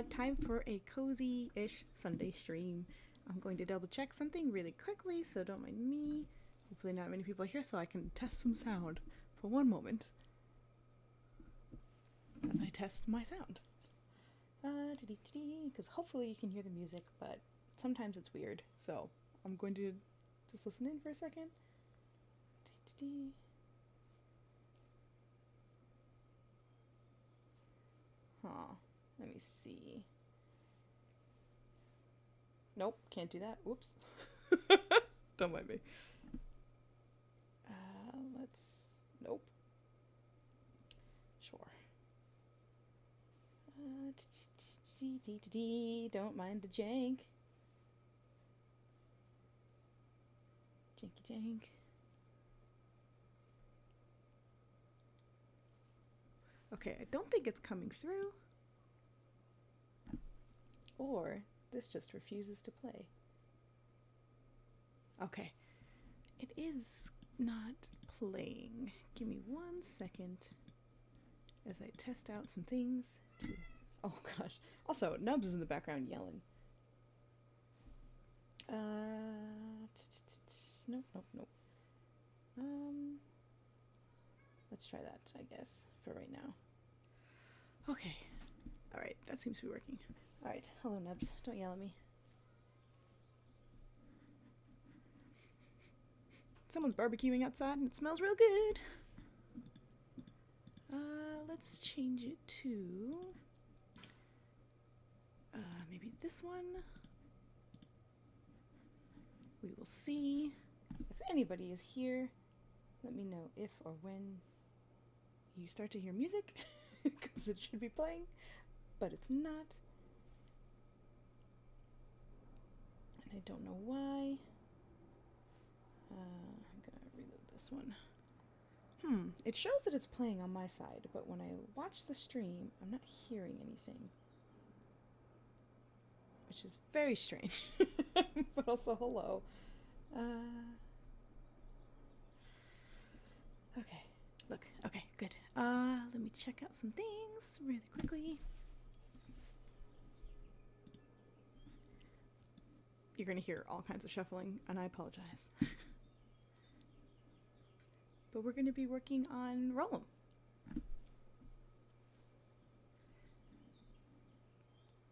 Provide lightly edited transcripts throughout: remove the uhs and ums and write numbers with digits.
Time for a cozy-ish Sunday stream. I'm going to double check something really quickly, so don't mind me. Hopefully not many people are here, so I can test some sound for one moment. As I test my sound. Because hopefully you can hear the music, but sometimes it's weird, so I'm going to just listen in for a second. Huh. Let me see. Nope, can't do that. Oops. Don't mind me. Nope. Sure. Don't mind the jank. Janky jank. Okay, I don't think it's coming through. Or this just refuses to play. Okay. It is not playing. Give me 1 second as I test out some things to... Oh gosh. Also, Nubs is in the background yelling. Nope. Let's try that, I guess, for right now. Okay. Alright, that seems to be working. Alright, hello Nubs. Don't yell at me. Someone's barbecuing outside and it smells real good. Let's change it to... maybe this one. We will see. If anybody is here, let me know if or when you start to hear music, because it should be playing, but it's not. And I don't know why. I'm gonna reload this one. It shows that it's playing on my side, but when I watch the stream, I'm not hearing anything. Which is very strange. But also, hello. Okay. Look. Okay, good. Let me check out some things really quickly. You're gonna hear all kinds of shuffling, and I apologize. But we're gonna be working on Rolim.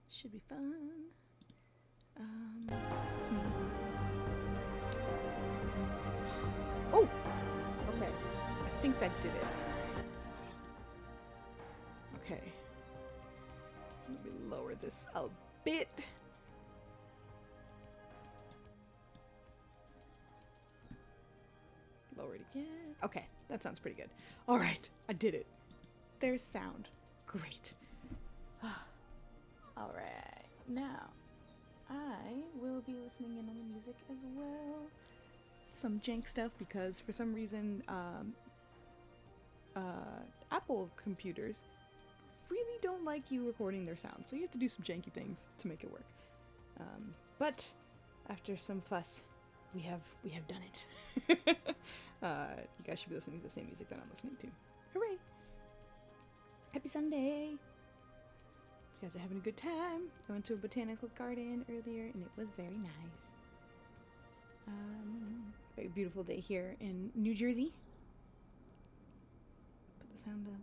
Should be fun. Oh! Okay. I think that did it. Okay. Let me lower this a bit. Lower it again. Okay, that sounds pretty good. Alright, I did it. There's sound. Great. Alright, now I will be listening in on the music as well. Some jank stuff because for some reason Apple computers really don't like you recording their sound, so you have to do some janky things to make it work. But after some fuss, we have done it. You guys should be listening to the same music that I'm listening to. Hooray! Happy Sunday! You guys are having a good time. I went to a botanical garden earlier and it was very nice. Very beautiful day here in New Jersey. Put the sound up.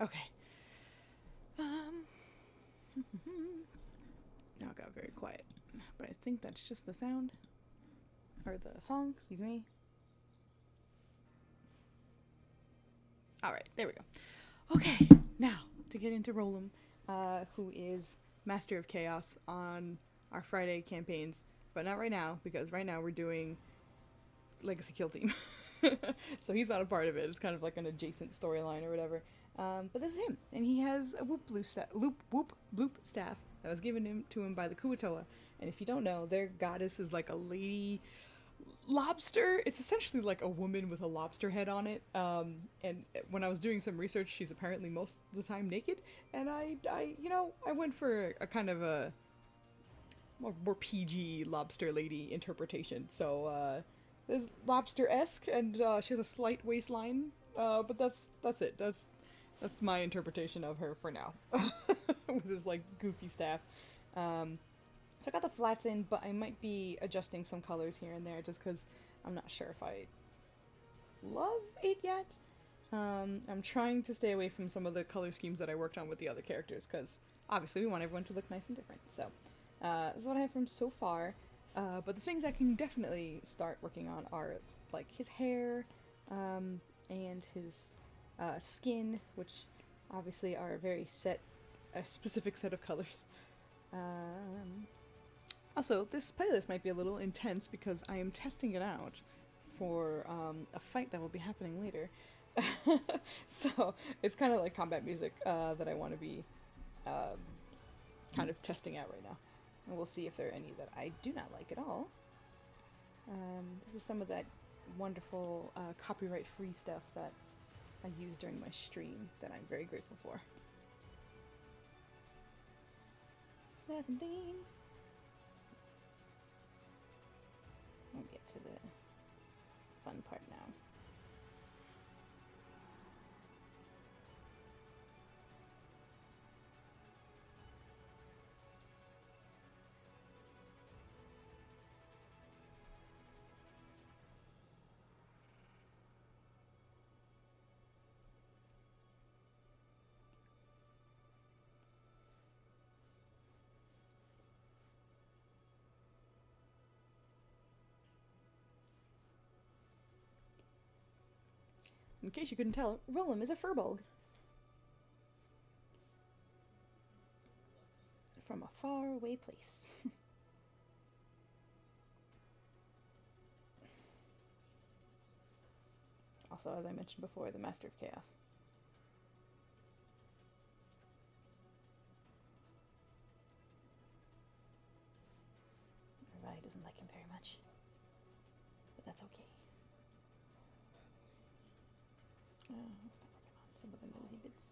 Okay. Now it got very quiet, but I think that's just the sound, or the song, excuse me. Alright, there we go. Okay, now to get into Rolim, who is Master of Chaos on our Friday campaigns, but not right now, because right now we're doing Legacy Kill Team. So he's not a part of it, it's kind of like an adjacent storyline or whatever. But this is him, and he has a whoop bloop staff that was given to him by the Kuatoa. And if you don't know, their goddess is like a lady lobster. It's essentially like a woman with a lobster head on it. And when I was doing some research, she's apparently most of the time naked. And I went for a kind of a more PG lobster lady interpretation. So is lobster-esque, and she has a slight waistline. But that's it. That's my interpretation of her for now. With this like goofy staff. So I got the flats in, but I might be adjusting some colors here and there just because I'm not sure if I love it yet. I'm trying to stay away from some of the color schemes that I worked on with the other characters because obviously we want everyone to look nice and different. So this is what I have from so far. But the things I can definitely start working on are like his hair and his skin, which obviously are a specific set of colors. Also, this playlist might be a little intense because I am testing it out for a fight that will be happening later. So it's kind of like combat music that I want to be kind of testing out right now. And we'll see if there are any that I do not like at all. This is some of that wonderful copyright-free stuff that I use during my stream that I'm very grateful for. 7 things. We'll get to the fun part now. In case you couldn't tell, Rolim is a furbolg. From a faraway place. Also, as I mentioned before, the Master of Chaos. Everybody doesn't like him very much. But that's okay. I'll start working on some of the nosy bits.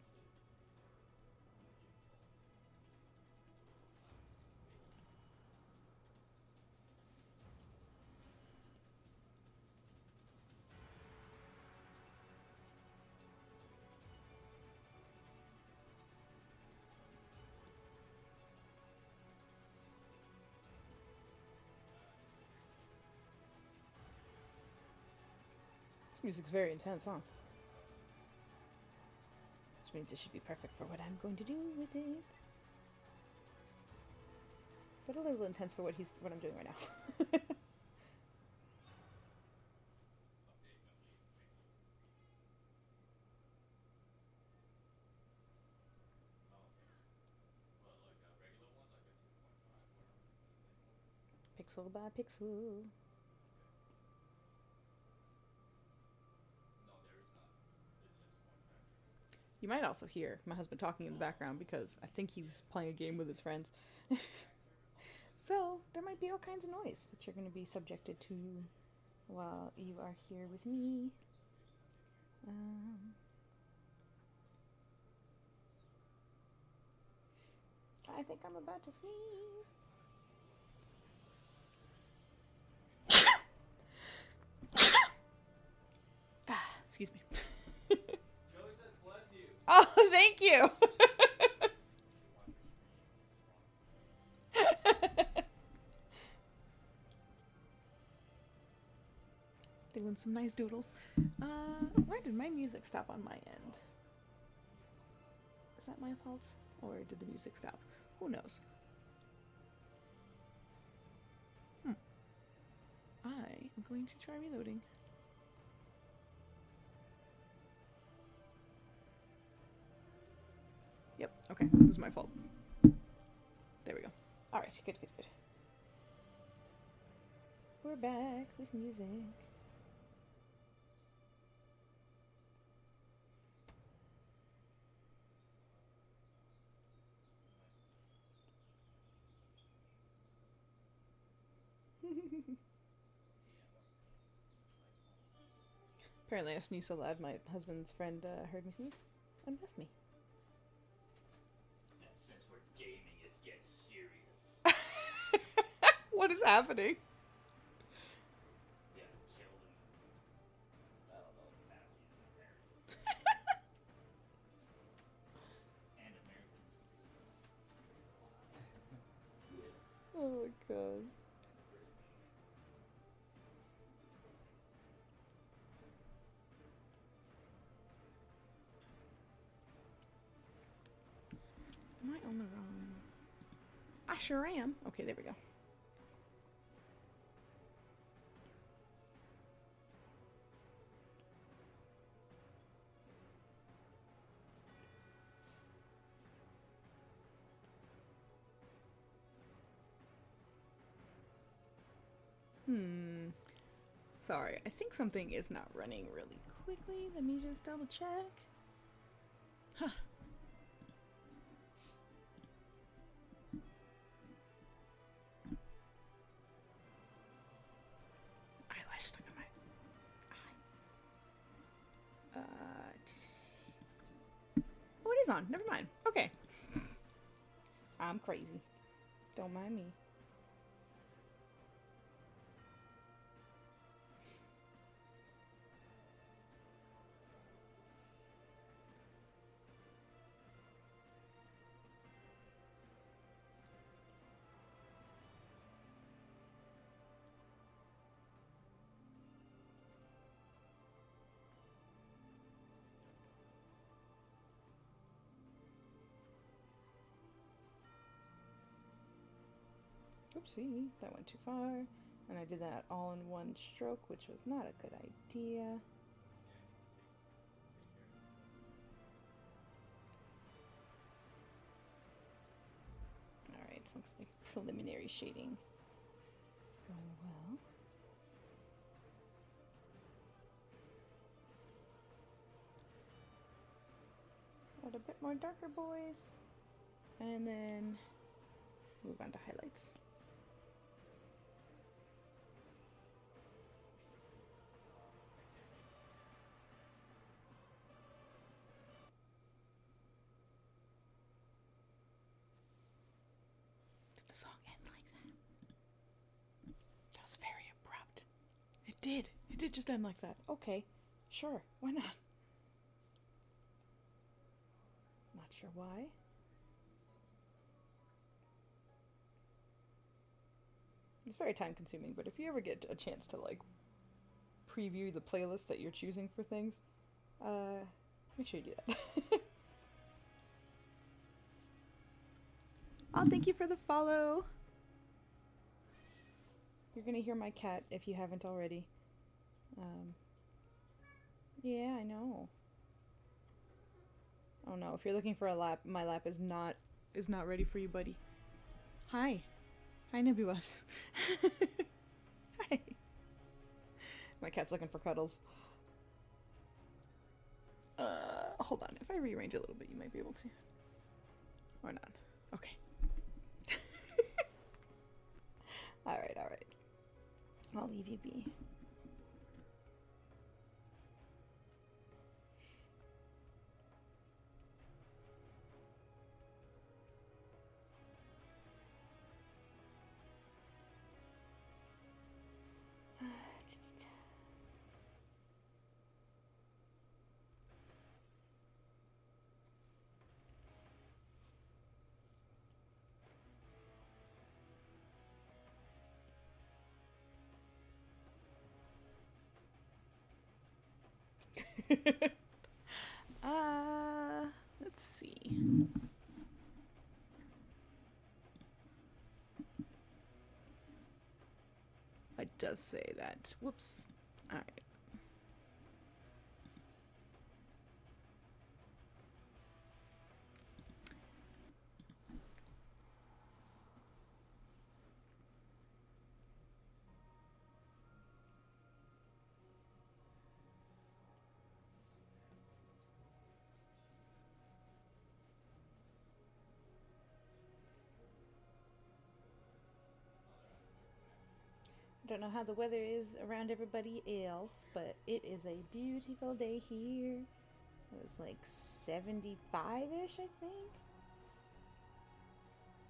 This music's very intense, huh? Which means it should be perfect for what I'm going to do with it. But a little intense for what I'm doing right now. Pixel by pixel. You might also hear my husband talking in the background because I think he's playing a game with his friends. So there might be all kinds of noise that you're going to be subjected to while you are here with me. I think I'm about to sneeze. Excuse me. Joey says bless you. Oh, thank you. Doing some nice doodles. Why did my music stop on my end? Is that my fault? Or did the music stop? Who knows? I am going to try reloading. Yep, okay, this is my fault. There we go. Alright, good. We're back with music. Apparently I sneezed so loud my husband's friend heard me sneeze and blessed me. And since we're gaming, it gets serious. What is happening? Yeah, kill Oh my god. Am I on the wrong? I sure am. Okay, there we go. Sorry, I think something is not running really quickly. Let me just double check. Huh. Eyelash stuck on my eye. Oh, it is on. Never mind. Okay. I'm crazy. Don't mind me. Oopsie, that went too far. And I did that all in one stroke, which was not a good idea. Alright, so looks like preliminary shading is going well. Got a bit more darker boys. And then move on to highlights. Did the song end like that? That was very abrupt. It did. It did just end like that. Okay, sure. Why not? Not sure why. It's very time consuming, but if you ever get a chance to like preview the playlist that you're choosing for things, make sure you do that. Oh, thank you for the follow. You're gonna hear my cat if you haven't already. Yeah, I know. Oh no, if you're looking for a lap, my lap is not ready for you, buddy. Hi. Hi, Nebulas. Hi. My cat's looking for cuddles. Hold on. If I rearrange a little bit, you might be able to. Or not. Okay. Alright, alright. I'll leave you be. Let's see. It does say that. Whoops. Alright. I don't know how the weather is around everybody else, but it is a beautiful day here. It was like 75-ish, I think.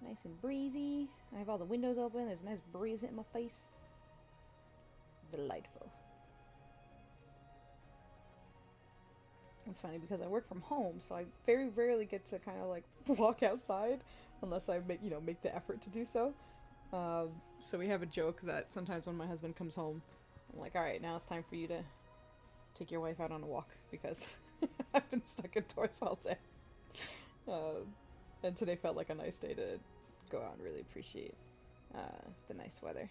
Nice and breezy. I have all the windows open. There's a nice breeze hitting my face. Delightful. It's funny because I work from home, so I very rarely get to kind of like walk outside unless I make the effort to do so. So we have a joke that sometimes when my husband comes home, I'm like, alright, now it's time for you to take your wife out on a walk because I've been stuck indoors all day. And today felt like a nice day to go out and really appreciate the nice weather.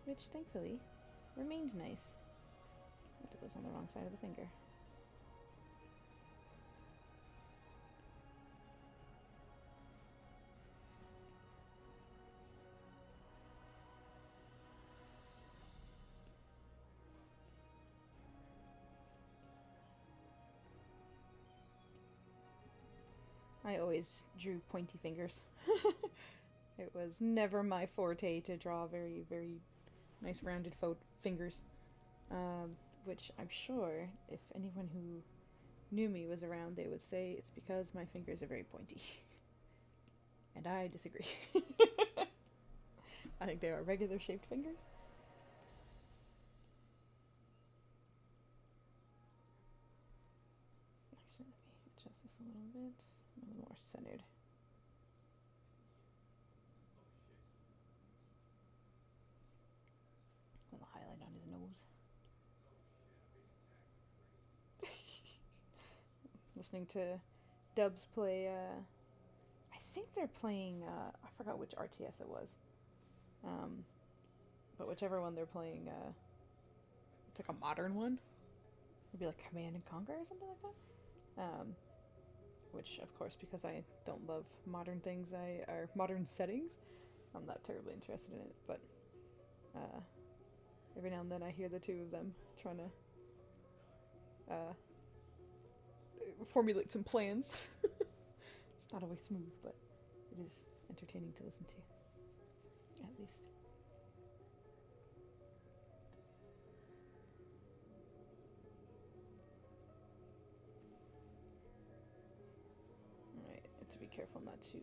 Which, thankfully, remained nice. I did this on the wrong side of the finger. I always drew pointy fingers. It was never my forte to draw very, very nice rounded fingers. Which I'm sure if anyone who knew me was around, they would say it's because my fingers are very pointy. And I disagree. I think they are regular shaped fingers. Actually, let me adjust this a little bit. A little more centered. A little highlight on his nose. Listening to Dubs play, I think they're playing, I forgot which RTS it was. But whichever one they're playing, it's like a modern one. It'd be like Command and Conquer or something like that. Which, of course, because I don't love modern things, or modern settings, I'm not terribly interested in it, but every now and then I hear the two of them trying to formulate some plans. It's not always smooth, but it is entertaining to listen to, at least. Alright, to be careful not to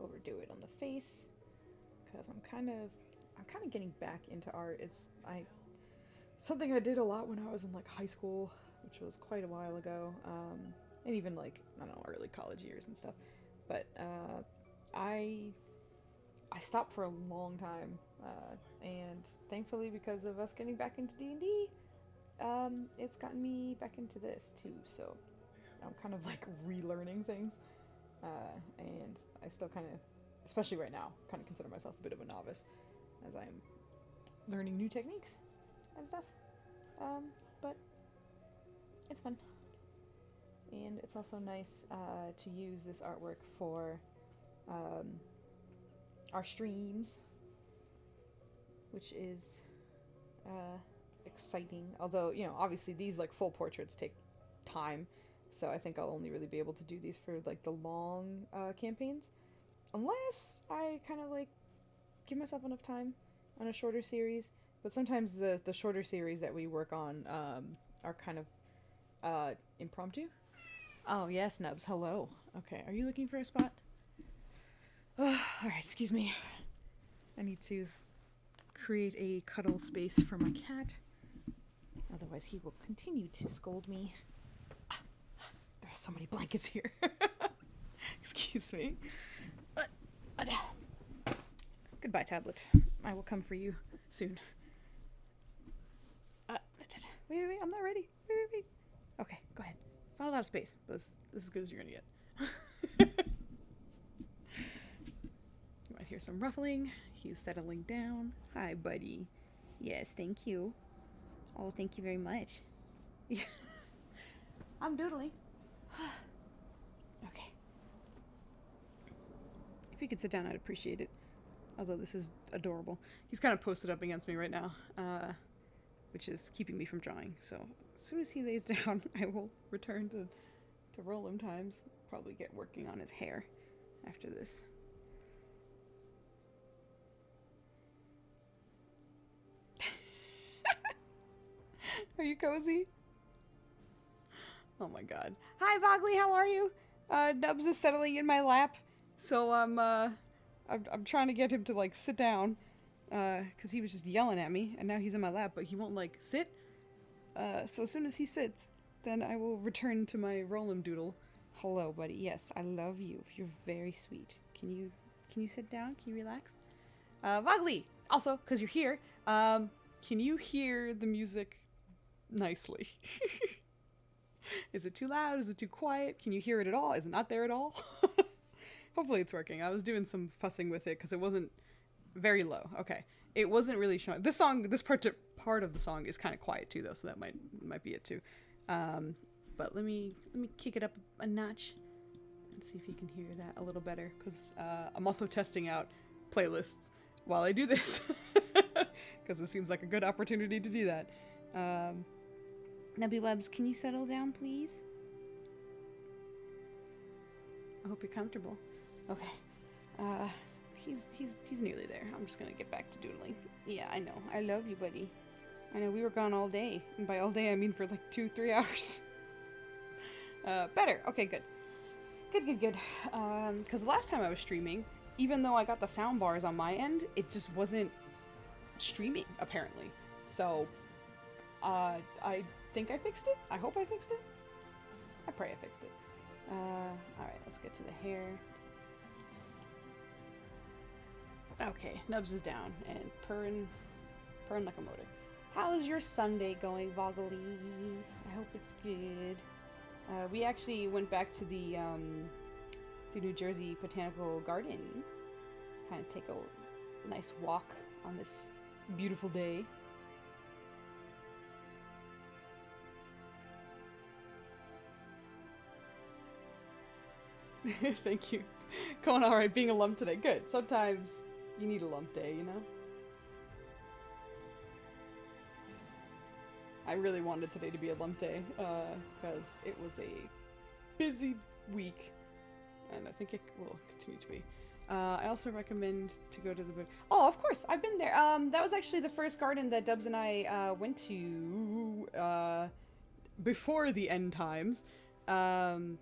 overdo it on the face, because I'm kind of getting back into art. It's something I did a lot when I was in like high school, which was quite a while ago, and even like, I don't know, early college years and stuff. But I stopped for a long time, and thankfully, because of us getting back into D&D, it's gotten me back into this too. So I'm kind of like relearning things, and I still kind of, especially right now, kind of consider myself a bit of a novice as I'm learning new techniques and stuff. But it's fun. And it's also nice to use this artwork for our streams, which is exciting. Although, you know, obviously these like full portraits take time, so I think I'll only really be able to do these for like the long campaigns, unless I kind of like give myself enough time on a shorter series. But sometimes the shorter series that we work on are kind of impromptu. Oh, yes, Nubs, hello. Okay, are you looking for a spot? Oh, alright, excuse me. I need to create a cuddle space for my cat. Otherwise, he will continue to scold me. There's so many blankets here. Excuse me. Goodbye, tablet. I will come for you soon. Wait, I'm not ready. Wait. Okay, go ahead. It's not a lot of space, but this is as good as you're gonna get. You might hear some ruffling. He's settling down. Hi, buddy. Yes, thank you. Oh, thank you very much. I'm doodling. Okay. If you could sit down, I'd appreciate it. Although this is adorable. He's kind of posted up against me right now, which is keeping me from drawing. So as soon as he lays down, I will return to Rolim times. Probably get working on his hair after this. Are you cozy? Oh my god. Hi, Vogley, how are you? Nubs is settling in my lap, so I'm trying to get him to, like, sit down, because he was just yelling at me, and now he's in my lap, but he won't, like, sit. So as soon as he sits, then I will return to my Rolim doodle. Hello, buddy. Yes, I love you. You're very sweet. Can you sit down? Can you relax? Vogly! Also, because you're here, can you hear the music nicely? Is it too loud? Is it too quiet? Can you hear it at all? Is it not there at all? Hopefully it's working. I was doing some fussing with it because it wasn't very low. Okay. It wasn't really showing. This part of the song is kind of quiet too, though, so that might be it too. But let me kick it up a notch and see if you can hear that a little better, because I'm also testing out playlists while I do this, because it seems like a good opportunity to do that. Nubbywebs, can you settle down, please? I hope you're comfortable. Okay. He's nearly there. I'm just gonna get back to doodling. Yeah, I know. I love you, buddy. I know we were gone all day. And by all day, I mean for like 2-3 hours. Better. Okay, good. Good. Because the last time I was streaming, even though I got the sound bars on my end, it just wasn't streaming, apparently. So, I think I fixed it. I hope I fixed it. I pray I fixed it. Alright, let's get to the hair. Okay, Nubs is down and purring like a motor. How's your Sunday going, Voggly? I hope it's good. We actually went back to the New Jersey Botanical Garden. Kind of take a nice walk on this beautiful day. Thank you. Going alright, being a lump today. Good. Sometimes you need a lump day, you know? I really wanted today to be a lump day, because it was a busy week, and I think it will continue to be. I also recommend to go to the... Oh, of course! I've been there! That was actually the first garden that Dubs and I, went to, before the end times. And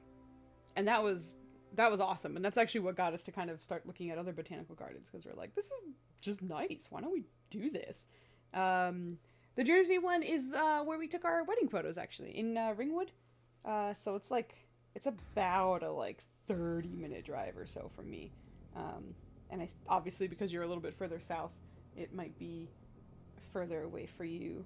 that was awesome, and that's actually what got us to kind of start looking at other botanical gardens, because we're like, this is just nice. Why don't we do this? The Jersey one is where we took our wedding photos, actually, in Ringwood. So it's about a 30-minute drive or so from me. And obviously, because you're a little bit further south, it might be further away for you.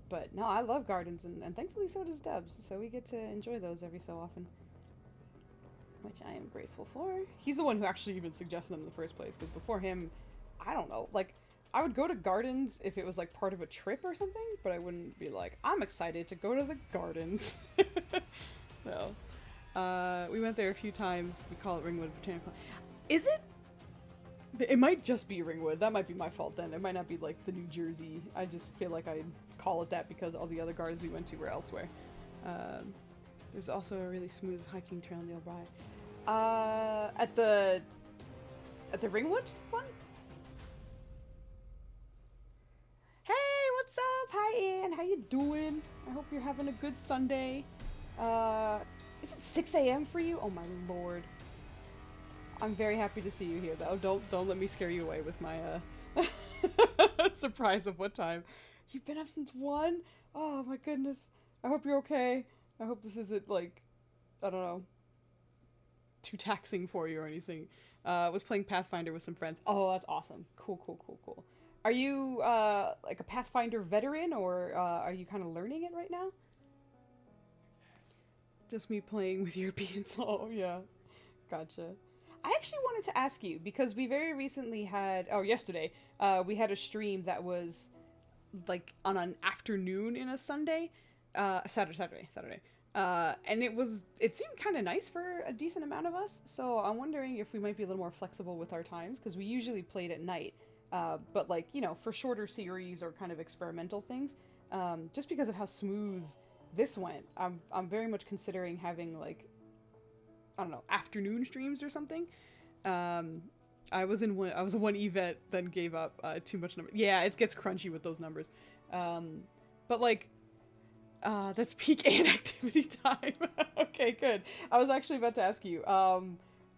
But no, I love gardens, and thankfully so does Debs. So we get to enjoy those every so often, which I am grateful for. He's the one who actually even suggested them in the first place, because before him, I don't know, I would go to gardens if it was part of a trip or something, but I wouldn't be like, I'm excited to go to the gardens. No. We went there a few times. We call it Ringwood Botanical. Is it? It might just be Ringwood. That might be my fault then. It might not be the New Jersey. I just feel like I call it that because all the other gardens we went to were elsewhere. There's also a really smooth hiking trail nearby. At the Ringwood one? Hey, what's up? Hi, Ann. How you doing? I hope you're having a good Sunday. Is it 6 a.m. for you? Oh my lord. I'm very happy to see you here, though. Don't let me scare you away with my surprise of what time. You've been up since 1? Oh my goodness. I hope you're okay. I hope this isn't I don't know, too taxing for you or anything. Was playing Pathfinder with some friends. Oh, that's awesome. Cool. Are you a Pathfinder veteran, or are you kind of learning it right now? Just me playing with Europeans. Oh, yeah. Gotcha. I actually wanted to ask you, because we very recently had, yesterday, we had a stream that was, on an afternoon in a Sunday, Saturday. And it seemed kind of nice for a decent amount of us, so I'm wondering if we might be a little more flexible with our times, because we usually played at night, but for shorter series or kind of experimental things, just because of how smooth this went, I'm very much considering having I don't know, afternoon streams or something. I was a one Yvette, then gave up too much number. Yeah, it gets crunchy with those numbers. But that's peak and activity time. Okay, good. I was actually about to ask you,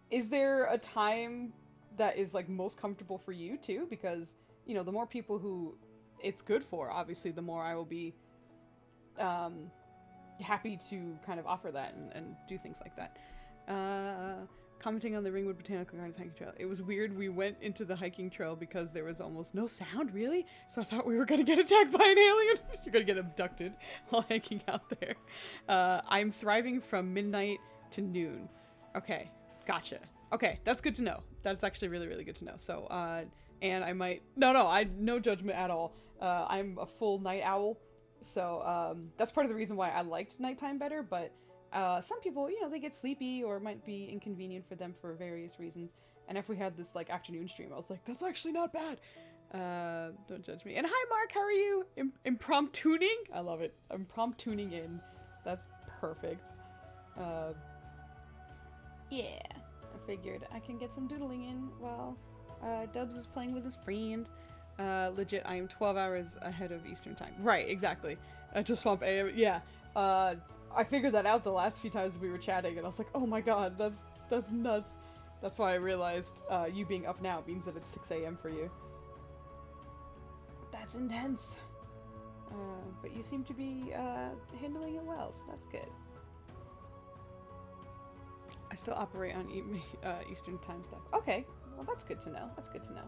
is there a time that is most comfortable for you too? Because, the more people who it's good for, obviously, the more I will be, happy to kind of offer that and do things like that. Commenting on the Ringwood Botanical Gardens hiking trail. It was weird. We went into the hiking trail because there was almost no sound, really. So I thought we were going to get attacked by an alien. You're going to get abducted while hiking out there. I'm thriving from midnight to noon. Okay, gotcha. Okay, that's good to know. That's actually really, really good to know. So, and I might... no judgment at all. I'm a full night owl. So, that's part of the reason why I liked nighttime better, but... some people, you know, they get sleepy or it might be inconvenient for them for various reasons. And if we had this, like, afternoon stream, I was like, that's actually not bad. Don't judge me. And hi, Mark, how are you? Impromptuning? I love it. Impromptuning in. That's perfect. Yeah. I figured I can get some doodling in while Dubs is playing with his friend. Legit, I am 12 hours ahead of Eastern time. Right, exactly. Just Swamp AM. Yeah. I figured that out the last few times we were chatting, and I was like, oh my god, that's nuts. That's why I realized you being up now means that it's 6 a.m. for you. That's intense. But you seem to be handling it well, so that's good. I still operate on Eastern time stuff. Okay, well that's good to know. That's good to know.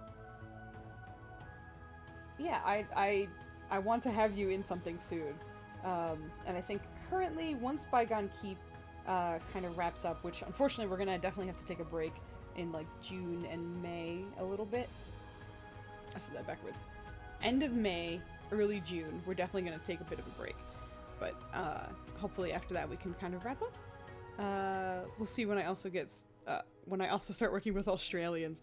Yeah, I want to have you in something soon. And I think currently, once Bygone Keep kind of wraps up, which unfortunately we're gonna definitely have to take a break in like June and May a little bit. I said that backwards. End of May, early June, we're definitely gonna take a bit of a break. But hopefully after that we can kind of wrap up. We'll see when I also start working with Australians.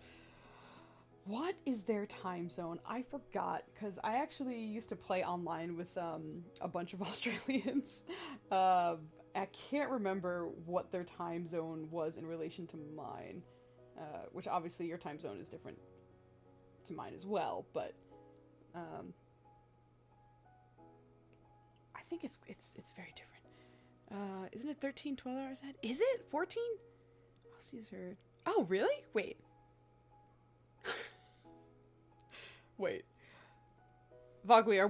What is their time zone? I forgot, because I actually used to play online with a bunch of Australians. I can't remember what their time zone was in relation to mine, which obviously your time zone is different to mine as well, but I think it's very different. Isn't it 13, 12 hours ahead? Is it 14? Aussies are... Oh, really? Wait. Wait. Vogley, are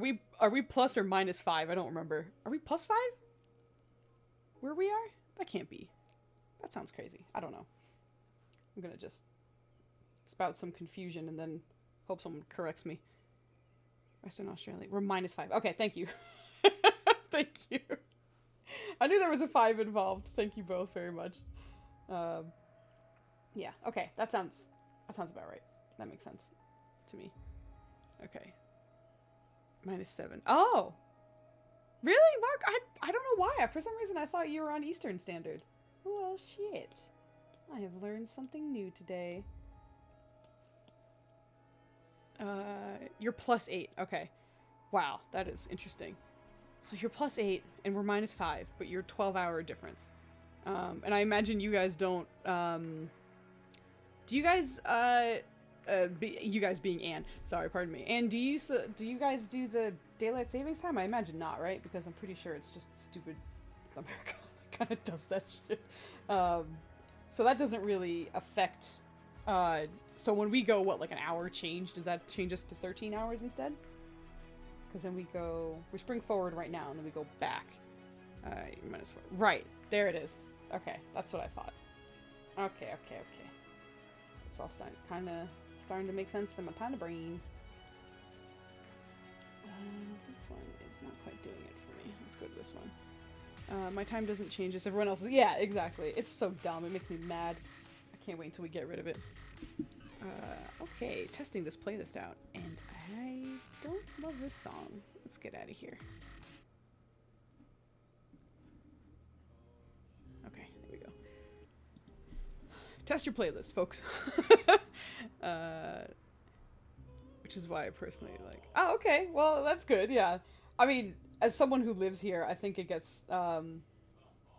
we plus or minus 5? I don't remember. Are we plus 5? Where we are? That can't be. That sounds crazy. I don't know. I'm gonna just spout some confusion and then hope someone corrects me. Western Australia. We're minus 5. Okay, thank you. Thank you. I knew there was a 5 involved. Thank you both very much. Yeah, okay. That sounds about right. That makes sense to me. Okay. Minus 7. Oh! Really, Mark? I don't know why. For some reason, I thought you were on Eastern Standard. Well, shit. I have learned something new today. You're plus 8. Okay. Wow, that is interesting. So you're plus 8, and we're minus 5, but you're 12-hour difference. And I imagine you guys don't, do you guys, you guys being Anne, sorry, pardon me. And do you guys do the daylight savings time? I imagine not, right? Because I'm pretty sure it's just stupid America that kind of does that shit. So that doesn't really affect, so when we go, what, like an hour change, does that change us to 13 hours instead? Because then we spring forward right now, and then we go back. Minus 4. Right, there it is. Okay, that's what I thought. Okay. It's all starting to make sense in my tiny brain. This one is not quite doing it for me. Let's go to this one. My time doesn't change as everyone else's. Yeah, exactly. It's so dumb. It makes me mad. I can't wait until we get rid of it. Okay, testing this playlist out, and I don't love this song. Let's get out of here. Okay, there we go. Test your playlist, folks. Which is why I personally like... Oh, okay, well, that's good, yeah. I mean, as someone who lives here, I think it gets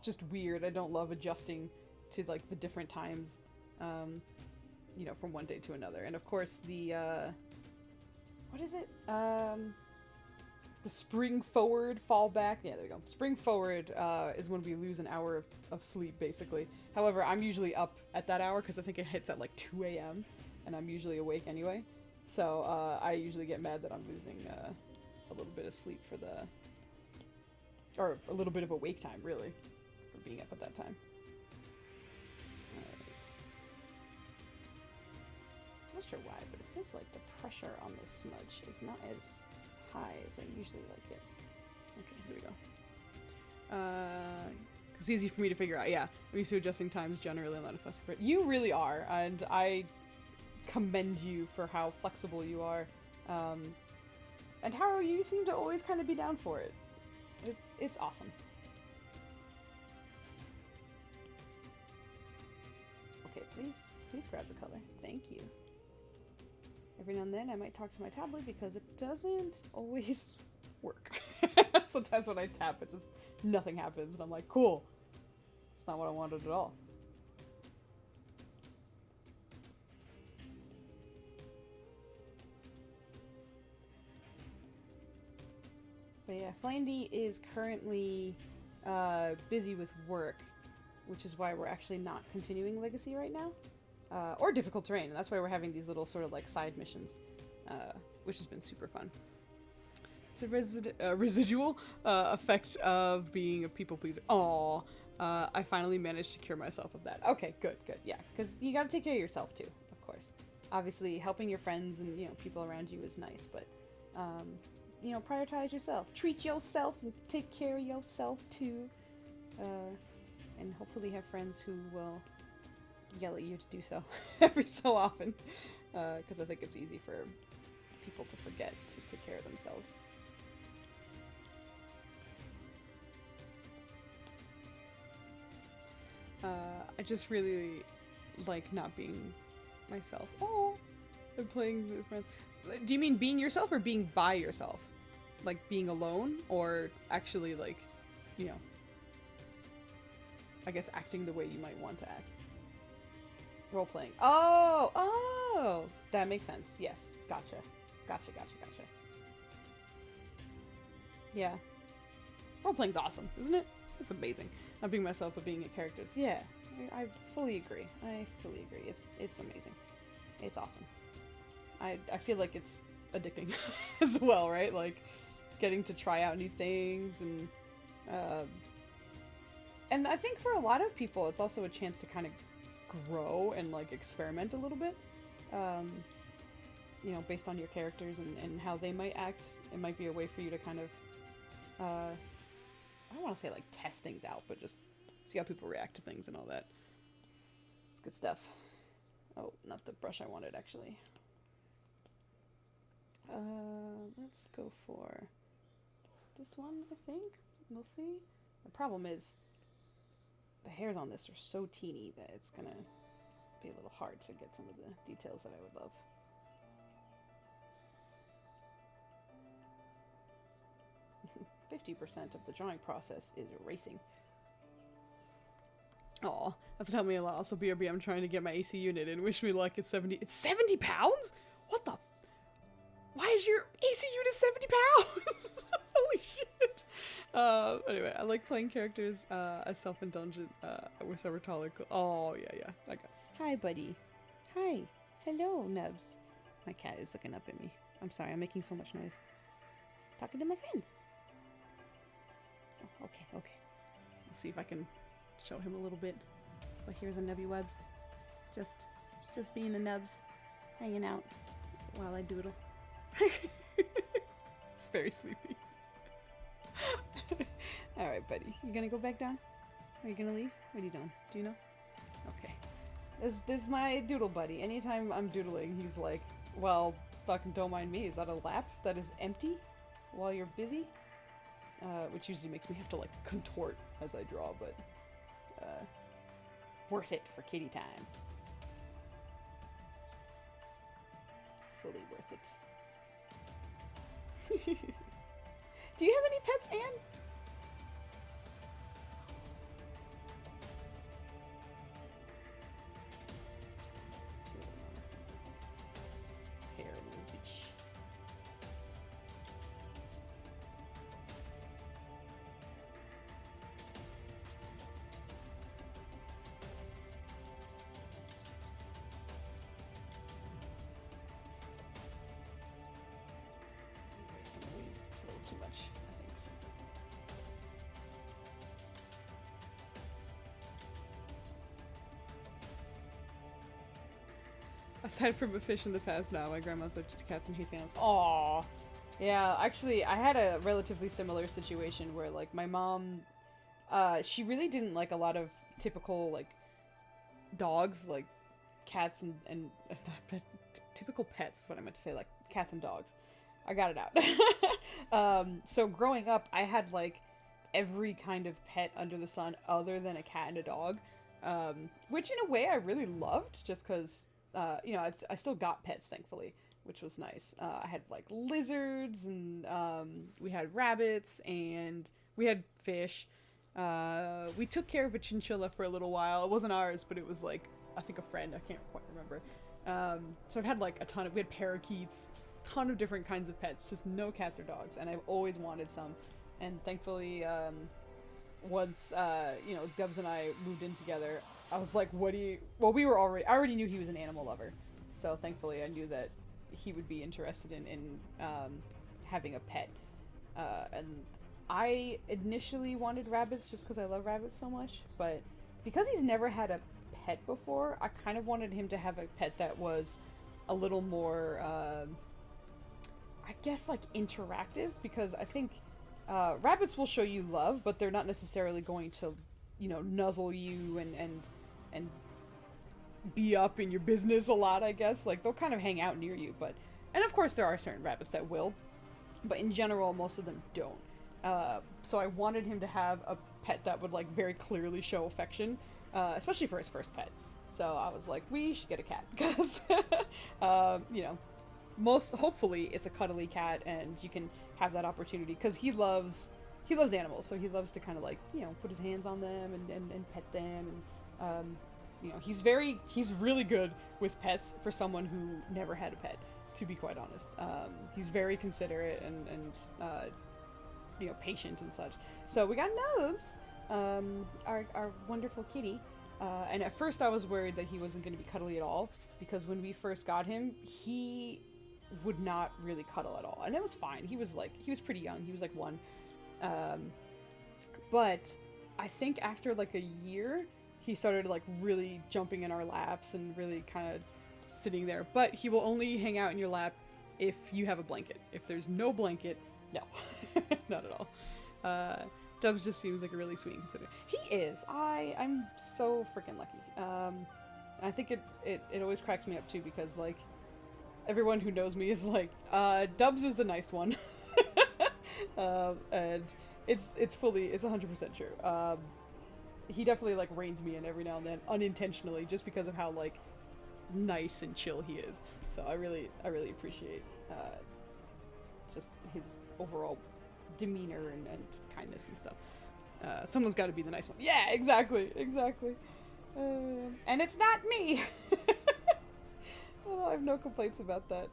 just weird. I don't love adjusting to, like, the different times. You know, from one day to another. And of course, the, what is it? The spring forward, fall back. Yeah, there we go. Spring forward is when we lose an hour of sleep, basically. However, I'm usually up at that hour because I think it hits at like 2 a.m. and I'm usually awake anyway. So I usually get mad that I'm losing a little bit of sleep for the or a little bit of a wake time, really, for being up at that time. Alright. Not sure why, but it feels like the pressure on this smudge is not as high as I usually like it. Okay, here we go. It's easy for me to figure out. Yeah, I'm used to adjusting times generally. I'm not a fussy person. You really are, and I commend you for how flexible you are, and how you seem to always kind of be down for it. It's awesome. Okay, please grab the color. Thank you. Every now and then I might talk to my tablet because it doesn't always work. Sometimes when I tap, it just nothing happens, and I'm like, cool. It's not what I wanted at all. But yeah, Flandy is currently busy with work, which is why we're actually not continuing Legacy right now. Or Difficult Terrain, and that's why we're having these little sort of like side missions, which has been super fun. It's a residual effect of being a people pleaser. Aww, I finally managed to cure myself of that. Okay, good, yeah, because you gotta take care of yourself too, of course. Obviously, helping your friends and, you know, people around you is nice, but, you know, prioritize yourself. Treat yourself and take care of yourself too. And hopefully have friends who will yell at you to do so every so often, because I think it's easy for people to forget to take care of themselves. I just really like not being myself. Oh, I'm playing with friends. Do you mean being yourself or being by yourself? Like being alone, or actually like, you know, I guess acting the way you might want to act? Role-playing. Oh! That makes sense. Yes. Gotcha. Yeah. Role-playing's awesome, isn't it? It's amazing. Not being myself, but being a character. Yeah. I fully agree. It's amazing. It's awesome. I feel like it's addicting as well, right? Like, getting to try out new things, and I think for a lot of people, it's also a chance to kind of grow and like experiment a little bit, you know, based on your characters and how they might act. It might be a way for you to kind of, I don't want to say like test things out, but just see how people react to things and all that. It's good stuff. Oh, not the brush I wanted, actually. Let's go for this one, I think. We'll see. The problem is the hairs on this are so teeny that it's gonna be a little hard to get some of the details that I would love. "50% of the drawing process is erasing." Aw, that's helped me a lot. Also, BRB, I'm trying to get my AC unit in. Wish me luck. It's 70. It's 70 pounds? What the? Why is your AC unit 70 pounds? Holy shit. Anyway, I like playing characters as self-indulgent. I wish I were taller. Oh, yeah. Okay. Hi, buddy. Hi. Hello, Nubs. My cat is looking up at me. I'm sorry, I'm making so much noise. Talking to my friends. Oh, okay. Let's see if I can show him a little bit. But here's a Nubby Webs. Just being a Nubs. Hanging out while I doodle. It's very sleepy. Alright, buddy. You gonna go back down? Are you gonna leave? What are you doing? Do you know? Okay. This is my doodle buddy. Anytime I'm doodling, he's like, well, fucking don't mind me. Is that a lap that is empty while you're busy? Which usually makes me have to like contort as I draw, but worth it for kitty time. Fully worth it. Do you have any pets, Anne? Hair in this bitch. Some of these, it's a little too much, I think. Aside from a fish in the past, now my grandma's allergic to cats and hates animals. Aww. Yeah, actually, I had a relatively similar situation where, like, my mom, she really didn't like a lot of typical, like, dogs, like cats and typical pets is what I meant to say, like cats and dogs. I got it out. So growing up, I had, like, every kind of pet under the sun other than a cat and a dog, which in a way I really loved, just because, you know, I still got pets, thankfully, which was nice. I had, like, lizards, and we had rabbits, and we had fish. We took care of a chinchilla for a little while. It wasn't ours, but it was, like, I think a friend. I can't quite remember. So I've had, like, we had parakeets, ton of different kinds of pets, just no cats or dogs, and I've always wanted some. And thankfully, once, you know, Dubs and I moved in together, I was like, well, I already knew he was an animal lover, so thankfully I knew that he would be interested in having a pet. And I initially wanted rabbits just because I love rabbits so much, but because he's never had a pet before, I kind of wanted him to have a pet that was a little more, I guess, like, interactive, because I think rabbits will show you love, but they're not necessarily going to, you know, nuzzle you and be up in your business a lot, I guess. Like, they'll kind of hang out near you, but... And of course there are certain rabbits that will, but in general, most of them don't. So I wanted him to have a pet that would, like, very clearly show affection, especially for his first pet. So I was like, we should get a cat, because, you know, hopefully it's a cuddly cat, and you can have that opportunity, because he loves animals, so he loves to kind of, like, you know, put his hands on them and pet them, and, you know, he's really good with pets for someone who never had a pet, to be quite honest. He's very considerate and you know, patient and such. So we got Nubs, our wonderful kitty, and at first I was worried that he wasn't going to be cuddly at all, because when we first got him, he would not really cuddle at all, and it was fine. He was pretty young. He was like 1. But I think after like a year, he started like really jumping in our laps and really kind of sitting there. But he will only hang out in your lap if you have a blanket. If there's no blanket, no. Not at all. Dubs just seems like a really sweet and considerate. He is. I'm so freaking lucky. I think it always cracks me up too, because like everyone who knows me is like, Dubs is the nice one. And it's 100% true. He definitely like reins me in every now and then, unintentionally, just because of how like nice and chill he is. So I really appreciate just his overall demeanor and kindness and stuff. Someone's got to be the nice one. Yeah, exactly. And it's not me. Well, I have no complaints about that.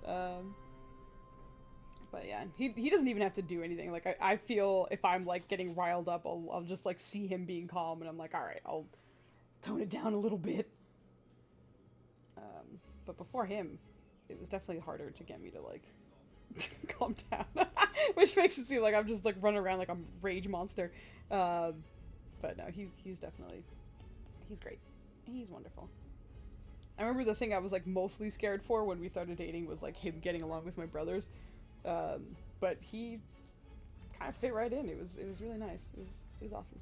But yeah, he doesn't even have to do anything. Like, I feel if I'm like getting riled up, I'll just like see him being calm, and I'm like, all right, I'll tone it down a little bit. But before him, it was definitely harder to get me to like calm down, which makes it seem like I'm just like running around like I'm a rage monster. But no, he's great. He's wonderful. I remember the thing I was like mostly scared for when we started dating was like him getting along with my brothers. But he kind of fit right in. It was really nice. It was awesome.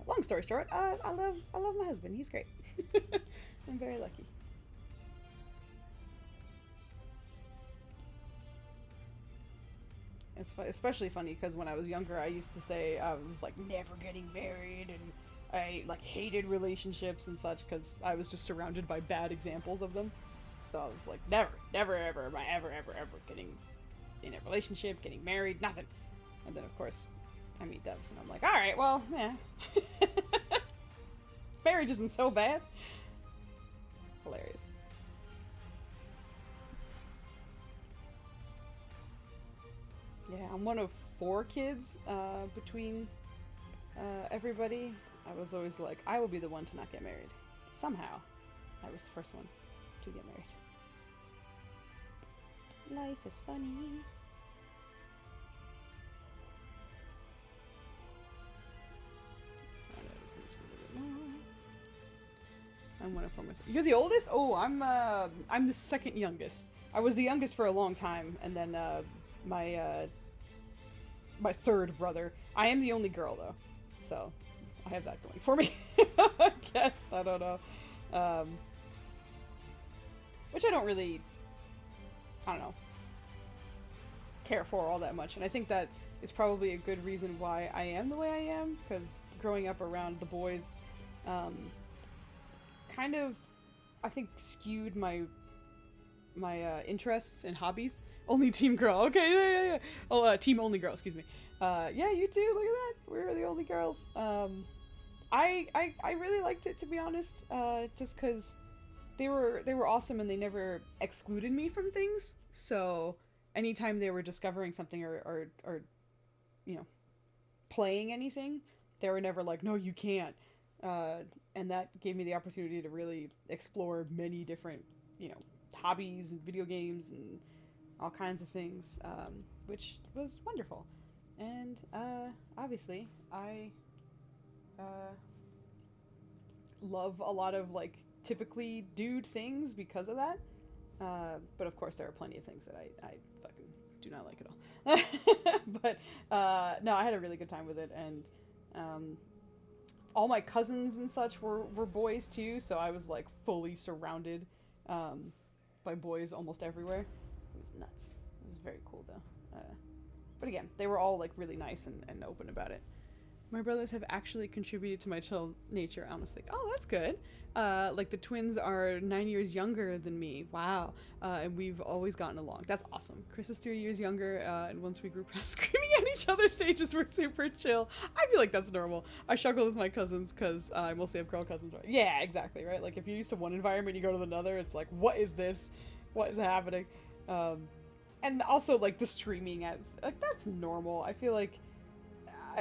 Long story short, I love my husband. He's great. I'm very lucky. It's especially funny because when I was younger, I used to say I was like never getting married, and I like hated relationships and such because I was just surrounded by bad examples of them. So I was like, never ever am I ever getting in a relationship, getting married, nothing. And then of course I meet Dubs and I'm like, all right, well, yeah. Marriage isn't so bad. Hilarious. Yeah, I'm one of 4 kids between everybody. I was always like, I will be the one to not get married. Somehow, I was the first one to get married. Life is funny. Let's round out his lips a little bit more. I'm one of four myself. You're the oldest? Oh, I'm the second youngest. I was the youngest for a long time, and then my third brother. I am the only girl though, so I have that going for me. I guess, I don't know. Which I don't really, I don't know, care for all that much, and I think that is probably a good reason why I am the way I am, because growing up around the boys kind of, I think, skewed my interests and hobbies. Only team girl. Okay, yeah. Oh, team only girl, excuse me. Yeah, you too, look at that. We're the only girls. I really liked it, to be honest, just because they were awesome and they never excluded me from things. So anytime they were discovering something or you know, playing anything, they were never like, no, you can't. And that gave me the opportunity to really explore many different, you know, hobbies and video games and all kinds of things, which was wonderful. And obviously I love a lot of like typically dude things because of that, but of course there are plenty of things that I fucking do not like at all. But no, I had a really good time with it, and all my cousins and such were boys too, so I was like fully surrounded by boys almost everywhere. It was nuts. It was very cool though. But again, they were all like really nice and open about it. My brothers have actually contributed to my chill nature, honestly. Oh, that's good. Like the twins are 9 years younger than me. Wow. And we've always gotten along. That's awesome. Chris is 3 years younger, and once we grew past screaming at each other's stages, we're super chill. I feel like that's normal. I struggle with my cousins because I mostly have girl cousins. Right? Yeah, exactly, right? Like if you're used to one environment, you go to another, it's like, what is this? What is happening? And also like the streaming at, like, that's normal. I feel like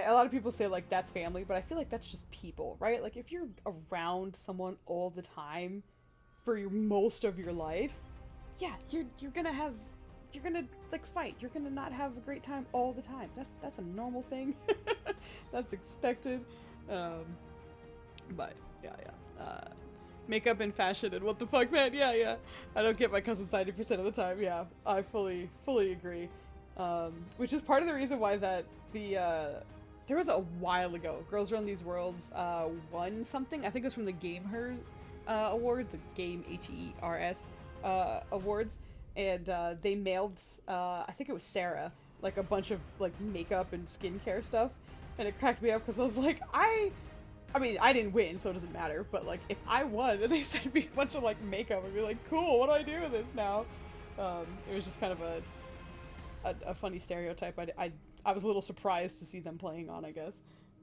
a lot of people say like that's family, but I feel like that's just people, right? Like if you're around someone all the time for most of your life, yeah, you're gonna like fight. You're gonna not have a great time all the time. That's a normal thing. That's expected. But yeah. Makeup and fashion and what the fuck, man? Yeah. I don't get my cousins 90% of the time. Yeah, I fully agree. Which is part of the reason why that there was a while ago, Girls Run These Worlds won something. I think it was from the Game Hers Awards, the Game HERS Awards, and they mailed, I think it was Sarah, like a bunch of like makeup and skincare stuff, and it cracked me up because I was like, I mean, I didn't win, so it doesn't matter, but like if I won and they sent me a bunch of like makeup, I'd be like, cool, what do I do with this now? It was just kind of a funny stereotype. I was a little surprised to see them playing on, I guess.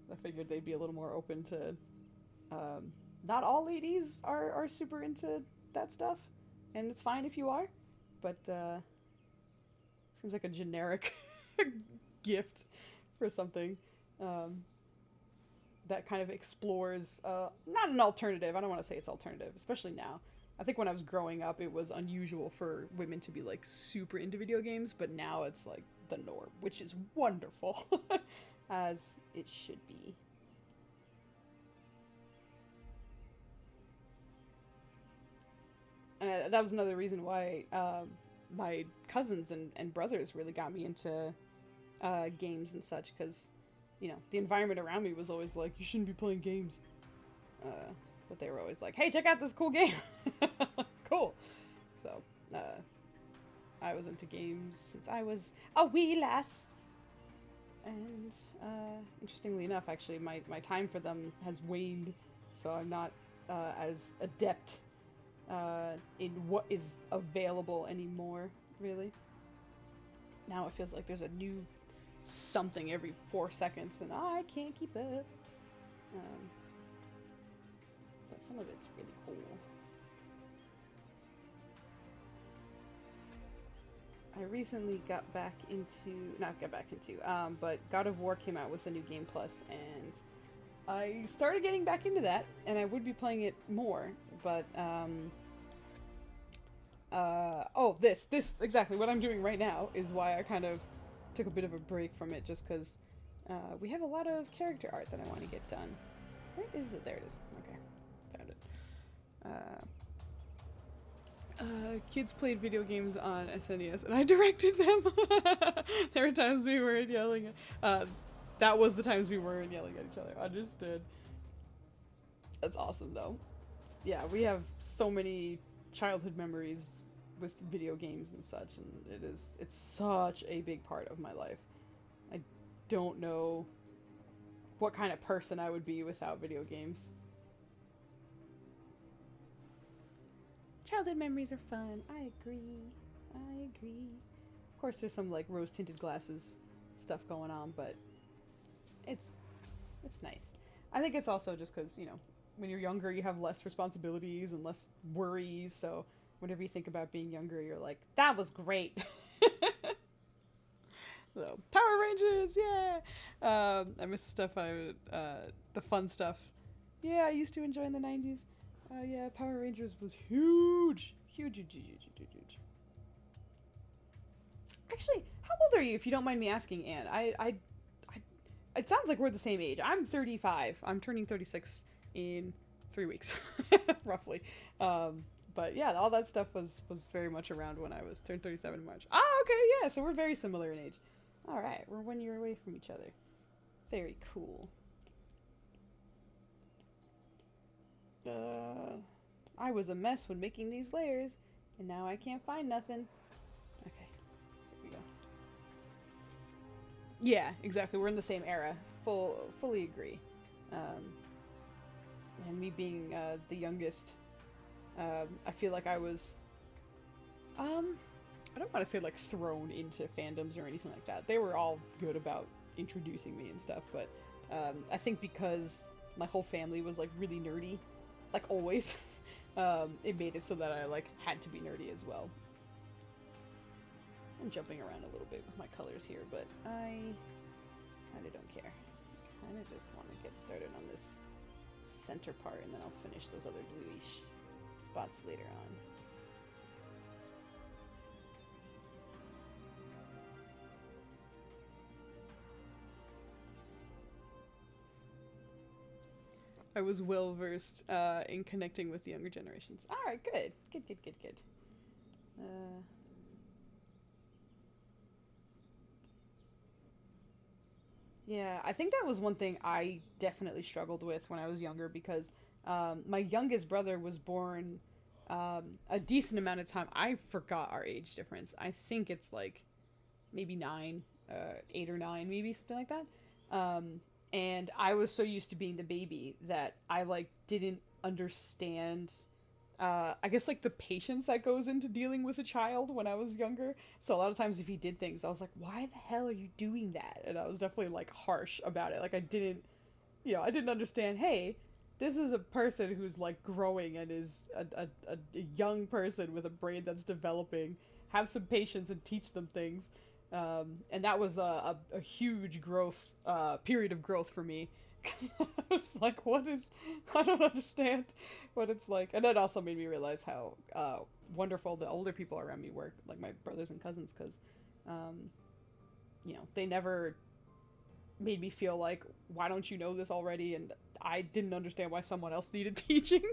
I figured they'd be a little more open to, not all ladies are super into that stuff, and it's fine if you are, but seems like a generic gift for something that kind of explores, not an alternative, I don't want to say it's alternative, especially now. I think when I was growing up, it was unusual for women to be like super into video games, but now it's like the norm, which is wonderful, as it should be. And that was another reason why my cousins and brothers really got me into games and such, because, you know, the environment around me was always like, you shouldn't be playing games. But they were always like, hey, check out this cool game. Cool. So, I was into games since I was a wee lass. And, interestingly enough, actually, my time for them has waned, so I'm not as adept in what is available anymore, really. Now it feels like there's a new something every 4 seconds, and I can't keep up. But some of it's really cool. I recently but God of War came out with a new Game Plus, and I started getting back into that, and I would be playing it more, but, this, exactly, what I'm doing right now is why I kind of took a bit of a break from it, just because, we have a lot of character art that I want to get done. Where is it? There it is. Okay, found it. Kids played video games on SNES, and I directed them. There were times we weren't yelling. That was the times we weren't yelling at each other. Understood. That's awesome, though. Yeah, we have so many childhood memories with video games and such, and it's such a big part of my life. I don't know what kind of person I would be without video games. Childhood memories are fun. I agree. Of course, there's some like rose-tinted glasses stuff going on, but it's nice. I think it's also just because, you know, when you're younger, you have less responsibilities and less worries, so whenever you think about being younger, you're like, that was great. So, Power Rangers, yeah! I miss the stuff the fun stuff. Yeah, I used to enjoy in the 90s. Yeah, Power Rangers was huge. Huge. Actually, how old are you, if you don't mind me asking, Anne? It sounds like we're the same age. I'm 35. I'm turning 36 in 3 weeks, roughly. But yeah, all that stuff was very much around when I turned 37 in March. Ah, okay, yeah, so we're very similar in age. All right, we're 1 year away from each other. Very cool. I was a mess when making these layers, and now I can't find nothing. Okay, here we go. Yeah, exactly. We're in the same era. Fully agree. And me being the youngest, I feel like I was, I don't want to say like thrown into fandoms or anything like that. They were all good about introducing me and stuff, but I think because my whole family was like really nerdy, like always, it made it so that I like had to be nerdy as well. I'm jumping around a little bit with my colors here, but I kind of don't care. I kind of just want to get started on this center part, and then I'll finish those other bluish spots later on. I was well versed in connecting with the younger generations. All right, good. Yeah, I think that was one thing I definitely struggled with when I was younger, because my youngest brother was born a decent amount of time. I forgot our age difference. I think it's like maybe 8 or 9, maybe something like that. And I was so used to being the baby that I like didn't understand, I guess like the patience that goes into dealing with a child when I was younger. So a lot of times if he did things, I was like, why the hell are you doing that? And I was definitely like harsh about it. Like I didn't understand, hey, this is a person who's like growing and is a young person with a brain that's developing. Have some patience and teach them things. And that was a huge growth, period of growth for me. Because I was like, I don't understand what it's like. And it also made me realize how wonderful the older people around me were, like my brothers and cousins, because, they never made me feel like, why don't you know this already? And I didn't understand why someone else needed teaching.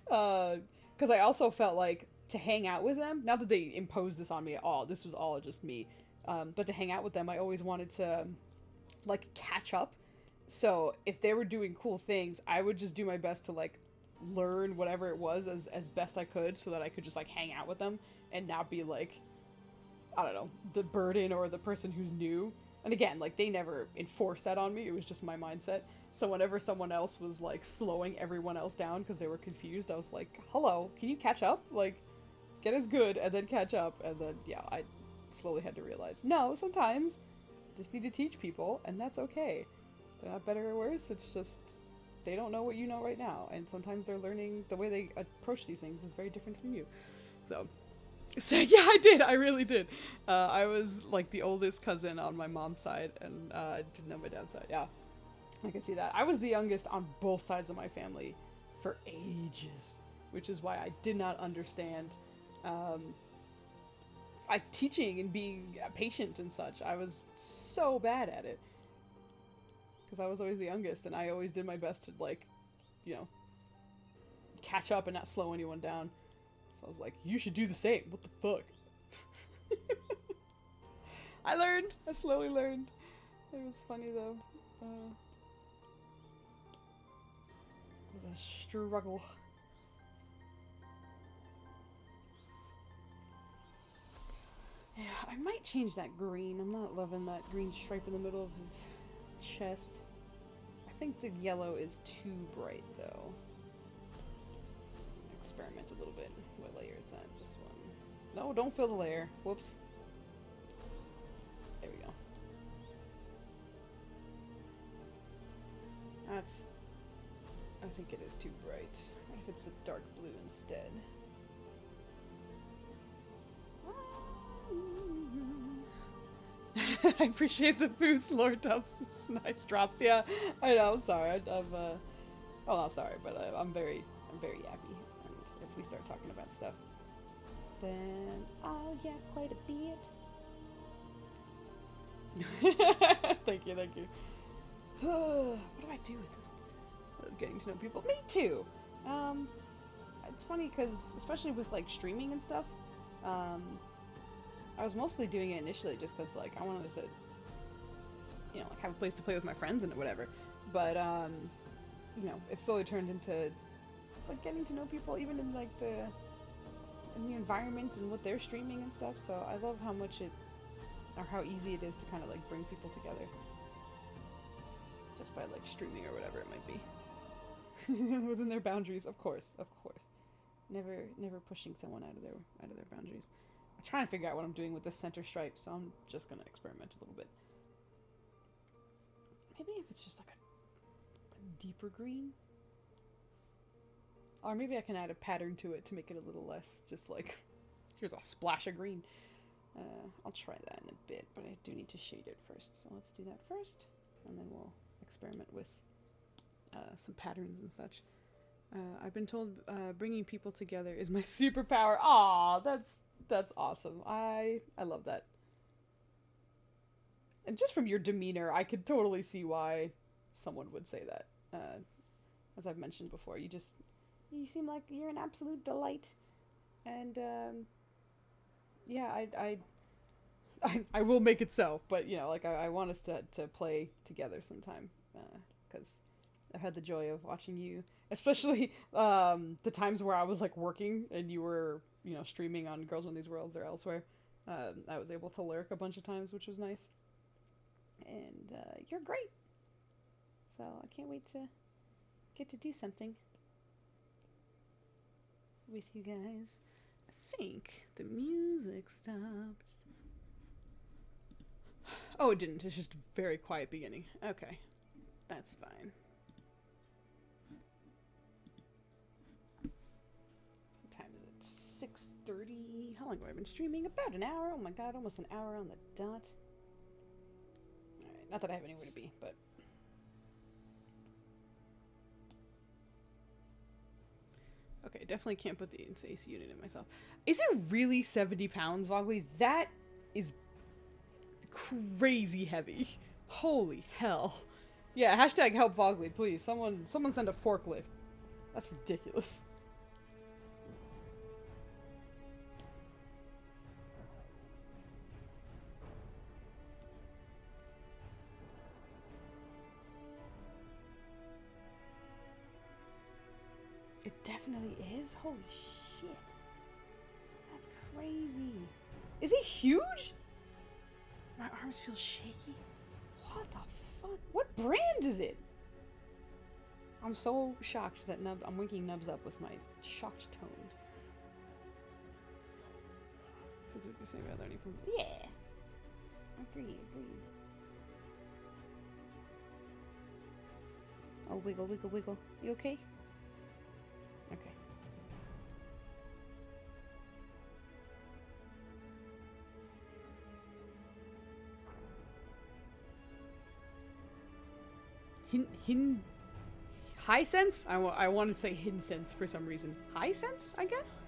Because I also felt like to hang out with them, not that they imposed this on me at all, this was all just me. But to hang out with them, I always wanted to, like, catch up. So if they were doing cool things, I would just do my best to, like, learn whatever it was as best I could, so that I could just, like, hang out with them and not be, like, I don't know, the burden or the person who's new. And again, like, they never enforced that on me. It was just my mindset. So whenever someone else was, like, slowing everyone else down because they were confused, I was like, hello, can you catch up? Like, get as good and then catch up. And then, yeah, I slowly had to realize, no, sometimes you just need to teach people, and that's okay. They're not better or worse, it's just they don't know what you know right now, and sometimes they're learning the way they approach these things is very different from you. So yeah, I really did. I was like the oldest cousin on my mom's side, and I didn't know my dad's side. Yeah, I can see that. I was the youngest on both sides of my family for ages, which is why I did not understand teaching and being patient and such. I was so bad at it because I was always the youngest, and I always did my best to, like, catch up and not slow anyone down. So I was like, you should do the same. What the fuck? I learned. I slowly learned. It was funny though. It was a struggle. Yeah, I might change that green. I'm not loving that green stripe in the middle of his chest. I think the yellow is too bright though. Experiment a little bit. What layer is that? This one. No, don't fill the layer. Whoops. There we go. That's... I think it is too bright. What if it's the dark blue instead? I appreciate the boost, Lord Dubs. Nice drops. Yeah, I know. I'm sorry. I'm well, not sorry, but I'm very yappy. And if we start talking about stuff, then I'll yap quite a bit. Thank you, thank you. What do I do with this? Getting to know people. Me too. It's funny because, especially with like streaming and stuff, I was mostly doing it initially just because like I wanted to, you know, like have a place to play with my friends and whatever. But you know, it slowly turned into like getting to know people, even in like the environment and what they're streaming and stuff. So I love how much it, or how easy it is to kind of like bring people together just by like streaming or whatever it might be. Within their boundaries, of course, of course. Never pushing someone out of their boundaries. I'm trying to figure out what I'm doing with this center stripe, so I'm just gonna experiment a little bit. Maybe if it's just like a deeper green, or maybe I can add a pattern to it to make it a little less just like here's a splash of green. I'll try that in a bit, but I do need to shade it first. So let's do that first, and then we'll experiment with some patterns and such. I've been told bringing people together is my superpower. Aw, that's awesome. I love that. And just from your demeanor, I could totally see why someone would say that. As I've mentioned before, you seem like you're an absolute delight. And yeah, I will make it so. But you know, like I want us to play together sometime, because I've had the joy of watching you, especially the times where I was like working and you were, you know, streaming on Girls Run These Worlds or elsewhere. I was able to lurk a bunch of times, which was nice. And you're great. So I can't wait to get to do something with you guys. I think the music stopped. Oh, it didn't. It's just a very quiet beginning. Okay. That's fine. What time is it? 6:30. How long have I been streaming? About an hour. Oh my god, almost an hour on the dot. Alright, not that I have anywhere to be, but... Okay, definitely can't put the AC unit in myself. Is it really 70 pounds, Vogley? That is crazy heavy. Holy hell. Yeah, hashtag help Vogley, please. Someone send a forklift. That's ridiculous. It definitely is? Holy shit. That's crazy. Is he huge? My arms feel shaky. What the fuck? What brand is it? I'm so shocked that I'm winking Nubs up with my shocked tones. Kids would be saying about learning from... Yeah. Agreed. Oh, wiggle. You okay? Okay. High sense? I want to say hin sense for some reason. High sense, I guess?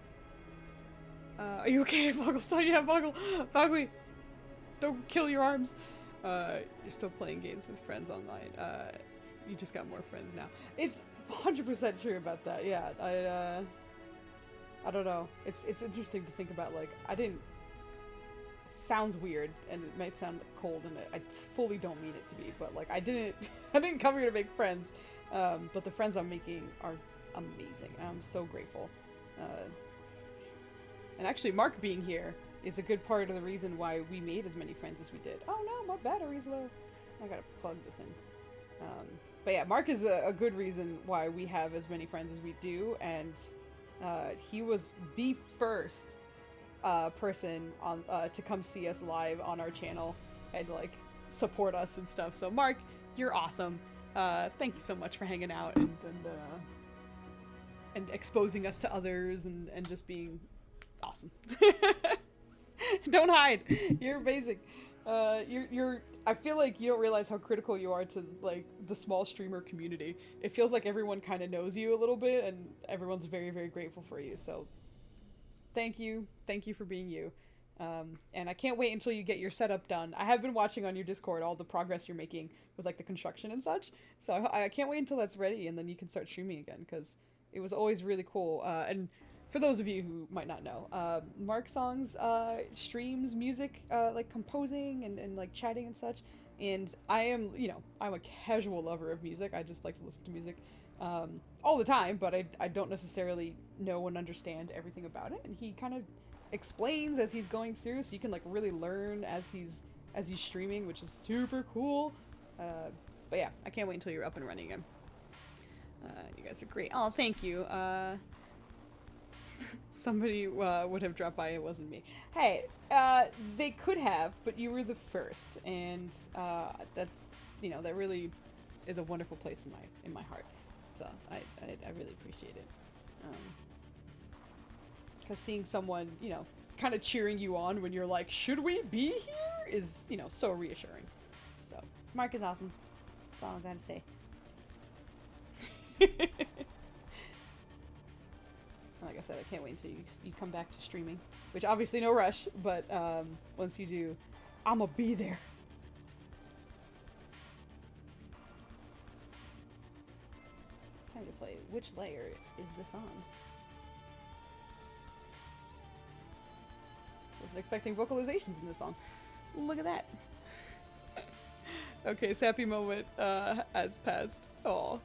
Are you okay, Bogglestone? Yeah, Bogley, don't kill your arms. You're still playing games with friends online. you just got more friends now. It's 100% true about that. Yeah, I don't know. It's interesting to think about. Like, I didn't. It sounds weird, and it might sound cold, and I fully don't mean it to be. But like, I didn't come here to make friends. But the friends I'm making are amazing. I'm so grateful. And actually, Mark being here is a good part of the reason why we made as many friends as we did. Oh no, my battery's low. I gotta plug this in. But yeah, Mark is a good reason why we have as many friends as we do, and he was the first person on to come see us live on our channel and like support us and stuff. So Mark, you're awesome. Thank you so much for hanging out and exposing us to others and just being awesome. Don't hide. You're amazing. I feel like you don't realize how critical you are to like the small streamer community. It feels like everyone kind of knows you a little bit, and everyone's very, very grateful for you. So thank you for being you. And I can't wait until you get your setup done. I have been watching on your Discord all the progress you're making with like the construction and such. So I can't wait until that's ready, and then you can start streaming again, because it was always really cool. And for those of you who might not know, Mark Songs streams music, like composing and like chatting and such. And I am, I'm a casual lover of music. I just like to listen to music all the time, but I don't necessarily know and understand everything about it. And he kind of explains as he's going through, so you can like really learn as he's streaming, which is super cool. But yeah, I can't wait until you're up and running again. You guys are great. Oh, thank you. Somebody would have dropped by. It wasn't me. Hey, they could have, but you were the first, and that's that really is a wonderful place in my heart. So I really appreciate it. Because seeing someone kind of cheering you on when you're like, should we be here, is so reassuring. So Mark is awesome. That's all I gotta say. Like I said, I can't wait until you come back to streaming, which obviously no rush, but once you do, I'ma be there. Time to play. Which layer is this on? Wasn't expecting vocalizations in this song. Look at that. Okay, sappy moment has passed. Oh.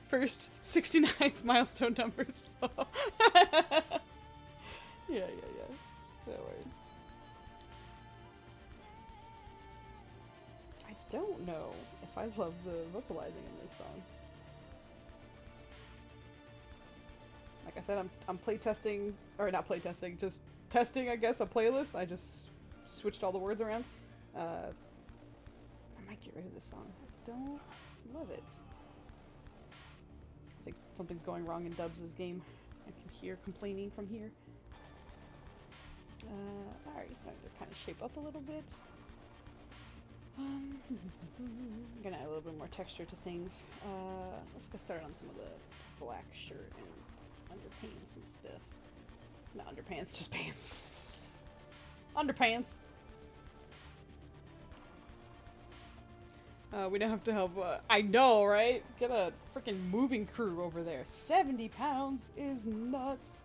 First 69th milestone numbers. Yeah. No worries. I don't know if I love the vocalizing in this song. Like I said, I'm playtesting, or not playtesting, just testing, I guess, a playlist. I just switched all the words around. I might get rid of this song. I don't love it. I think something's going wrong in Dubs' game. I can hear complaining from here. Alright, starting to kind of shape up a little bit. I'm gonna add a little bit more texture to things. Let's get started on some of the black shirt and underpants and stuff. Not underpants, just pants. Underpants! We don't have to help, I know, right? Get a freaking moving crew over there. 70 pounds is nuts.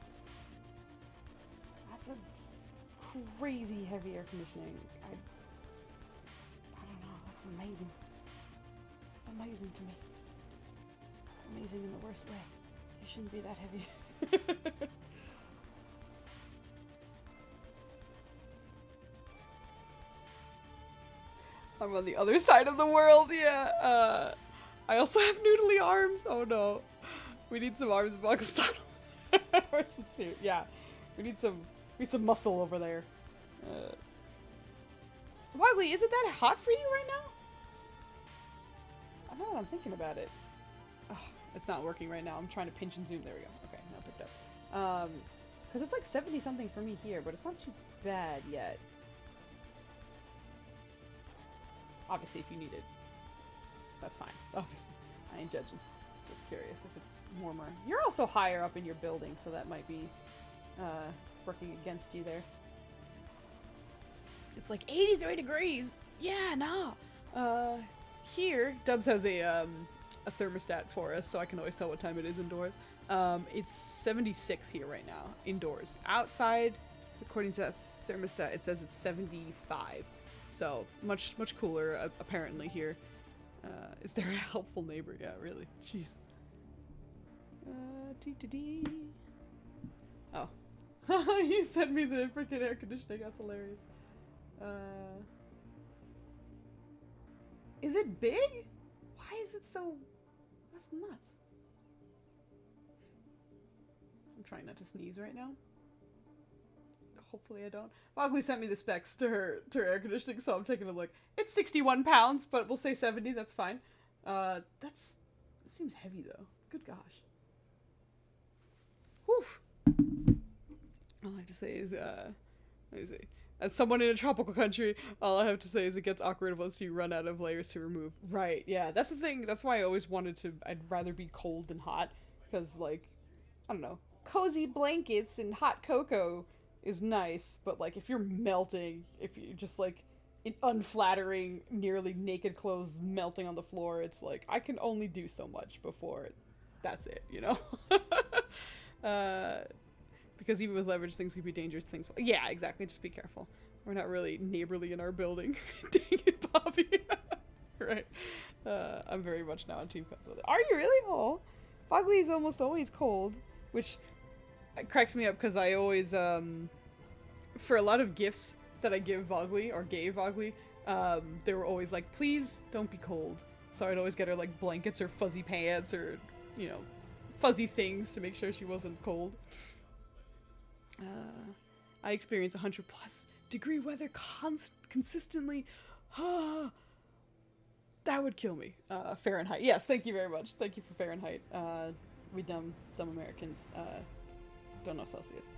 That's a crazy heavy air conditioning. I don't know, that's amazing. It's amazing to me. Amazing in the worst way. You shouldn't be that heavy. I'm on the other side of the world, yeah. I also have noodly arms. Oh no. We need some arms and Pakistan. Or some suit. Yeah. We need some muscle over there. Wildly, is it that hot for you right now? I know that I'm thinking about it. Oh, it's not working right now. I'm trying to pinch and zoom. There we go. Okay, now picked up. Because it's like 70 something for me here, but it's not too bad yet. Obviously, if you need it, that's fine. Obviously, I ain't judging. Just curious if it's warmer. You're also higher up in your building, so that might be working against you there. It's like 83 degrees. Yeah, no. Here, Dubs has a a thermostat for us, so I can always tell what time it is indoors. It's 76 here right now, indoors. Outside, according to that thermostat, it says it's 75. So, much cooler, apparently, here. Is there a helpful neighbor? Yeah, really. Jeez. Oh. You sent me the freaking air conditioning. That's hilarious. Is it big? Why is it so... That's nuts. I'm trying not to sneeze right now. Hopefully I don't. Fogly sent me the specs to her air conditioning, so I'm taking a look. It's 61 pounds, but we'll say 70. That's fine. It seems heavy though. Good gosh. Whew. All I have to say is, let me see. As someone in a tropical country, all I have to say is it gets awkward once you run out of layers to remove. Right, yeah, that's the thing. That's why I always wanted to, I'd rather be cold than hot. Because, like, I don't know, cozy blankets and hot cocoa is nice. But, like, if you're melting, if you're just, like, in unflattering, nearly naked clothes melting on the floor, it's like, I can only do so much before that's it, you know? Because even with leverage, things could be dangerous things. Yeah, exactly. Just be careful. We're not really neighborly in our building. Dang it, Bobby. Right. I'm very much now on Team Cold Weather. Are you really? Oh. Fogly is almost always cold, which cracks me up because I always, for a lot of gifts that I give Fogly, or gave Fogly, they were always like, please don't be cold. So I'd always get her, like, blankets or fuzzy pants or, you know, fuzzy things to make sure she wasn't cold. I experience 100+ degree weather consistently. That would kill me. Fahrenheit. Yes, thank you very much. Thank you for Fahrenheit. We dumb Americans don't know Celsius.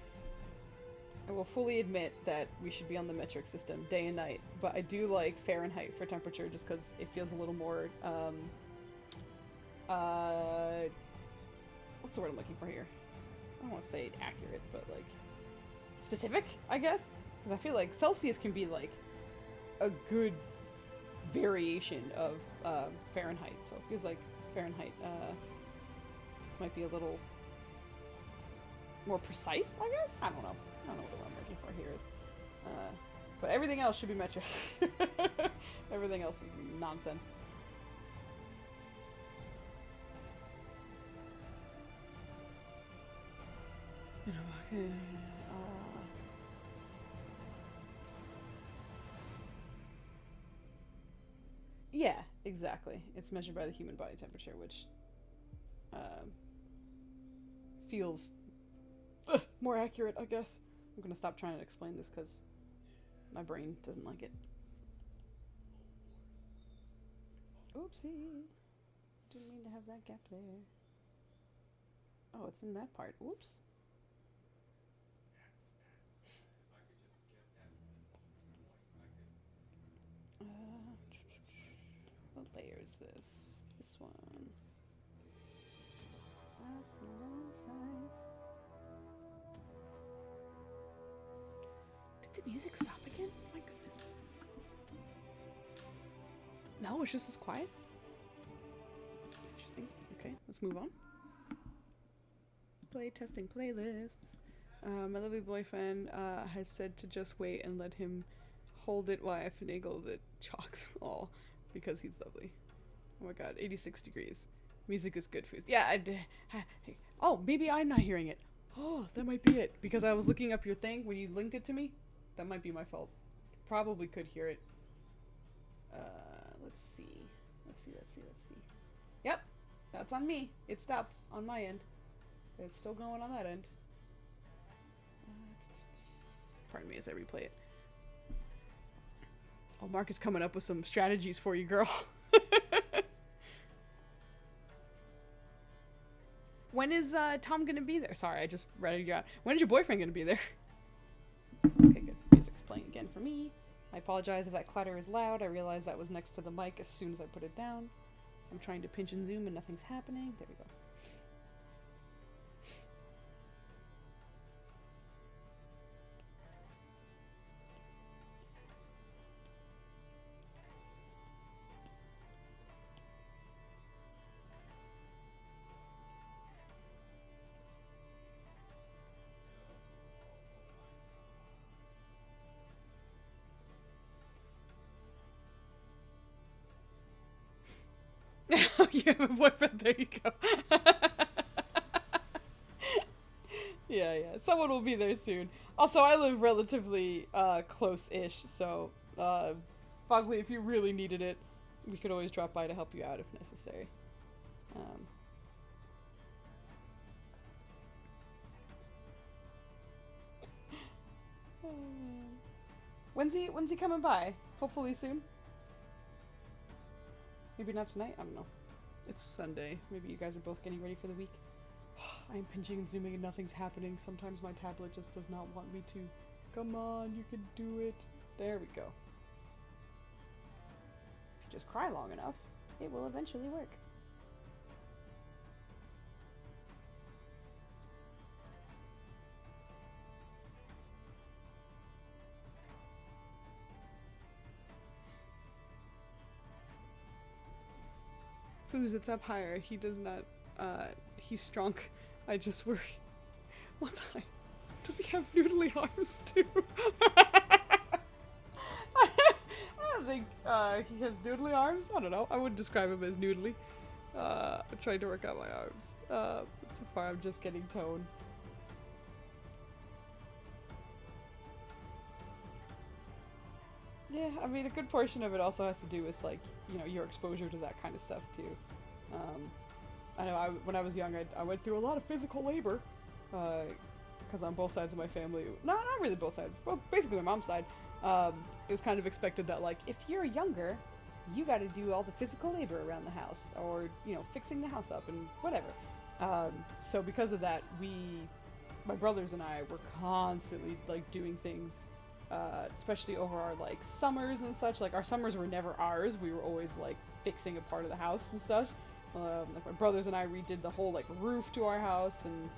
I will fully admit that we should be on the metric system day and night, but I do like Fahrenheit for temperature just because it feels a little more, what's the word I'm looking for here? I don't want to say accurate, but like, specific, I guess? Because I feel like Celsius can be like a good variation of Fahrenheit, so it feels like Fahrenheit might be a little more precise, I guess? I don't know. I don't know what the word I'm looking for here is. But everything else should be metric. Everything else is nonsense. You know, yeah, exactly. It's measured by the human body temperature, which feels more accurate, I guess. I'm gonna stop trying to explain this because my brain doesn't like it. Oopsie. Didn't mean to have that gap there. Oh, it's in that part. Oops. What layer is this? This one. That's the wrong size. Did the music stop again? My goodness. No, it's just as quiet. Interesting. Okay, let's move on. Play testing playlists. My lovely boyfriend has said to just wait and let him hold it while I finagle the chalks. Aw, because he's lovely. Oh my god, 86 degrees. Music is good food. Yeah, oh, maybe I'm not hearing it. Oh, that might be it. Because I was looking up your thing when you linked it to me. That might be my fault. Probably could hear it. Let's see. Let's see. Yep, that's on me. It stopped on my end. It's still going on that end. Pardon me as I replay it. Oh, Mark is coming up with some strategies for you, girl. When is Tom gonna be there? Sorry, I just read you out. When is your boyfriend gonna be there? Okay, good. Music's playing again for me. I apologize if that clatter is loud. I realized that was next to the mic as soon as I put it down. I'm trying to pinch and zoom and nothing's happening. There we go. You have a boyfriend. There you go. Yeah. Someone will be there soon. Also, I live relatively close-ish, so Fogley, if you really needed it, we could always drop by to help you out if necessary. Oh, man. When's he coming by? Hopefully soon. Maybe not tonight? I don't know. It's Sunday. Maybe you guys are both getting ready for the week. I'm pinching and zooming and nothing's happening. Sometimes my tablet just does not want me to. Come on, you can do it. There we go. If you just cry long enough, it will eventually work. Foos, it's up higher. He does not, he's strong. I just worry. What's high? Does he have noodly arms too? I don't think, he has noodly arms. I don't know. I wouldn't describe him as noodly. I'm trying to work out my arms. So far I'm just getting tone. Yeah, I mean, a good portion of it also has to do with, like, you know, your exposure to that kind of stuff, too. I know when I was young, I went through a lot of physical labor, because on both sides of my family, not really both sides, well, basically my mom's side, it was kind of expected that, like, if you're younger, you gotta do all the physical labor around the house, or, you know, fixing the house up and whatever. So because of that, my brothers and I were constantly, like, doing things, especially over our, like, summers and such. Like, our summers were never ours. We were always, like, fixing a part of the house and stuff. Like, my brothers and I redid the whole, like, roof to our house and,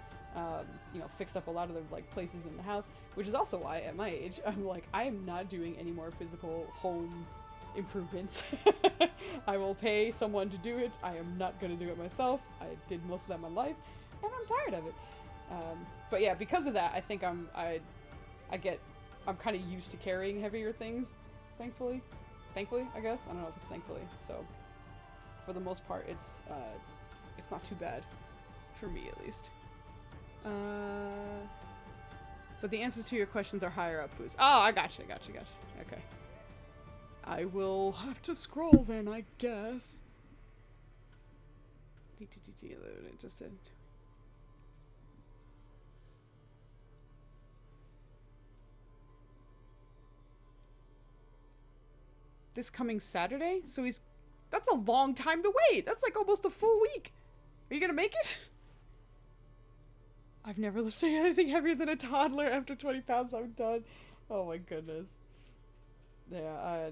you know, fixed up a lot of the, like, places in the house, which is also why, at my age, I'm like, I am not doing any more physical home improvements. I will pay someone to do it. I am not gonna do it myself. I did most of that in my life, and I'm tired of it. But yeah, because of that, I think I'm kind of used to carrying heavier things, thankfully. Thankfully, I guess. I don't know if it's thankfully. So, for the most part, it's not too bad, for me at least. But the answers to your questions are higher up, Foos. Oh, I gotcha. Okay. I will have to scroll then, I guess. It just said. This coming Saturday? So that's a long time to wait. That's like almost a full week. Are you gonna make it? I've never lifted anything heavier than a toddler. After 20 pounds, I'm done. Oh my goodness. Yeah,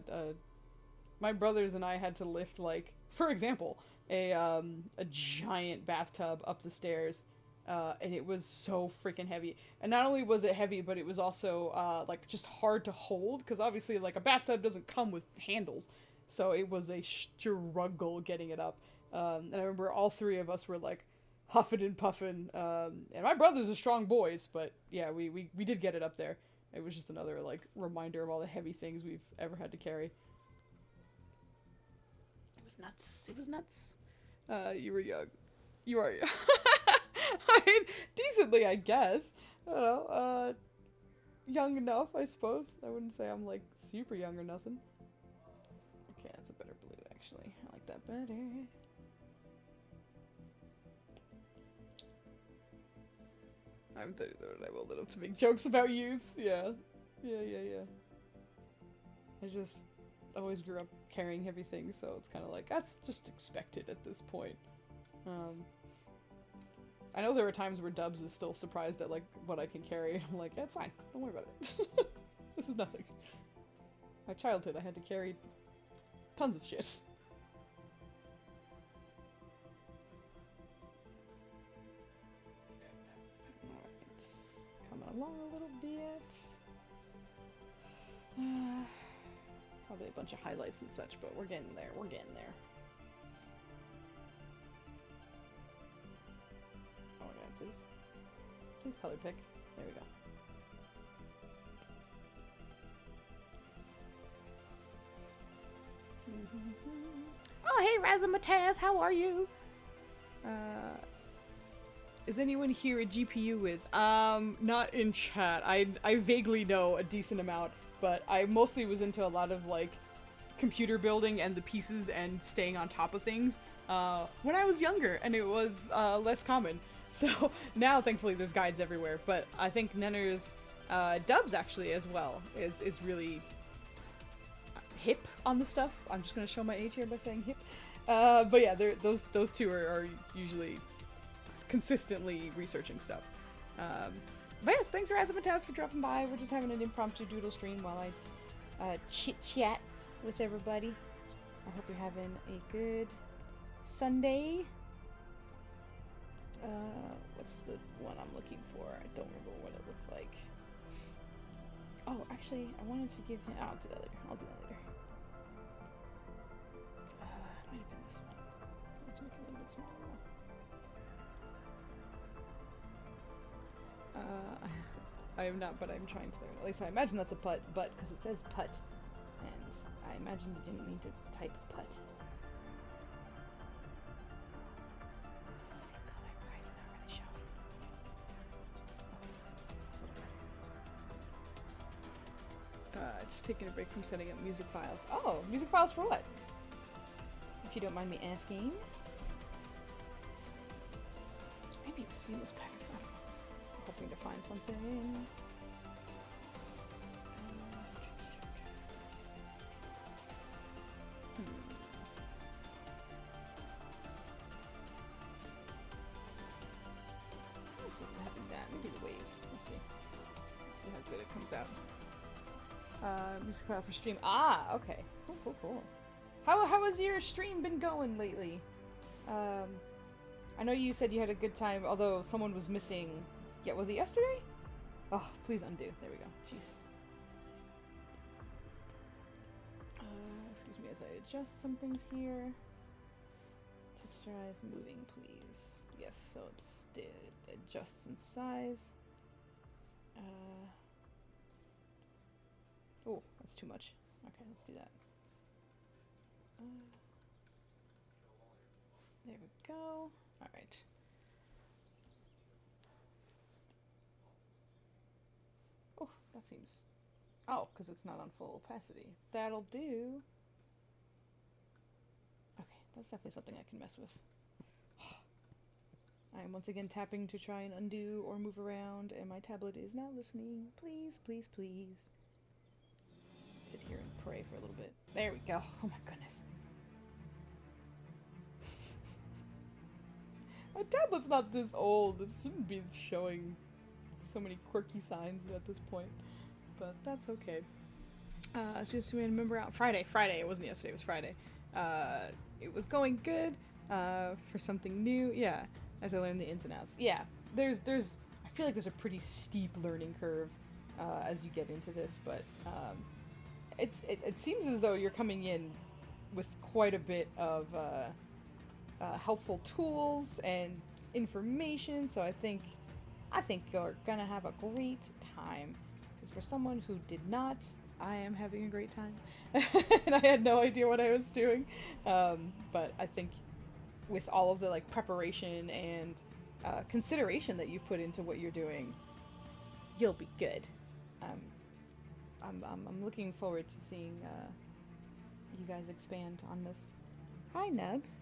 my brothers and I had to lift, like, for example, a giant bathtub up the stairs. And it was so freaking heavy. And not only was it heavy, but it was also, like, just hard to hold. Because obviously, like, a bathtub doesn't come with handles. So it was a struggle getting it up. And I remember all three of us were, like, huffing and puffing. And my brothers are strong boys. But, yeah, we did get it up there. It was just another, like, reminder of all the heavy things we've ever had to carry. It was nuts. It was nuts. You were young. You are young. I mean, decently, I guess. I don't know, young enough, I suppose. I wouldn't say I'm, like, super young or nothing. Okay, that's a better blue, actually. I like that better. I'm 33 and I'm old enough to make jokes about youths. Yeah. I just always grew up carrying heavy things, so it's kind of like, that's just expected at this point. I know there were times where Dubs is still surprised at, like, what I can carry, and I'm like, yeah, it's fine. Don't worry about it. This is nothing. My childhood, I had to carry tons of shit. Alright. Coming along a little bit. Probably a bunch of highlights and such, but we're getting there. We're getting there. Please. Please color pick. There we go. hey, Razzmatazz, how are you? Is anyone here a GPU whiz? Not in chat. I vaguely know a decent amount, but I mostly was into a lot of, like, computer building and the pieces and staying on top of things when I was younger, and it was less common. So now, thankfully, there's guides everywhere, but I think Nenner's dubs, actually, as well, is really hip on the stuff. I'm just gonna show my age here by saying hip. But yeah, those two are usually consistently researching stuff. But yes, thanks Razzmatazz for dropping by. We're just having an impromptu doodle stream while I chit-chat with everybody. I hope you're having a good Sunday. What's the one I'm looking for? I don't remember what it looked like. Oh, actually, I wanted to give him... I'll do that later. I'll do that later. It might have been this one. Let's make it a little bit smaller. I am not, but I'm trying to learn. At least I imagine that's a putt, but because it says putt, and I imagine you didn't mean to type putt. Is this the same color? Why is it not really showing? It's a little better. Just taking a break from setting up music files. Oh, music files for what? If you don't mind me asking. Maybe it was seamless packets. I don't know. Hoping to find something. Let's see what happened that. Maybe the waves. Let's see. Let's see how good it comes out. Music file for stream. Ah, okay. Cool, cool, cool. How has your stream been going lately? I know you said you had a good time, although someone was missing. Yeah, was it yesterday? Oh, please undo. There we go. Jeez. Excuse me as I adjust some things here. Texturize moving, please. Yes, so it adjusts in size. Oh, that's too much. Okay, let's do that. There we go. All right. Oh, that seems... Oh, because it's not on full opacity. That'll do. Okay, that's definitely something I can mess with. I am once again tapping to try and undo or move around, and my tablet is not listening. Please, please, please. Sit here and pray for a little bit. There we go. Oh my goodness. My tablet's not this old. This shouldn't be showing so many quirky signs at this point, but that's okay. Supposed to remember out Friday. It wasn't yesterday. It was Friday. It was going good. For something new. Yeah, as I learned the ins and outs. Yeah, there's. I feel like there's a pretty steep learning curve as you get into this, but it seems as though you're coming in with quite a bit of helpful tools and information. So I think you're gonna have a great time. Because for someone who did not, I am having a great time. And I had no idea what I was doing. But I think with all of the like preparation and consideration that you've put into what you're doing, you'll be good. I'm looking forward to seeing you guys expand on this. Hi, Nubs.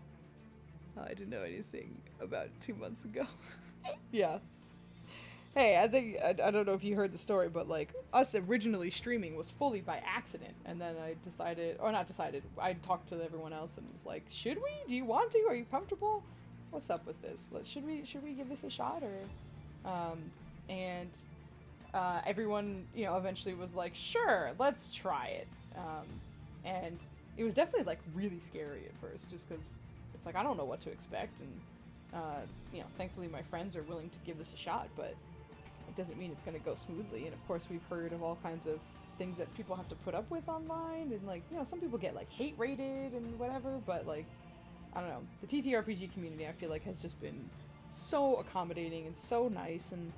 I didn't know anything about 2 months ago. Yeah. Hey, I think, I don't know if you heard the story, but like, us originally streaming was fully by accident, and then I decided, or not decided, I talked to everyone else and was like, should we? Do you want to? Are you comfortable? What's up with this? Should we give this a shot, or, everyone, eventually was like, sure, let's try it. And it was definitely like really scary at first, just because it's like, I don't know what to expect, and, thankfully my friends are willing to give this a shot, but it doesn't mean it's going to go smoothly. And of course we've heard of all kinds of things that people have to put up with online, and like, some people get like hate rated and whatever, but like, I don't know, the TTRPG community I feel like has just been so accommodating and so nice, and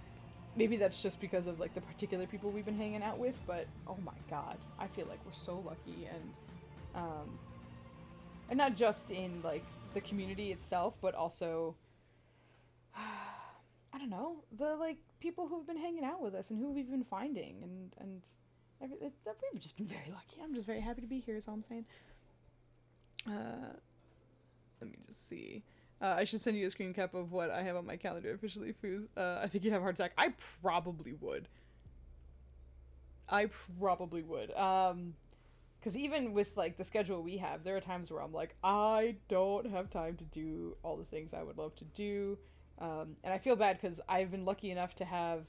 maybe that's just because of like the particular people we've been hanging out with, but oh my god, I feel like we're so lucky. And and not just in like the community itself, but also I don't know, the like people who've been hanging out with us and who we've been finding, and we've just been very lucky. I'm just very happy to be here. Is all I'm saying. Let me just see. I should send you a screen cap of what I have on my calendar officially, Foos. I think you'd have a heart attack. I probably would. Because even with, like, the schedule we have, there are times where I'm like, I don't have time to do all the things I would love to do. And I feel bad because I've been lucky enough to have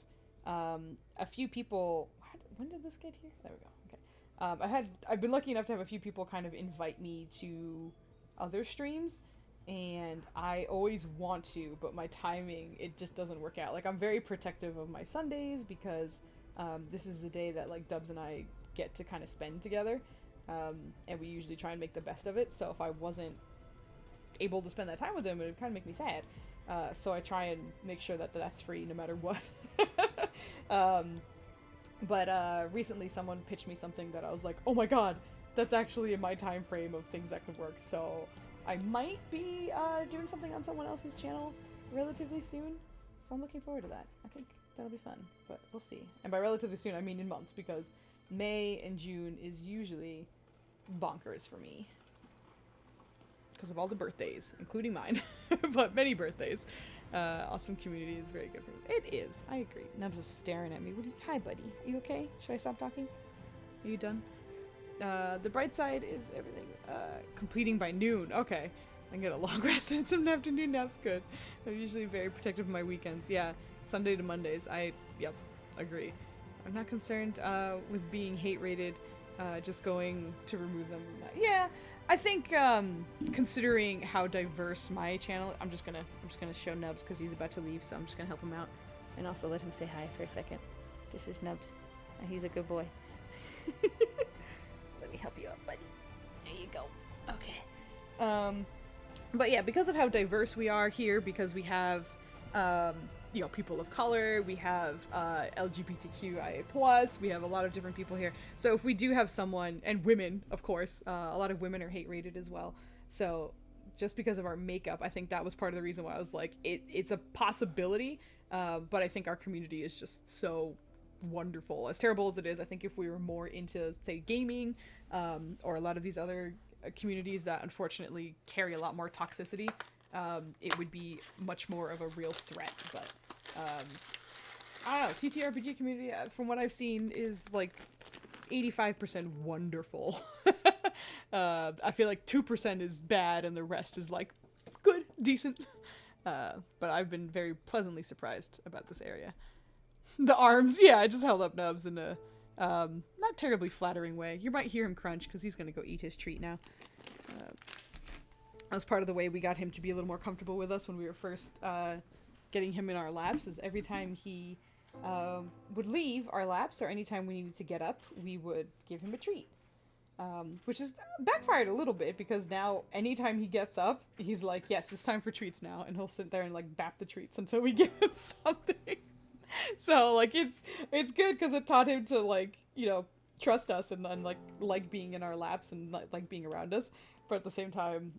a few people... When did this get here? There we go. Okay. I've been lucky enough to have a few people kind of invite me to other streams, and I always want to, but my timing, it just doesn't work out. Like, I'm very protective of my Sundays because this is the day that, like, Dubs and I get to kind of spend together, and we usually try and make the best of it. So if I wasn't able to spend that time with him, it would kind of make me sad. So I try and make sure that that's free no matter what. But recently someone pitched me something that I was like, oh my god, that's actually in my time frame of things that could work. So I might be doing something on someone else's channel relatively soon. So I'm looking forward to that. I think that'll be fun, but we'll see. And by relatively soon, I mean in months, because May and June is usually bonkers for me. Because of all the birthdays, including mine, but many birthdays. Awesome community is very good for me. It is, I agree. Nubs is staring at me. Hi, buddy. You okay? Should I stop talking? Are you done? The bright side is everything. Completing by noon. Okay. I can get a long rest and some afternoon naps. Good. I'm usually very protective of my weekends. Yeah. Sunday to Mondays. Yep. Agree. I'm not concerned with being hate rated. Just going to remove them. Yeah. I think considering how diverse my channel, I'm just gonna show Nubs because he's about to leave, so I'm just gonna help him out and also let him say hi for a second. This is Nubs, and he's a good boy. Let me help you out, buddy. There you go. Okay. But yeah, because of how diverse we are here, because we have you know, people of color, we have LGBTQIA+, we have a lot of different people here. So if we do have someone, and women, of course, a lot of women are hate rated as well. So just because of our makeup, I think that was part of the reason why I was like, it's a possibility, but I think our community is just so wonderful. As terrible as it is, I think if we were more into, say, gaming, or a lot of these other communities that unfortunately carry a lot more toxicity, it would be much more of a real threat. But I don't know, TTRPG community, from what I've seen, is like 85% wonderful. I feel like 2% is bad and the rest is like good, decent. But I've been very pleasantly surprised about this area. The arms, yeah, I just held up Nubs in a not terribly flattering way. You might hear him crunch because he's gonna go eat his treat now. That was part of the way we got him to be a little more comfortable with us when we were first getting him in our laps, is every time he would leave our laps or anytime we needed to get up, we would give him a treat. Which has backfired a little bit because now anytime he gets up, he's like, yes, it's time for treats now. And he'll sit there and like bap the treats until we give him something. So like it's good because it taught him to like, you know, trust us and like being in our laps and like being around us. But at the same time,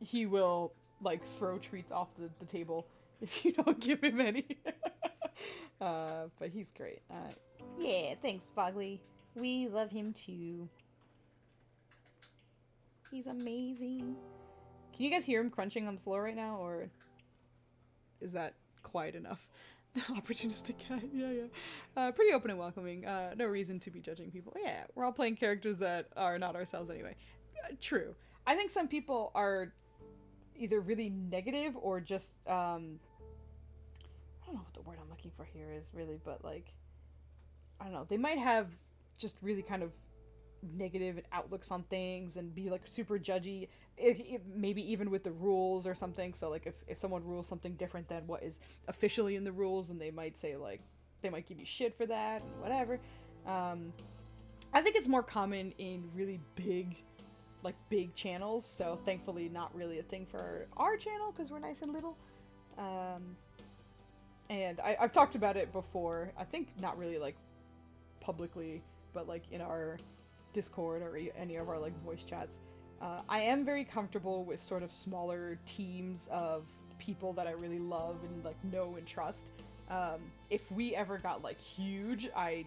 he will like throw treats off the table if you don't give him any. But he's great. Yeah, thanks, Fogley. We love him too. He's amazing. Can you guys hear him crunching on the floor right now, or is that quiet enough? Opportunistic cat, yeah. Pretty open and welcoming. No reason to be judging people. Yeah, we're all playing characters that are not ourselves anyway. True. I think some people are either really negative or just, I don't know what the word I'm looking for here is really, but like, I don't know. They might have just really kind of negative outlooks on things and be like super judgy, maybe even with the rules or something. So like if someone rules something different than what is officially in the rules, and they might say like, they might give you shit for that and whatever. I think it's more common in really big channels, so thankfully not really a thing for our channel because we're nice and little. And I've talked about it before, I think not really like publicly, but like in our Discord or any of our like voice chats. I am very comfortable with sort of smaller teams of people that I really love and like know and trust. If we ever got like huge, I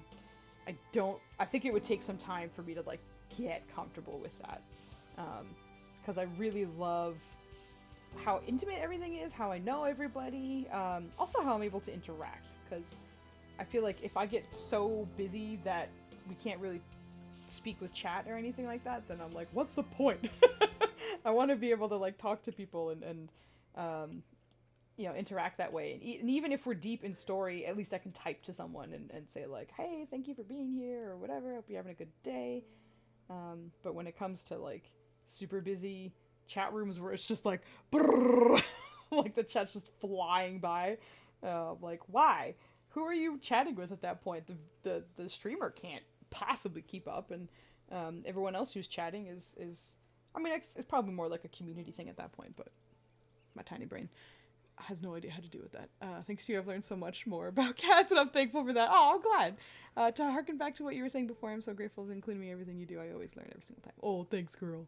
think it would take some time for me to like get comfortable with that. Because I really love how intimate everything is, how I know everybody, also how I'm able to interact, because I feel like if I get so busy that we can't really speak with chat or anything like that, then I'm like, what's the point? I want to be able to like talk to people and you know, interact that way. And even if we're deep in story, at least I can type to someone and say like, hey, thank you for being here or whatever, hope you're having a good day. But when it comes to like super busy chat rooms where it's just like brrr, like the chat's just flying by, like, why? Who are you chatting with at that point? The streamer can't possibly keep up, and everyone else who's chatting is I mean, it's probably more like a community thing at that point, but my tiny brain has no idea how to do with that. Thanks to you, I've learned so much more about cats, and I'm thankful for that. Oh, I'm glad. To harken back to what you were saying before, I'm so grateful to include me in everything you do. I always learn every single time. Oh, thanks, girl.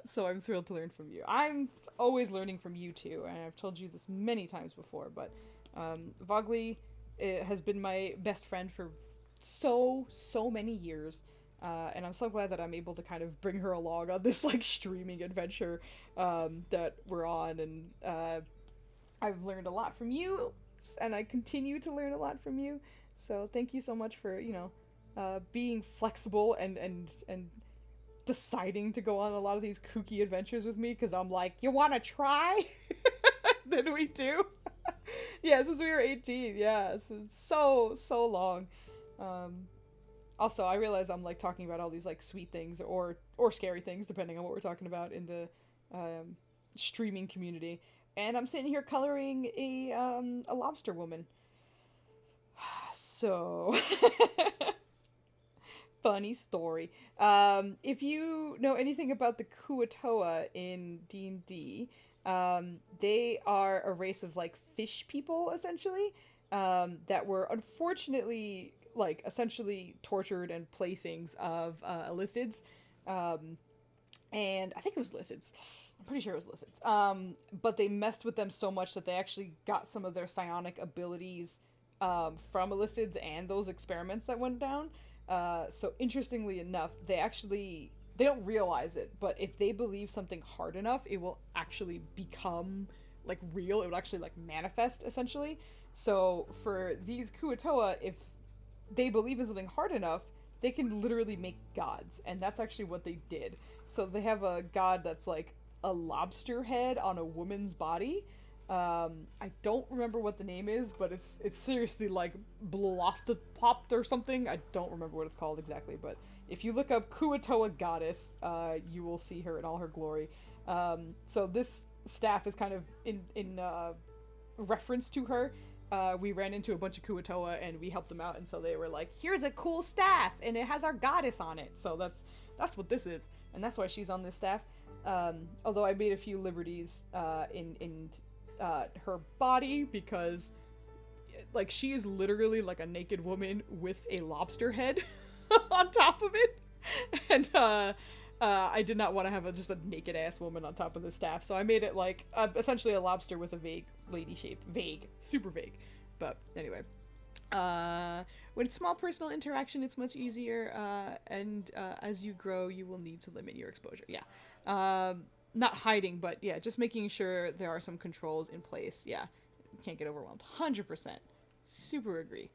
So I'm thrilled to learn from you. I'm always learning from you, too, and I've told you this many times before, but Vogly has been my best friend for so many years. And I'm so glad that I'm able to kind of bring her along on this, like, streaming adventure that we're on, and I've learned a lot from you, and I continue to learn a lot from you, so thank you so much for, you know, being flexible and deciding to go on a lot of these kooky adventures with me, because I'm like, you want to try? Then we do. Yeah, since we were 18, yeah, so long. Also, I realize I'm, like, talking about all these, like, sweet things or scary things, depending on what we're talking about in the streaming community. And I'm sitting here coloring a lobster woman. So, funny story. If you know anything about the Kuatoa in D&D, they are a race of, like, fish people, essentially, that were unfortunately, like, essentially tortured and playthings of Illithids. And I think it was Lithids. I'm pretty sure it was Lithids. But they messed with them so much that they actually got some of their psionic abilities from Lithids and those experiments that went down. So interestingly enough, they don't realize it, but if they believe something hard enough, it will actually become, like, real. It would actually, like, manifest, essentially. So for these Kuatoa, if they believe in something hard enough, they can literally make gods, and that's actually what they did. So they have a god that's like a lobster head on a woman's body. I don't remember what the name is, but it's seriously like Bloftopopt or something. I don't remember what it's called exactly, but if you look up Kuatoa goddess, you will see her in all her glory. So this staff is kind of in reference to her. We ran into a bunch of Kuatoa and we helped them out, and so they were like, here's a cool staff and it has our goddess on it. So that's what this is, and that's why she's on this staff. Although I made a few liberties in her body, because, like, she is literally like a naked woman with a lobster head on top of it, and I did not want to have just a naked ass woman on top of the staff, so I made it like essentially a lobster with a vague lady shape. Vague. Super vague. But anyway. When it's small personal interaction, it's much easier, and as you grow, you will need to limit your exposure. Yeah. Not hiding, but yeah, just making sure there are some controls in place. Yeah. Can't get overwhelmed. 100%. Super agree.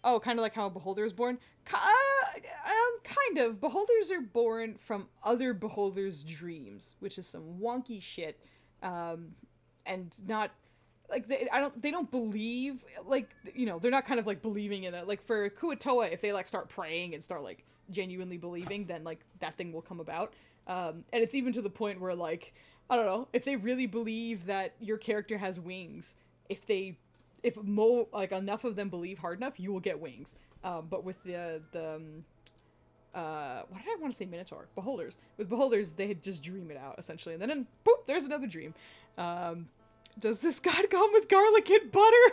Oh, kind of like how a beholder is born? Kind of. Beholders are born from other beholders' dreams, which is some wonky shit. And not, like, they don't believe, like, you know, they're not kind of, like, believing in it. Like, for Kuatoa, if they, like, start praying and start, like, genuinely believing, then, like, that thing will come about. And it's even to the point where, like, I don't know, if they really believe that your character has wings, if enough of them believe hard enough, you will get wings. But with the what did I want to say? Minotaur. Beholders. With beholders, they just dream it out, essentially. And then, boop, there's another dream. Does this god come with garlic and butter?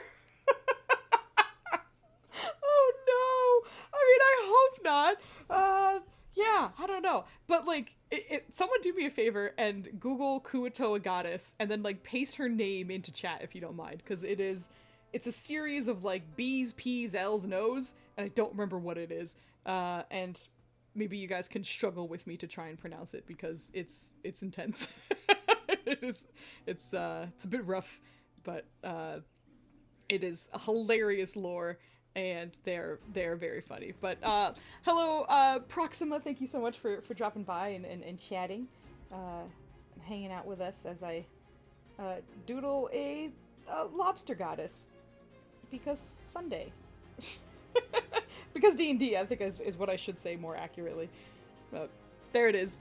Oh no! I mean, I hope not. Yeah, I don't know. But, like, someone do me a favor and Google Kuatoa Goddess and then, like, paste her name into chat if you don't mind. Because it's a series of, like, B's, P's, L's, and O's, and I don't remember what it is. And maybe you guys can struggle with me to try and pronounce it because it's intense. It's a bit rough, but it is a hilarious lore, and they're very funny. But hello, Proxima, thank you so much for dropping by and chatting, and hanging out with us as I doodle a lobster goddess, because Sunday. Because D&D, I think is what I should say more accurately. But there it is.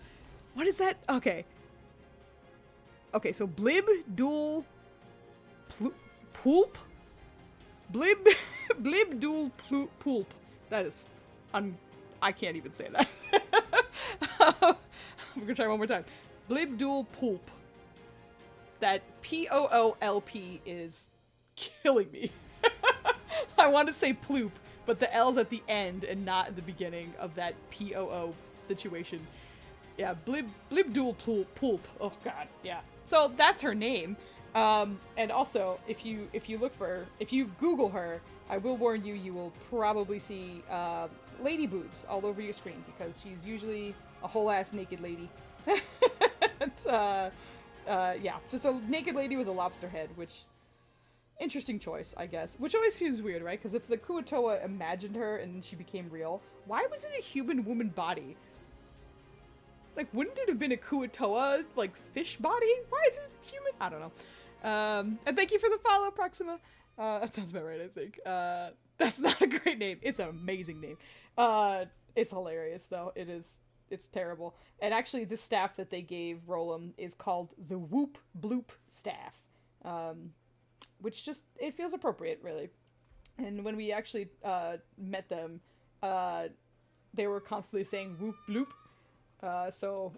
What is that? Okay, so blib dual poulp? Blib dual poulp. That is I can't even say that. I'm gonna try one more time. Blib dual poulp. That Poolp is killing me. I want to say ploop, but the L's at the end and not at the beginning of that POO situation. Yeah, blib dual poulp. Oh god, yeah. So that's her name. And also, if you Google her, I will warn you, you will probably see lady boobs all over your screen, because she's usually a whole ass naked lady. And, yeah, just a naked lady with a lobster head, which, interesting choice, I guess. Which always seems weird, right? Because if the Kuatoa imagined her and she became real, why was it a human woman body? Like, wouldn't it have been a Kuatoa, like, fish body? Why is it human? I don't know. And thank you for the follow, Proxima. That sounds about right, I think. That's not a great name. It's an amazing name. It's hilarious, though. It's terrible. And actually, this staff that they gave Rolim is called the Whoop Bloop Staff. Which just, it feels appropriate, really. And when we actually met them, they were constantly saying whoop bloop. So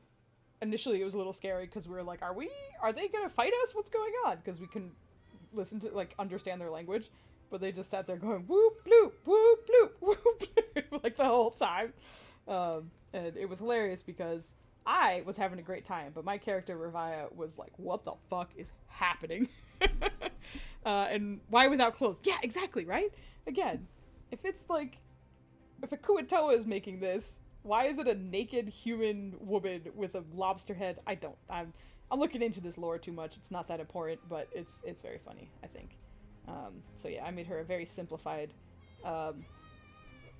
initially it was a little scary, because we were like, are they gonna fight us? What's going on? Because we couldn't listen to, like, understand their language. But they just sat there going whoop bloop, whoop bloop, whoop bloop, like the whole time. And it was hilarious because I was having a great time, but my character Revia was like, what the fuck is happening? And why without clothes? Yeah, exactly, right? Again, if it's like, if a Kuatoa is making this, why is it a naked human woman with a lobster head? I'm looking into this lore too much. It's not that important, but it's very funny, I think. So yeah, I made her a very simplified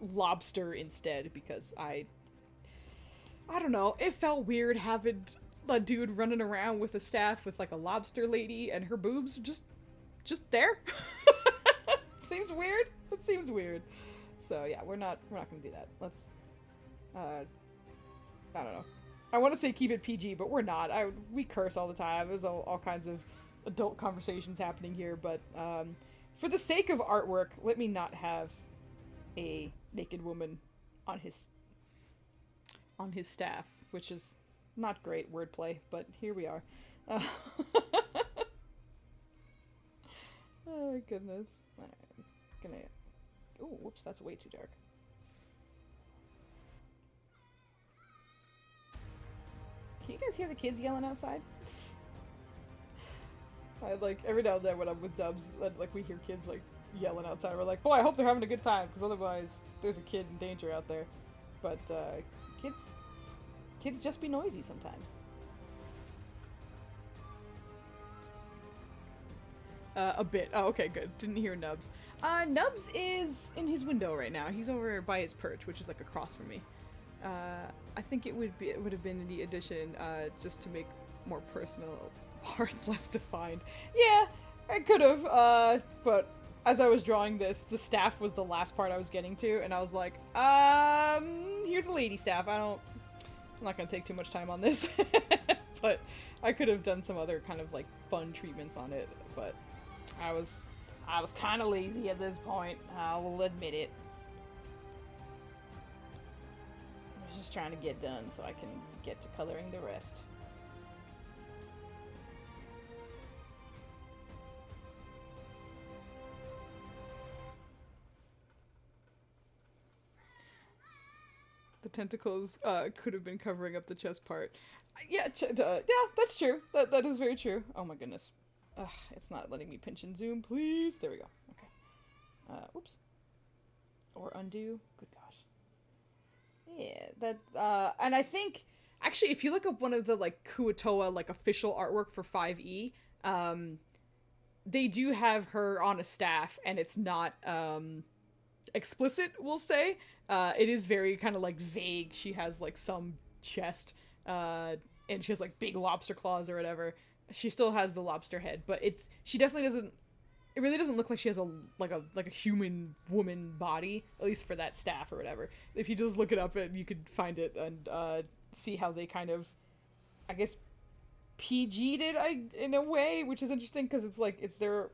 lobster instead, because I don't know, it felt weird having a dude running around with a staff with, like, a lobster lady and her boobs just there. Seems weird. It seems weird. So yeah, we're not gonna do that. Let's I don't know. I want to say keep it PG, but we're not. We curse all the time. There's all kinds of adult conversations happening here, but for the sake of artwork, let me not have a naked woman on his staff, which is not great wordplay, but here we are. Oh my goodness. I'm gonna... Ooh, whoops, that's way too dark. Can you guys hear the kids yelling outside? I, like, every now and then when I'm with Dubs, like, we hear kids, like, yelling outside. We're like, boy, I hope they're having a good time, because otherwise there's a kid in danger out there. But, kids just be noisy sometimes. A bit. Oh, okay, good. Didn't hear Nubs. Nubs is in his window right now. He's over by his perch, which is, like, across from me. I think it would have been a neat addition, just to make more personal parts less defined. Yeah, I could have, but as I was drawing this, the staff was the last part I was getting to, and I was like, here's a lady staff. I'm not gonna take too much time on this. But I could have done some other kind of, like, fun treatments on it, but I was kind of lazy at this point. I will admit it. I was just trying to get done so I can get to coloring the rest. The tentacles could have been covering up the chest part. Yeah, yeah, that's true. That is very true. Oh my goodness. Ugh, it's not letting me pinch and zoom, please. There we go. Okay. Oops. Or undo. Good gosh. Yeah, that, and I think, actually, if you look up one of the, like, Kuatoa, like, official artwork for 5e, they do have her on a staff, and it's not, explicit, we'll say. It is very kind of, like, vague. She has, like, some chest, and she has, like, big lobster claws or whatever. She still has the lobster head, but she definitely doesn't, it really doesn't look like she has a human woman body, at least for that staff or whatever. If you just look it up, and you could find it and see how they kind of, I guess, PG'd it in a way, which is interesting because it's like it's their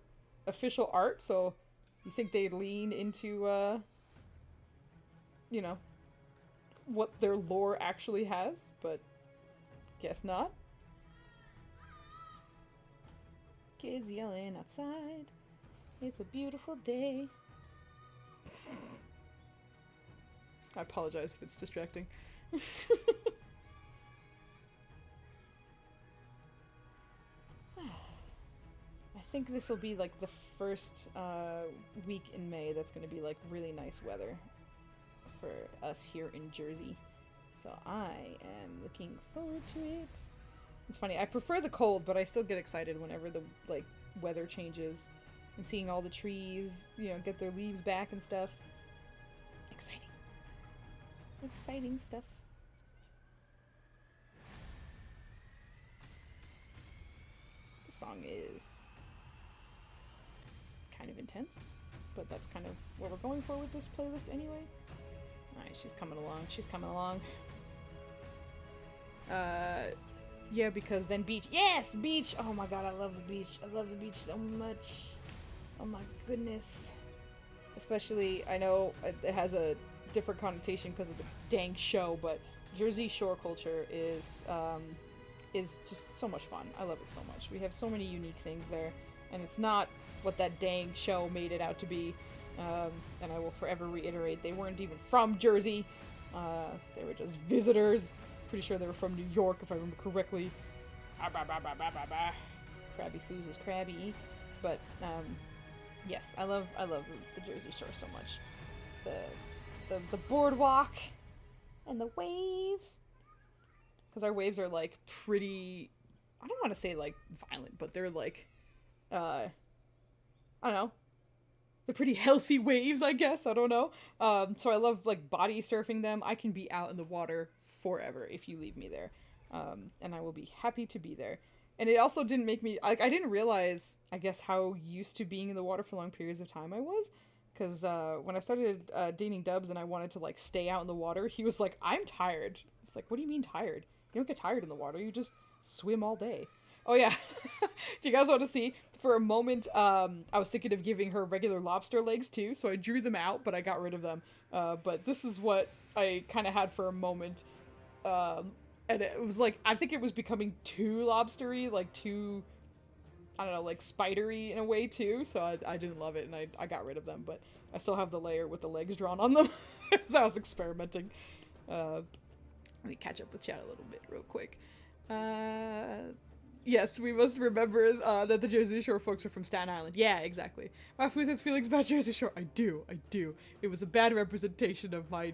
official art, so you think they'd lean into you know, what their lore actually has, but guess not. Kids yelling outside. It's a beautiful day. I apologize if it's distracting. I think this will be like the first week in May that's going to be like really nice weather for us here in Jersey. So I am looking forward to it. It's funny, I prefer the cold, but I still get excited whenever the like weather changes and seeing all the trees, you know, get their leaves back and stuff. Exciting. Exciting stuff. The song is kind of intense, but that's kind of what we're going for with this playlist anyway. Alright, she's coming along. She's coming along. Yeah, because then beach. Yes, beach! Oh my god, I love the beach. I love the beach so much. Oh my goodness. Especially, I know it has a different connotation because of the dang show, but Jersey Shore culture is just so much fun. I love it so much. We have so many unique things there, and it's not what that dang show made it out to be. And I will forever reiterate, they weren't even from Jersey. They were just visitors. Pretty sure they were from New York, if I remember correctly. Krabby Foos is crabby. But, yes, I love the Jersey Shore so much. The boardwalk and the waves. Because our waves are, like, pretty, I don't want to say, like, violent, but they're, like, I don't know. They're pretty healthy waves, I guess. I don't know. So I love, like, body surfing them. I can be out in the water forever if you leave me there. And I will be happy to be there. And it also didn't make me, like, I didn't realize, I guess, how used to being in the water for long periods of time I was. Because when I started dating Dubs and I wanted to, like, stay out in the water, he was like, I'm tired. It's like, what do you mean tired? You don't get tired in the water. You just swim all day. Oh, yeah. Do you guys want to see? For a moment, I was thinking of giving her regular lobster legs, too. So I drew them out, but I got rid of them. But this is what I kind of had for a moment. And it was like, I think it was becoming too lobstery, like too, I don't know, like spidery in a way, too. So I didn't love it, and I got rid of them. But I still have the layer with the legs drawn on them. As I was experimenting. Let me catch up with chat a little bit real quick. Yes, we must remember that the Jersey Shore folks are from Staten Island. Yeah, exactly. Mafu has feelings about Jersey Shore. I do. It was a bad representation of my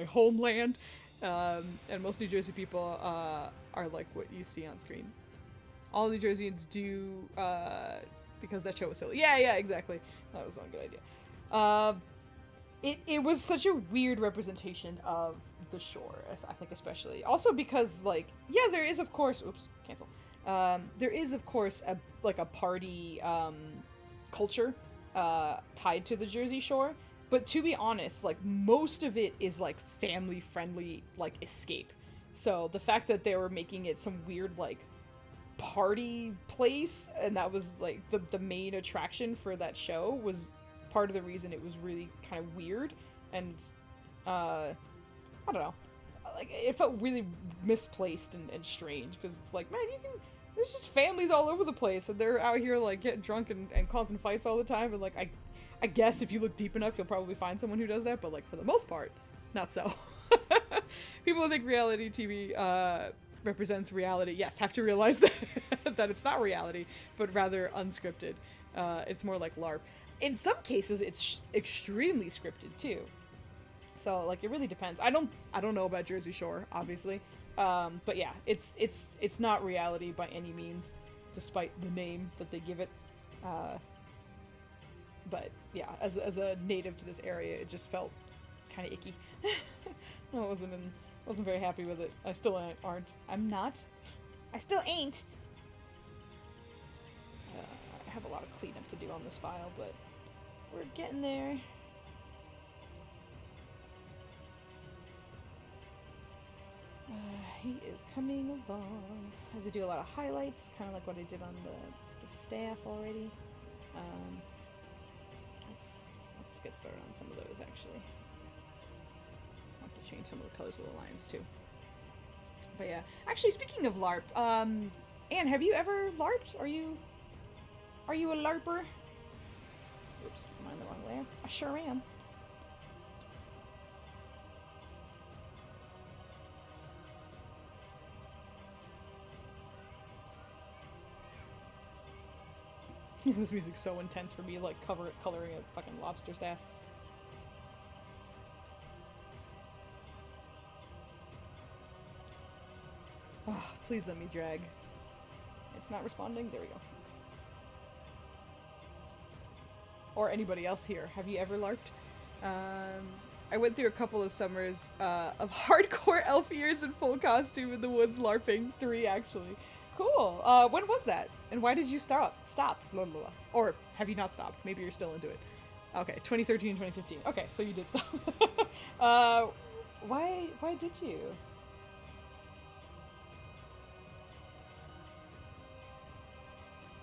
homeland, and most New Jersey people are like what you see on screen. All New Jerseyans do, because that show was silly. Yeah, exactly. That was not a good idea. It was such a weird representation of the shore, I think, especially. Also because, like, yeah, there is, of course, oops, cancel. There is, of course, a party culture tied to the Jersey Shore, but to be honest, like, most of it is, like, family-friendly, like, escape. So the fact that they were making it some weird, like, party place, and that was, like, the main attraction for that show was part of the reason it was really kind of weird, and, I don't know. Like, it felt really misplaced and strange, because it's like, man, there's just families all over the place, and they're out here, like, getting drunk and causing fights all the time, and, like, I guess if you look deep enough, you'll probably find someone who does that, but, like, for the most part, not so. People who think reality TV represents reality, yes, have to realize that that it's not reality, but rather unscripted. It's more like LARP. In some cases, it's extremely scripted too. So like it really depends. I don't know about Jersey Shore, obviously, but yeah, it's not reality by any means, despite the name that they give it. But yeah, as a native to this area, it just felt kind of icky. I wasn't very happy with it. I still aren't. I'm not. I still ain't. I have a lot of cleanup to do on this file, but we're getting there. He is coming along. I have to do a lot of highlights, kind of like what I did on the staff already. Let's get started on some of those, actually. I'll have to change some of the colors of the lines, too. But yeah. Actually, speaking of LARP, Anne, have you ever LARPed? Are you a LARPer? Oops, am I in the wrong layer? I sure am. This music's so intense for me, like coloring a fucking lobster staff. Oh, please let me drag. It's not responding? There we go. Or anybody else here. Have you ever LARPed? I went through a couple of summers of hardcore elf ears in full costume in the woods LARPing. 3, actually. Cool. When was that? And why did you stop? Blah, blah, blah. Or have you not stopped? Maybe you're still into it. Okay, 2013 and 2015. Okay, so you did stop. Why did you?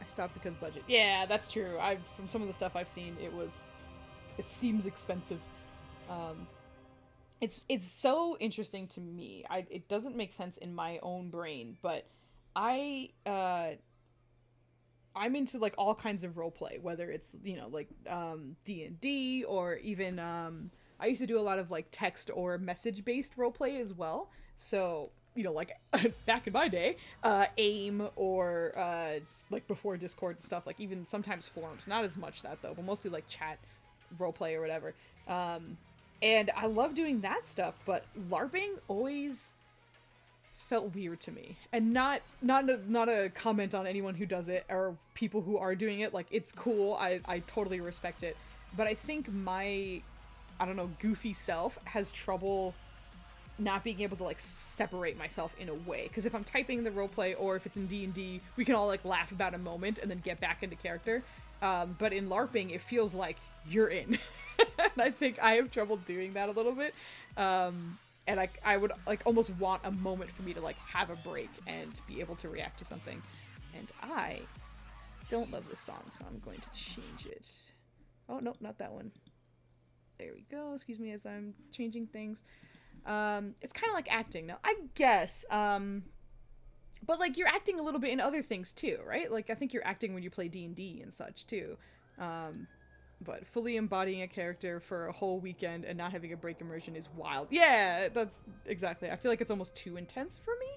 I stopped because budget. Yeah, that's true. From some of the stuff I've seen, it seems expensive. It's so interesting to me. It doesn't make sense in my own brain, but I'm into like all kinds of roleplay, whether it's, you know, like D&D or even I used to do a lot of like text or message based roleplay as well. So, you know, like back in my day, AIM or like before Discord and stuff, like even sometimes forums, not as much that though, but mostly like chat roleplay or whatever. And I love doing that stuff, but LARPing always felt weird to me. And not a comment on anyone who does it or people who are doing it. Like, it's cool. I totally respect it. But I think my, I don't know, goofy self has trouble not being able to like separate myself in a way. Because if I'm typing the roleplay or if it's in D&D, we can all like laugh about a moment and then get back into character. But in LARPing, it feels like you're in. And I think I have trouble doing that a little bit. And I would like almost want a moment for me to like have a break and be able to react to something. And I don't love this song, so I'm going to change it. Oh, no, not that one. There we go. Excuse me as I'm changing things. It's kind of like acting now, I guess. But like you're acting a little bit in other things too, right? Like I think you're acting when you play D&D and such too. But fully embodying a character for a whole weekend and not having a break immersion is wild. Yeah, that's exactly. I feel like it's almost too intense for me.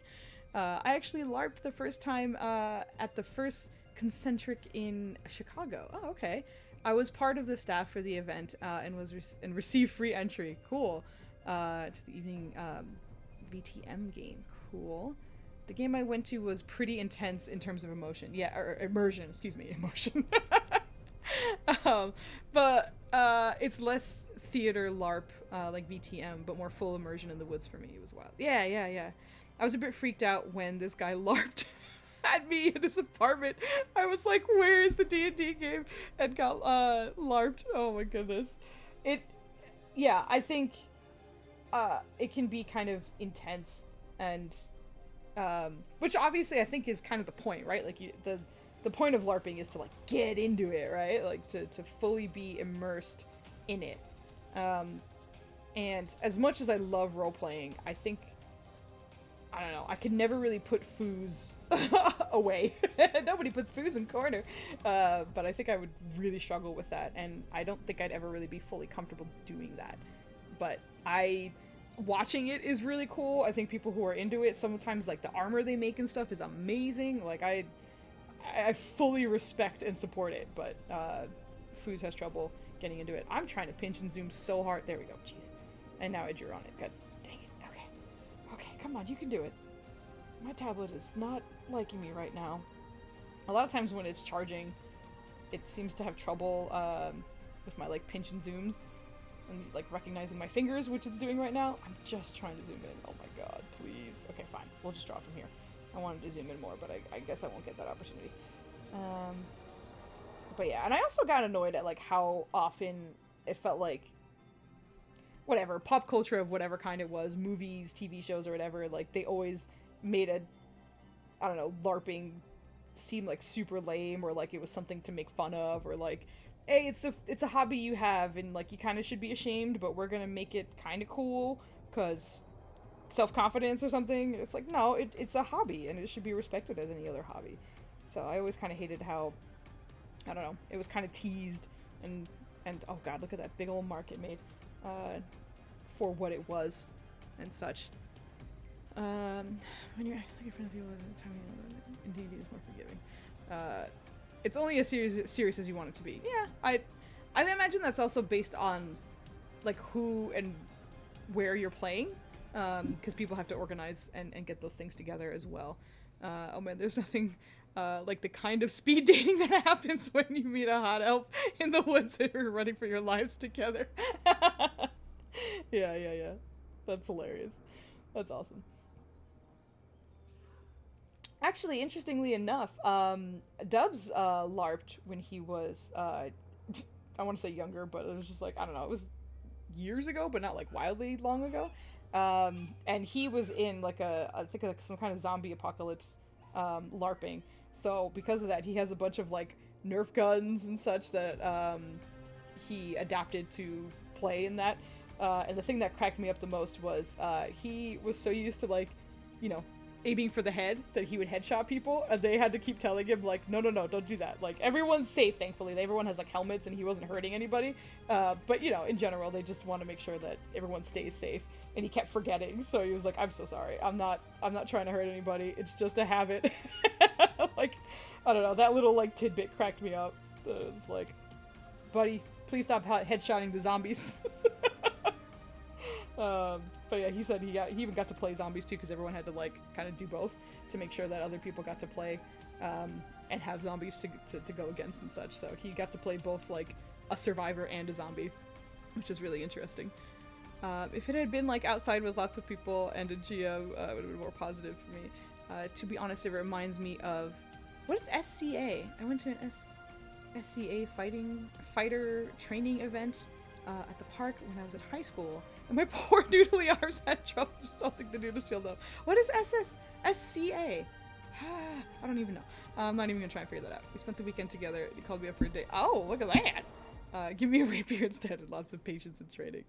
I actually LARPed the first time at the first Concentric in Chicago. Oh, okay. I was part of the staff for the event and received free entry. Cool. To the evening VTM game. Cool. The game I went to was pretty intense in terms of emotion. Yeah, or immersion. Excuse me, emotion. But it's less theater LARP like VTM, but more full immersion in the woods for me. It was wild. Yeah. I was a bit freaked out when this guy LARPed at me in his apartment. I was like, where is the D&D game? And got LARPed. Oh my goodness. I think it can be kind of intense and which obviously I think is kind of the point, right? Like the point of LARPing is to like get into it, right? Like to fully be immersed in it. And as much as I love role-playing, I think, I don't know, I could never really put Foos away. Nobody puts Foos in corner. But I think I would really struggle with that, and I don't think I'd ever really be fully comfortable doing that. But I watching it is really cool. I think people who are into it, sometimes like the armor they make and stuff is amazing. Like I fully respect and support it, but Foos has trouble getting into it. I'm trying to pinch and zoom so hard. There we go. Jeez. And now I drew on it. God dang it. Okay. Okay, come on, you can do it. My tablet is not liking me right now. A lot of times when it's charging, it seems to have trouble with my like pinch and zooms and like recognizing my fingers, which it's doing right now. I'm just trying to zoom in. Oh my god, please. Okay, fine. We'll just draw from here. I wanted to zoom in more, but I guess I won't get that opportunity. But yeah, and I also got annoyed at like how often it felt like whatever, pop culture of whatever kind it was, movies, TV shows, or whatever, like they always made a, I don't know, LARPing seem like super lame, or like it was something to make fun of, or like, hey, it's a hobby you have and like you kind of should be ashamed, but we're gonna make it kind of cool because self-confidence or something. It's like, no, it's a hobby and it should be respected as any other hobby. So I always kind of hated how, I don't know, it was kind of teased and oh god, look at that big old mark it made for what it was and such. When you're acting like in front of people at the time, indeed is more forgiving. It's only as serious as you want it to be. Yeah, I imagine that's also based on like who and where you're playing, because people have to organize and get those things together as well. Oh man, there's nothing like the kind of speed dating that happens when you meet a hot elf in the woods and you're running for your lives together. Yeah. That's hilarious. That's awesome. Actually, interestingly enough, Dubs LARPed when he was, I want to say younger, but it was just like, I don't know, it was years ago, but not like wildly long ago. And he was in like I think like some kind of zombie apocalypse LARPing. So because of that, he has a bunch of like Nerf guns and such that he adapted to play in that. And the thing that cracked me up the most was he was so used to like, you know, aiming for the head that he would headshot people, and they had to keep telling him like, no, don't do that. Like, everyone's safe, thankfully. Everyone has like helmets and he wasn't hurting anybody. But you know, in general, they just want to make sure that everyone stays safe. And he kept forgetting, so he was like, I'm so sorry. I'm not trying to hurt anybody. It's just a habit. Like, I don't know, that little like tidbit cracked me up. It was like, buddy, please stop headshotting the zombies. But yeah, he said he even got to play zombies too, because everyone had to like kind of do both to make sure that other people got to play and have zombies to go against and such. So he got to play both like a survivor and a zombie, which is really interesting. If it had been like outside with lots of people and a GM, it would have been more positive for me. To be honest, it reminds me of, what is SCA? I went to an SCA fighter training event at the park when I was in high school, and my poor doodly arms had trouble just holding the doodle shield up. What is SCA? I don't even know. I'm not even gonna try and figure that out. We spent the weekend together. He called me up for a date. Oh, look at that! Give me a rapier instead and lots of patience and training.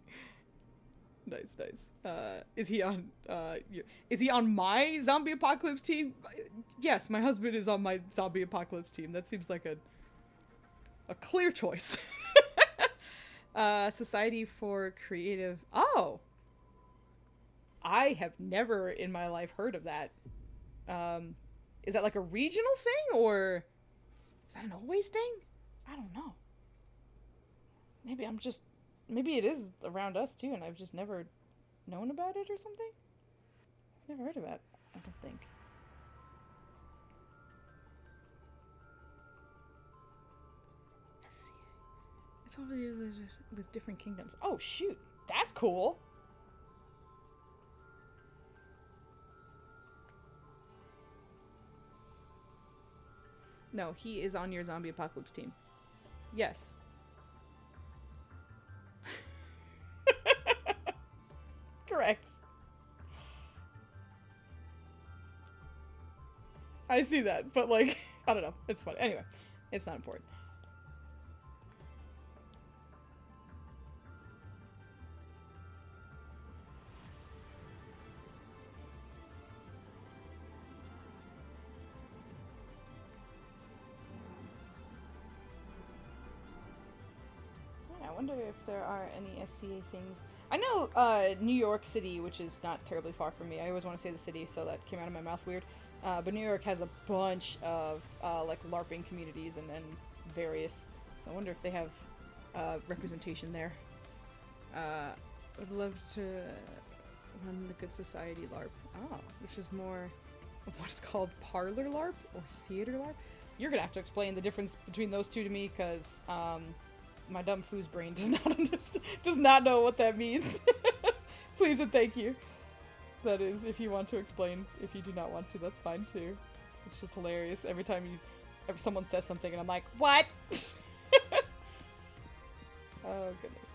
Nice. Is he on my zombie apocalypse team? Yes, my husband is on my zombie apocalypse team. That seems like a clear choice. Society for Creative. Oh! I have never in my life heard of that. Is that like a regional thing, or is that an always thing? I don't know. Maybe it is around us too, and I've just never known about it or something? Never heard of it, I don't think. It's all with different kingdoms. Oh shoot, that's cool. No, he is on your zombie apocalypse team. Yes. Correct. I see that, but like, I don't know. It's fun. Anyway, it's not important. I wonder if there are any SCA things. I know New York City, which is not terribly far from me. I always want to say the city, so that came out of my mouth weird. But New York has a bunch of like LARPing communities and various. So I wonder if they have representation there. I'd love to run the Good Society LARP. Oh, which is more of what is called parlor LARP or theater LARP. You're gonna have to explain the difference between those two to me, because my dumb foos brain does not know what that means. Please and thank you. That is, if you want to explain. If you do not want to, that's fine too. It's just hilarious every time someone says something and I'm like, what? Oh goodness.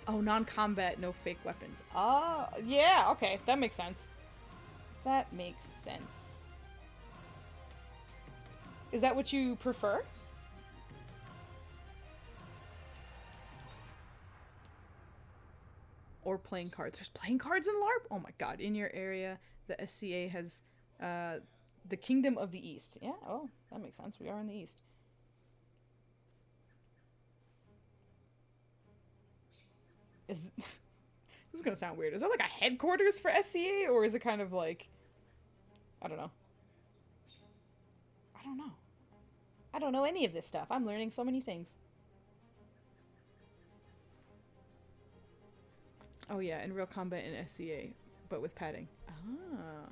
Oh, non-combat, no fake weapons. Oh, yeah, okay, that makes sense. That makes sense. Is that what you prefer? Or playing cards. There's playing cards in LARP? Oh my god. In your area, the SCA has the Kingdom of the East. Yeah, oh, that makes sense. We are in the East. This is gonna sound weird. Is there like a headquarters for SCA? Or is it kind of like... I don't know. I don't know. I don't know any of this stuff. I'm learning so many things. Oh yeah, in real combat in SCA, but with padding. Ah.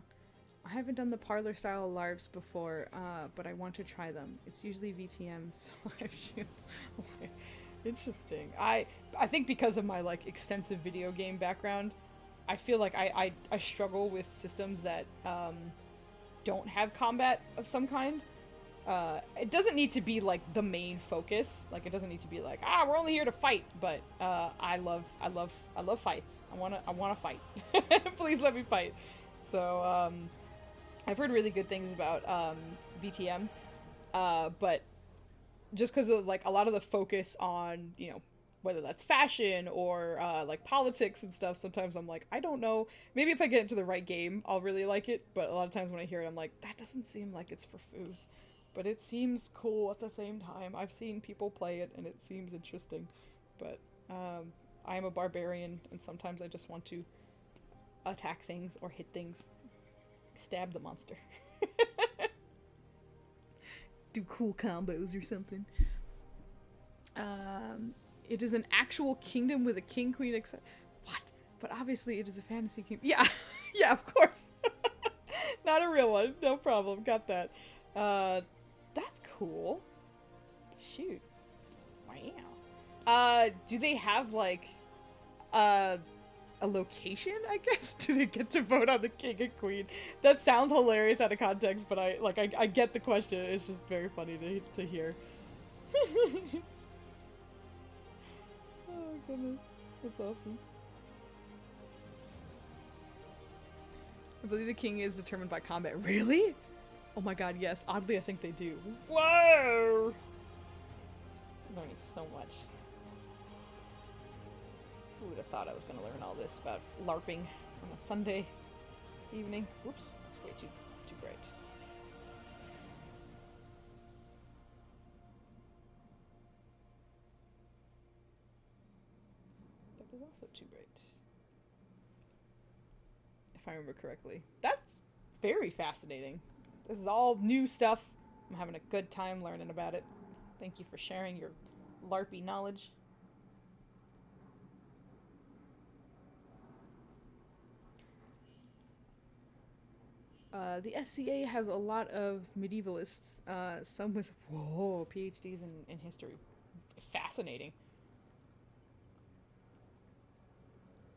I haven't done the parlor style LARPs before, but I want to try them. It's usually VTM, so live shoots. Okay. Interesting. I think because of my like extensive video game background, I feel like I struggle with systems that don't have combat of some kind. It doesn't need to be like the main focus. Like it doesn't need to be like, we're only here to fight. But I love fights. I wanna fight. Please let me fight. So I've heard really good things about VTM, but just because of like a lot of the focus on, you know, whether that's fashion or like politics and stuff, sometimes I'm like, I don't know. Maybe if I get into the right game, I'll really like it. But a lot of times when I hear it, I'm like, that doesn't seem like it's for foos. But it seems cool at the same time. I've seen people play it and it seems interesting. But I am a barbarian and sometimes I just want to attack things or hit things. Stab the monster. Do cool combos or something. It is an actual kingdom with a king, queen, etc. What? But obviously it is a fantasy kingdom. Yeah, yeah, of course. Not a real one. No problem. Got that. That's cool. Shoot. Wow. Do they have like a location, I guess? Do they get to vote on the king and queen? That sounds hilarious out of context, but I get the question. It's just very funny to hear. Oh goodness. That's awesome. I believe the king is determined by combat. Really? Oh my god, yes. Oddly, I think they do. Whoa! I'm learning so much. Who would have thought I was going to learn all this about LARPing on a Sunday evening? Whoops, it's way too bright. That is also too bright. If I remember correctly. That's very fascinating. This is all new stuff. I'm having a good time learning about it. Thank you for sharing your LARPy knowledge. The SCA has a lot of medievalists, some with, PhDs in history. Fascinating.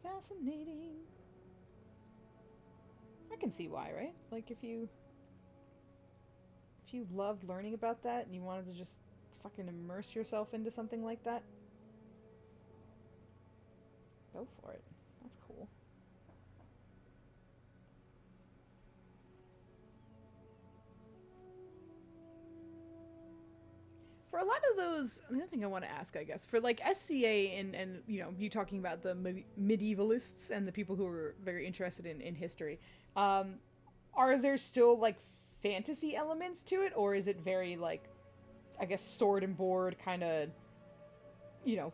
Fascinating. I can see why, right? Like, if you loved learning about that and you wanted to just fucking immerse yourself into something like that, go for it. That's cool. For a lot of those, another thing I want to ask, I guess, for like SCA and you know, you talking about the medievalists and the people who are very interested in history, are there still like fantasy elements to it, or is it very like, I guess, sword and board kind of, you know,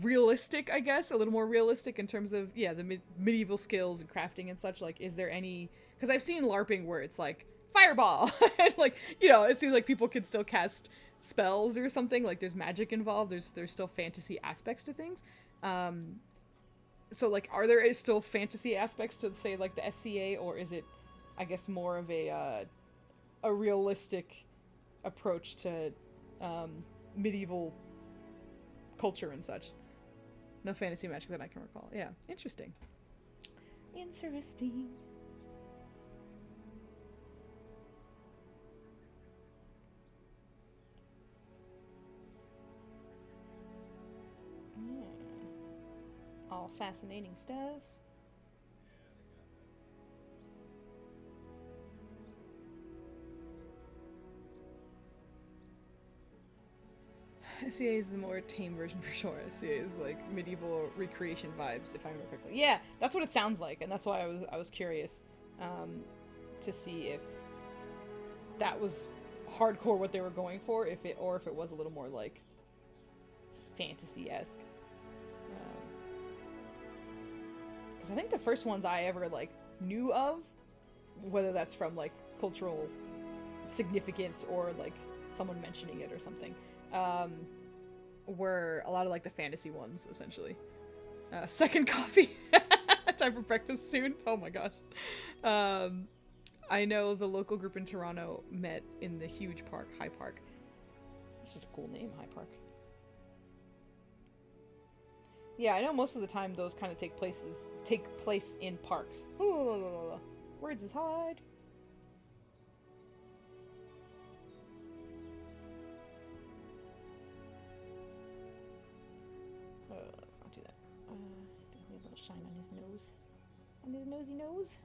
realistic, I guess, a little more realistic in terms of, yeah, the medieval skills and crafting and such. Like, is there any, because I've seen LARPing where it's like fireball and like, you know, it seems like people can still cast spells or something, like there's magic involved, there's still fantasy aspects to things. So like, are there still fantasy aspects to, say, like the SCA, or is it, I guess, more of a realistic approach to medieval culture and such? No fantasy magic that I can recall. Yeah, interesting. Interesting. Yeah. All fascinating stuff. SCA is the more tame version for sure. SCA is like medieval recreation vibes, if I remember correctly. Yeah, that's what it sounds like, and that's why I was curious to see if that was hardcore what they were going for, if it was a little more like fantasy-esque. Because I think the first ones I ever like knew of, whether that's from like cultural significance or like someone mentioning it or something, were a lot of like the fantasy ones, essentially. Second coffee. Time for breakfast soon. Oh my gosh. I know the local group in Toronto met in the huge park, High Park. It's just a cool name, High Park. Yeah, I know most of the time those kind of take place in parks. Words is hide. Let's not do that. Does need a little shine on his nose. On his nosy nose.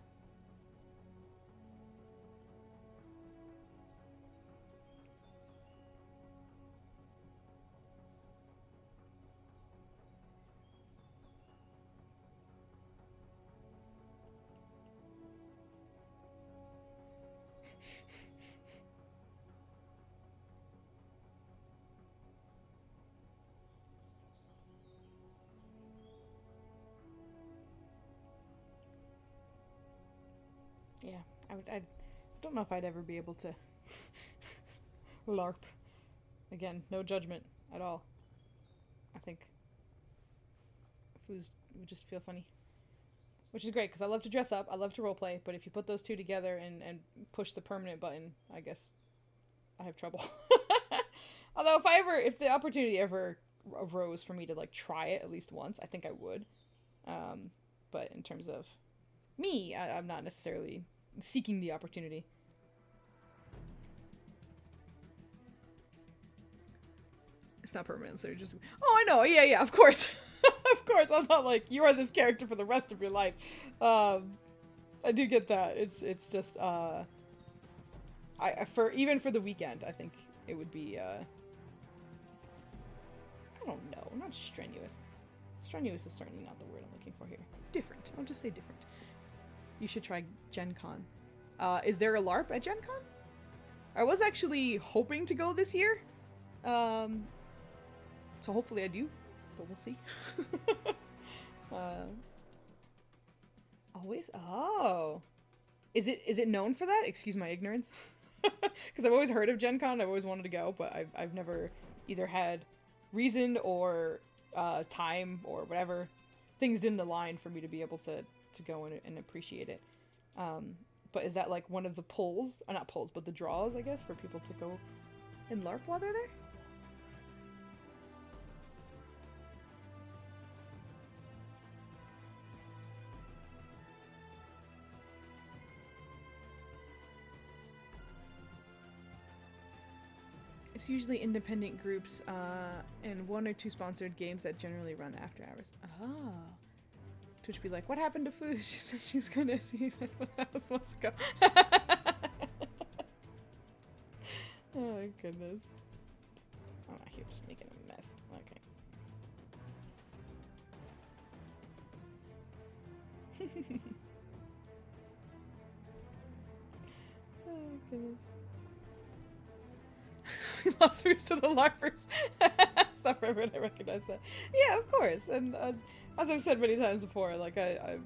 Yeah, I don't know if I'd ever be able to LARP. Again, no judgment at all. I think Foos would just feel funny. Which is great, because I love to dress up, I love to roleplay, but if you put those two together and push the permanent button, I guess I have trouble. Although if the opportunity ever arose for me to like try it at least once, I think I would. But in terms of me, I'm not necessarily seeking the opportunity. It's not permanent, so you're just... Oh, I know, yeah, of course. Of course, I'm not like, you are this character for the rest of your life. I do get that. It's just, even for the weekend, I think it would be, I don't know, not strenuous. Strenuous is certainly not the word I'm looking for here. Different. I'll just say different. You should try Gen Con. Is there a LARP at Gen Con? I was actually hoping to go this year. So hopefully I do, but we'll see. Always? Oh. Is it known for that? Excuse my ignorance. Because I've always heard of Gen Con, I've always wanted to go, but I've never either had reason or time or whatever. Things didn't align for me to be able to go and appreciate it. But is that like one of the pulls, not pulls, but the draws, I guess, for people to go and LARP while they're there? It's usually independent groups and 1 or 2 sponsored games that generally run after hours. Oh. Twitch be like, what happened to Foos? She said she was going to see it, but that was months ago. Oh my goodness. I'm out here just making a mess. Okay. Oh goodness. We lost Foos to the LARPers. Stop for everyone, I recognize that. Yeah, of course. And as I've said many times before, like I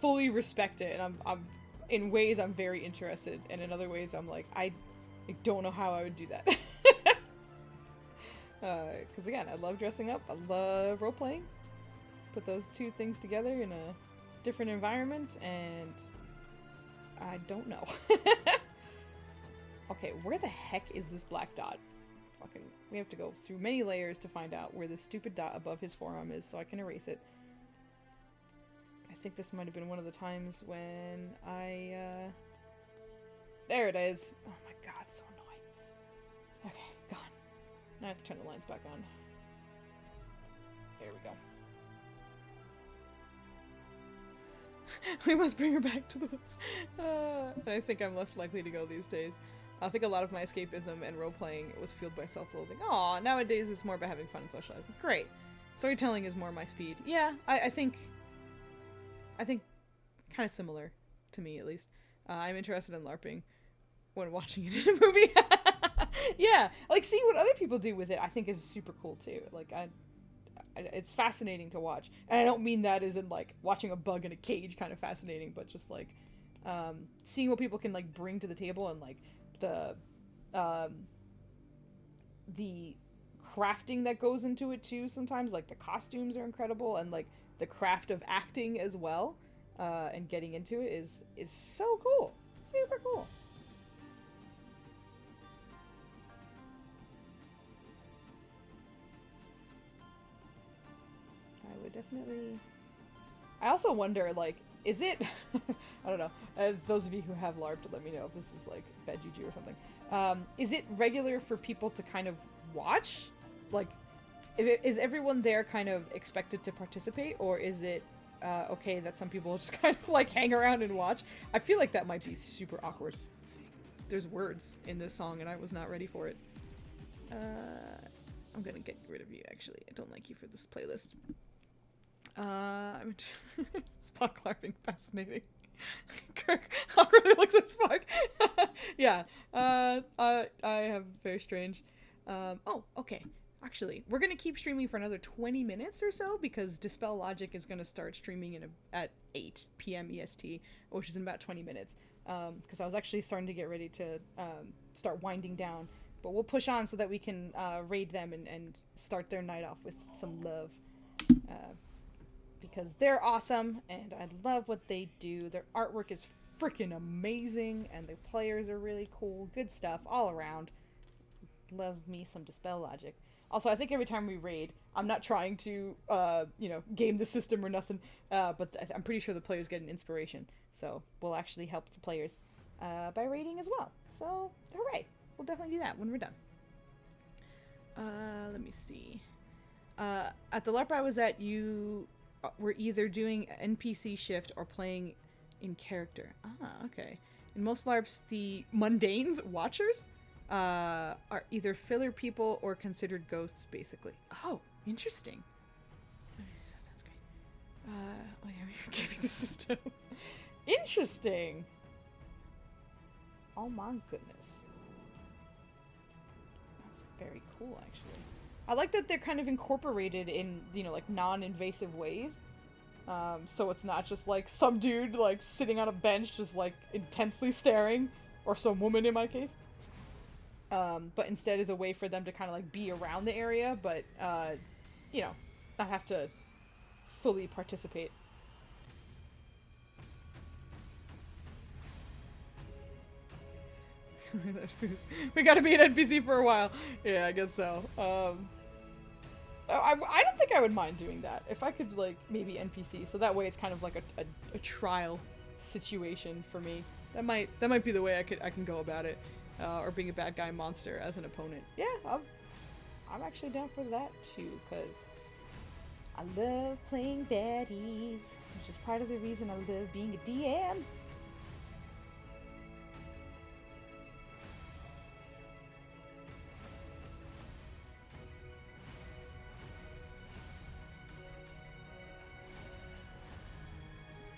fully respect it, and I'm in ways I'm very interested, and in other ways I'm like I don't know how I would do that. Because again, I love dressing up, I love role playing. Put those two things together in a different environment, and I don't know. Okay, where the heck is this black dot? Fucking, we have to go through many layers to find out where this stupid dot above his forearm is so I can erase it. I think this might have been one of the times when I, there it is. Oh my god, it's so annoying. Okay, gone. Now I have to turn the lines back on. There we go. We must bring her back to the woods. And I think I'm less likely to go these days. I think a lot of my escapism and role-playing was fueled by self-loathing. Aw, nowadays it's more about having fun and socializing. Great. Storytelling is more my speed. Yeah, I think kind of similar to me, at least. I'm interested in LARPing when watching it in a movie. Yeah, like seeing what other people do with it I think is super cool too. Like it's fascinating to watch. And I don't mean that as in like watching a bug in a cage kind of fascinating, but just like seeing what people can like bring to the table, and like the crafting that goes into it too sometimes. Like the costumes are incredible, and like the craft of acting as well, and getting into it is so cool. Super cool. I would definitely... I also wonder, like, is it... I don't know. Those of you who have LARPed, let me know if this is, like, bad juju or something. Is it regular for people to kind of watch? Like, is everyone there kind of expected to participate, or is it okay that some people just kind of, like, hang around and watch? I feel like that might be super awkward. There's words in this song, and I was not ready for it. I'm gonna get rid of you, actually. I don't like you for this playlist. Spock LARPing, fascinating. Kirk awkwardly looks at Spock. Yeah, I have very strange. Oh, okay. Actually, we're gonna keep streaming for another 20 minutes or so, because Dispel Logic is gonna start streaming at 8 p.m. EST, which is in about 20 minutes. Because I was actually starting to get ready to start winding down, but we'll push on so that we can raid them and start their night off with some love. Because they're awesome, and I love what they do. Their artwork is freaking amazing, and the players are really cool. Good stuff all around. Love me some Dispel Logic. Also, I think every time we raid, I'm not trying to, game the system or nothing, but I'm pretty sure the players get an inspiration. So we'll actually help the players by raiding as well. So, hooray! We'll definitely do that when we're done. Let me see. At the LARP I was at, you were either doing NPC shift or playing in character. Ah, okay. In most LARPs, the mundanes, watchers, are either filler people or considered ghosts, basically. Oh, interesting. That sounds great. Oh yeah, we were gaming the system. Interesting. Oh my goodness. That's very cool, actually. I like that they're kind of incorporated in, like, non-invasive ways. So it's not just, like, some dude, like, sitting on a bench just, like, intensely staring. Or some woman, in my case. But instead is a way for them to kind of, like, be around the area, but, not have to fully participate. We gotta be an NPC for a while. Yeah, I guess so. I don't think I would mind doing that. If I could, like, maybe NPC, so that way it's kind of like a trial situation for me. That might be the way I can go about it. Or being a bad guy monster as an opponent. Yeah, I'm actually down for that too, because I love playing baddies, which is part of the reason I love being a DM.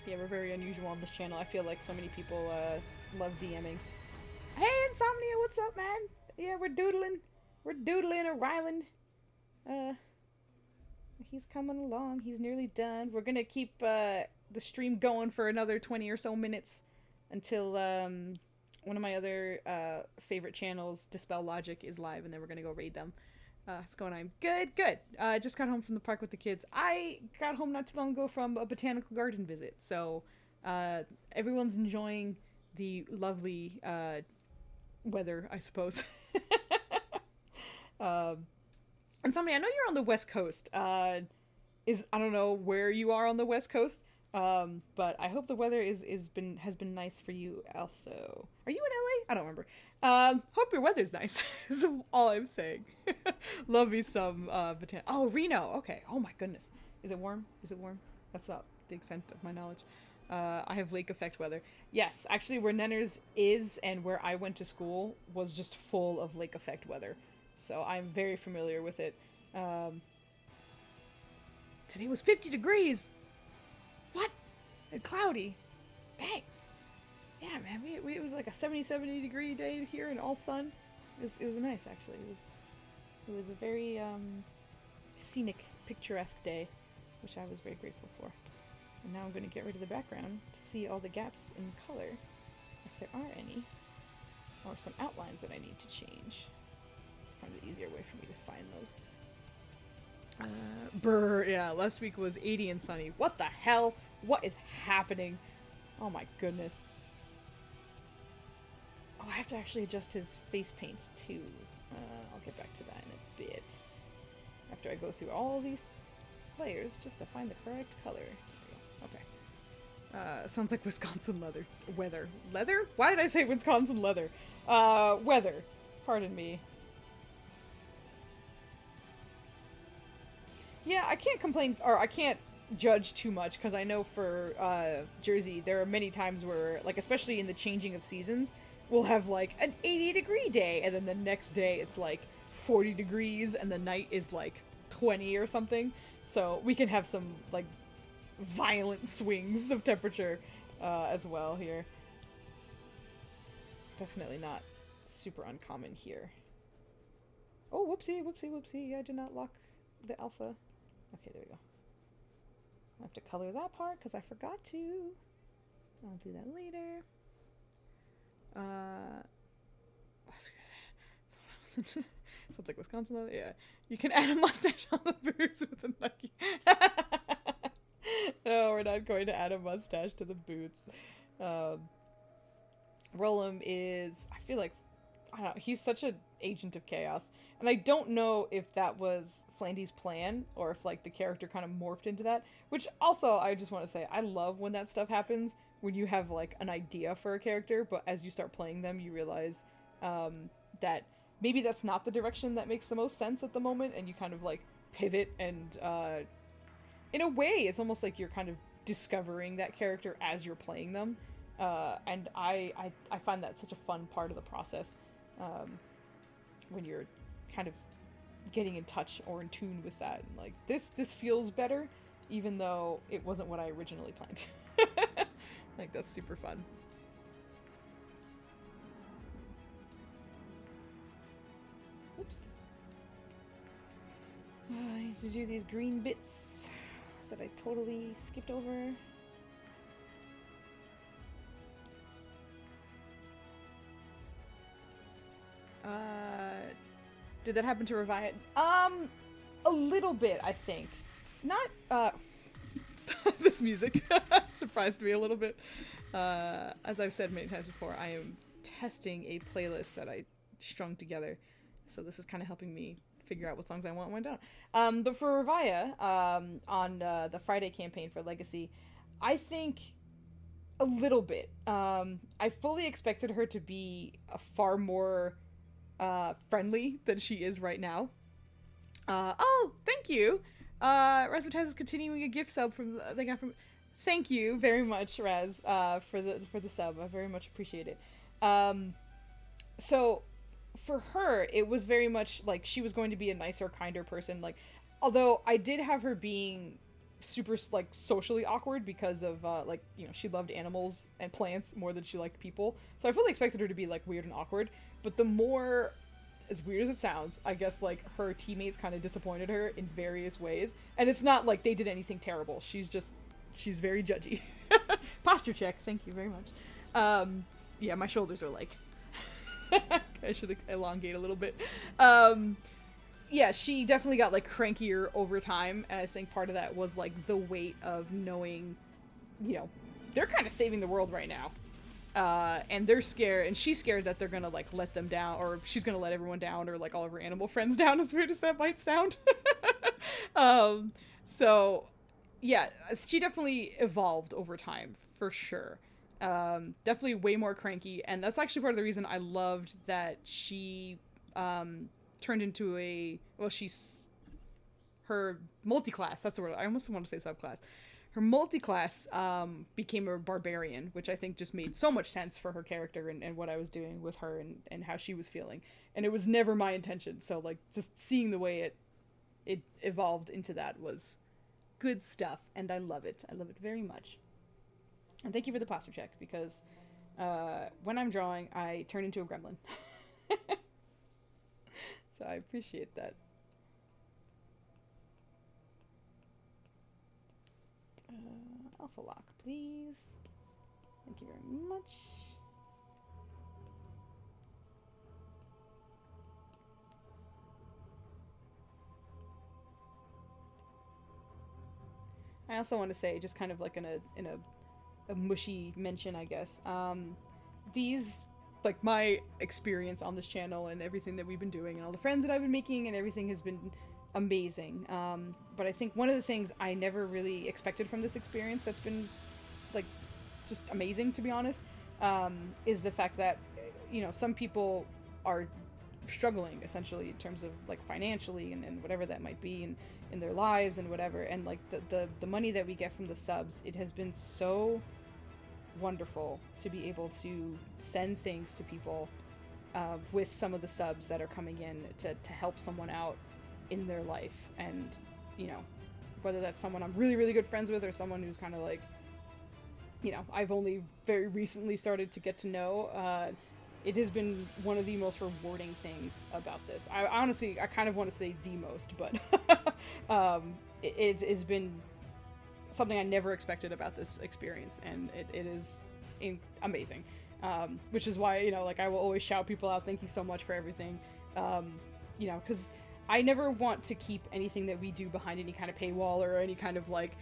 Yeah, we're very unusual on this channel. I feel like so many people love DMing. Hey, Insomnia, what's up, man? Yeah, we're doodling. We're doodling a Ryland. He's coming along. He's nearly done. We're gonna keep the stream going for another 20 or so minutes until one of my other favorite channels, Dispel Logic, is live, and then we're gonna go raid them. What's going on? Good, good. Just got home from the park with the kids. I got home not too long ago from a botanical garden visit, so everyone's enjoying the lovely weather, I suppose. And somebody, I know you're on the West Coast. I don't know where you are on the West Coast, but I hope the weather has been nice for you also. Are you in LA? I don't remember. Hope your weather's nice. Is all I'm saying. Love me some Oh, Reno. Okay. Oh my goodness. Is it warm? Is it warm? That's not the extent of my knowledge. I have lake effect weather. Yes, actually, where Nenners is and where I went to school was just full of lake effect weather. So I'm very familiar with it. Today was 50 degrees! What? And cloudy. Dang. Yeah, man, it was like a 70 degree day here and all sun. It was nice, actually. It was a very scenic, picturesque day, which I was very grateful for. And now I'm going to get rid of the background to see all the gaps in color, if there are any, or some outlines that I need to change. Probably the easier way for me to find those. Yeah, last week was 80 and sunny. What the hell? What is happening? Oh my goodness. Oh, I have to actually adjust his face paint too. I'll get back to that in a bit. After I go through all these layers just to find the correct color. There we go. Okay. Sounds like Wisconsin weather. Leather? Why did I say Wisconsin leather? Weather. Pardon me. Yeah, I can't complain, or I can't judge too much, because I know for Jersey, there are many times where, like, especially in the changing of seasons, we'll have, like, an 80-degree day, and then the next day it's, like, 40 degrees, and the night is, like, 20 or something. So we can have some, like, violent swings of temperature as well here. Definitely not super uncommon here. Oh, whoopsie, whoopsie, whoopsie. I did not lock the alpha. Okay, there we go. I have to color that part because I forgot to. I'll do that later. Sounds like Wisconsin leather. Yeah, you can add a mustache on the boots with a Nike. No, we're not going to add a mustache to the boots. Rolim is, I feel like, I don't know, he's such an agent of chaos. And I don't know if that was Flandy's plan, or if, like, the character kind of morphed into that. Which, also, I just want to say, I love when that stuff happens, when you have, like, an idea for a character, but as you start playing them, you realize that maybe that's not the direction that makes the most sense at the moment, and you kind of, like, pivot, and, in a way, it's almost like you're kind of discovering that character as you're playing them. And I find that such a fun part of the process, when you're kind of getting in touch or in tune with that. And like, this feels better, even though it wasn't what I originally planned. Like, that's super fun. Oops. I need to do these green bits that I totally skipped over. Did that happen to Revive? A little bit, I think. Not, this music surprised me a little bit. As I've said many times before, I am testing a playlist that I strung together. So this is kind of helping me figure out what songs I want when down. But for Revia, on the Friday campaign for Legacy, I think a little bit. I fully expected her to be a far more friendly than she is right now. Oh, thank you. Razmataz is continuing a gift sub from they got from. Thank you very much, Raz, for the sub. I very much appreciate it. So for her, it was very much like she was going to be a nicer, kinder person. Like, although I did have her being super, like, socially awkward because of like, you know, she loved animals and plants more than she liked people. So I fully expected her to be, like, weird and awkward. But the more as weird as it sounds, I guess like her teammates kind of disappointed her in various ways, and it's not like they did anything terrible. She's very judgy. Posture check. Thank you very much. Yeah, my shoulders are like I should elongate a little bit. Yeah, she definitely got like crankier over time, and I think part of that was like the weight of knowing, you know, they're kind of saving the world right now. And they're scared, and she's scared that they're gonna like let them down, or she's gonna let everyone down, or like all of her animal friends down, as weird as that might sound. So yeah, she definitely evolved over time, for sure. Definitely way more cranky, and that's actually part of the reason I loved that she turned into her multi-class, that's the word, I almost want to say subclass. Her multi-class became a barbarian, which I think just made so much sense for her character and what I was doing with her and how she was feeling. And it was never my intention, so like just seeing the way it evolved into that was good stuff, and I love it. I love it very much. And thank you for the posture check, because when I'm drawing, I turn into a gremlin. So I appreciate that. Alpha lock, please. Thank you very much. I also want to say, just kind of like in a mushy mention, I guess. These, like, my experience on this channel and everything that we've been doing and all the friends that I've been making and everything has been amazing. But I think one of the things I never really expected from this experience that's been, like, just amazing, to be honest, is the fact that, you know, some people are struggling, essentially, in terms of, like, financially and whatever that might be in their lives and whatever. And, like, the money that we get from the subs, it has been so wonderful to be able to send things to people with some of the subs that are coming in to help someone out in their life. And, you know, whether that's someone I'm really, really good friends with or someone who's kind of like, you know, I've only very recently started to get to know, it has been one of the most rewarding things about this. I honestly, I kind of want to say the most, but it has been something I never expected about this experience, and it is amazing. Which is why, you know, like, I will always shout people out, thank you so much for everything. You know, because I never want to keep anything that we do behind any kind of paywall or any kind of, like,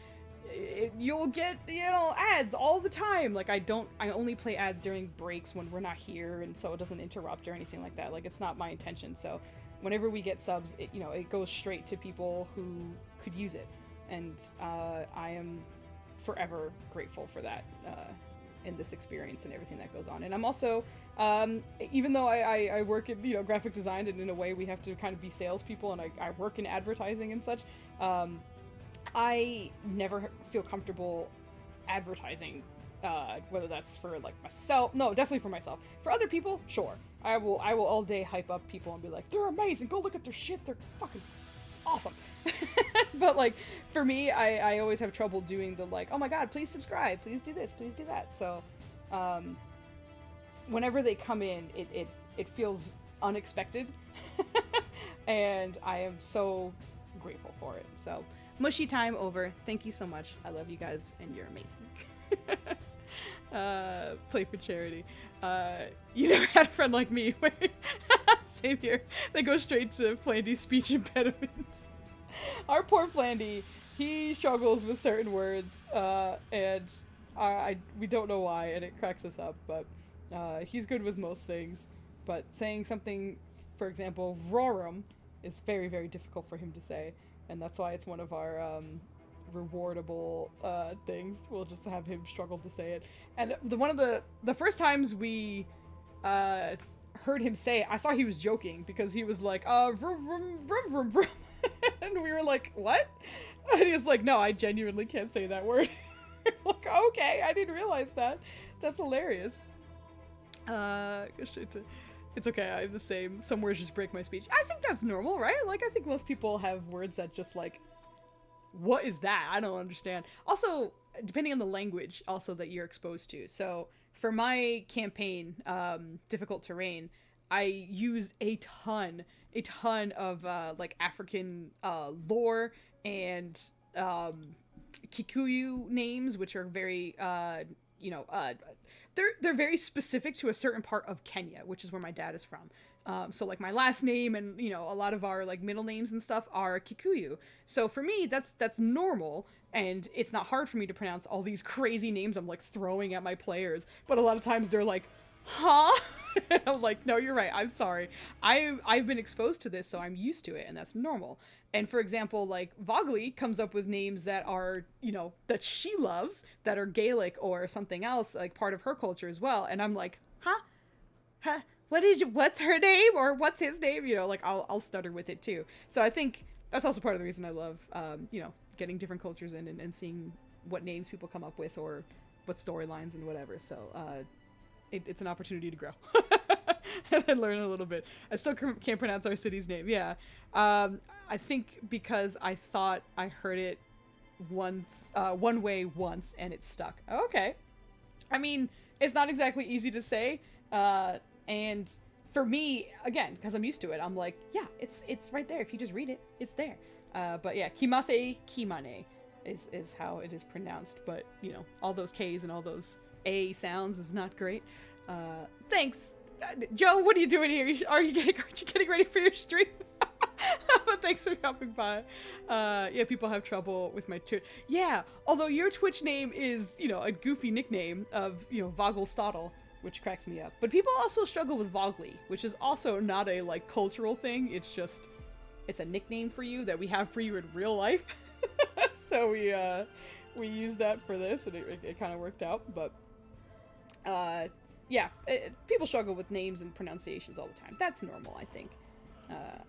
you'll get, you know, ads all the time. Like, I only play ads during breaks when we're not here, and so it doesn't interrupt or anything like that. Like, it's not my intention. So whenever we get subs, it, you know, it goes straight to people who could use it. And I am forever grateful for that in this experience and everything that goes on. And I'm also, even though I work in, you know, graphic design, and in a way we have to kind of be salespeople, and I work in advertising and such, I never feel comfortable advertising, whether that's for, like, myself. No, definitely for myself. For other people, sure. I will all day hype up people and be like, they're amazing, go look at their shit, they're fucking awesome. But, like, for me, I always have trouble doing the, like, oh my god, please subscribe, please do this, please do that. So whenever they come in, it feels unexpected. And I am so grateful for it. So mushy time over. Thank you so much. I love you guys, and you're amazing. Play for charity. You never had a friend like me. Same here. They go straight to Flandy's speech impediment. Our poor Flandy, he struggles with certain words, and we don't know why, and it cracks us up, but he's good with most things. But saying something, for example, Rolim, is very, very difficult for him to say, and that's why it's one of our rewardable things. We'll just have him struggle to say it. And one of the first times we heard him say it, I thought he was joking, because he was like, vroom, vroom, vroom, vroom, vroom. And we were like, what? And he was like, no, I genuinely can't say that word. Like, okay, I didn't realize that. That's hilarious. Go straight to... It's okay, I have the same. Some words just break my speech. I think that's normal, right? Like, I think most people have words that just, like, what is that? I don't understand. Also, depending on the language also that you're exposed to. So for my campaign, Difficult Terrain, I used a ton of like African lore and Kikuyu names, which are very they're very specific to a certain part of Kenya, which is where my dad is from. So like my last name and a lot of our like middle names and stuff are Kikuyu. So for me, that's normal, and it's not hard for me to pronounce all these crazy names I'm like throwing at my players. But a lot of times they're like, huh? I'm like, no, you're right. I'm sorry. I've been exposed to this, so I'm used to it, and that's normal. And for example, like Vogli comes up with names that are, that she loves, that are Gaelic or something else, like part of her culture as well. And I'm like, huh? What's her name? Or what's his name? Like I'll stutter with it too. So I think that's also part of the reason I love, getting different cultures in and seeing what names people come up with or what storylines and whatever. So, it's an opportunity to grow and learn a little bit. I still can't pronounce our city's name. Yeah. I think because I thought I heard it once, one way once, and it stuck. Okay. I mean, it's not exactly easy to say. And for me, again, because I'm used to it, I'm like, yeah, it's right there. If you just read it, it's there. But yeah, Kimathe, Kimane is how it is pronounced. But, all those K's and all those A sounds is not great. Thanks. Joe, what are you doing here? Aren't you getting ready for your stream? But thanks for dropping by. Yeah, people have trouble with my Twitch. Yeah, although your Twitch name is, a goofy nickname of, Vogelstottle, which cracks me up. But people also struggle with Vogli, which is also not a, like, cultural thing. It's just, it's a nickname for you that we have for you in real life. So we used that for this, and it kind of worked out. But, yeah, people struggle with names and pronunciations all the time. That's normal, I think.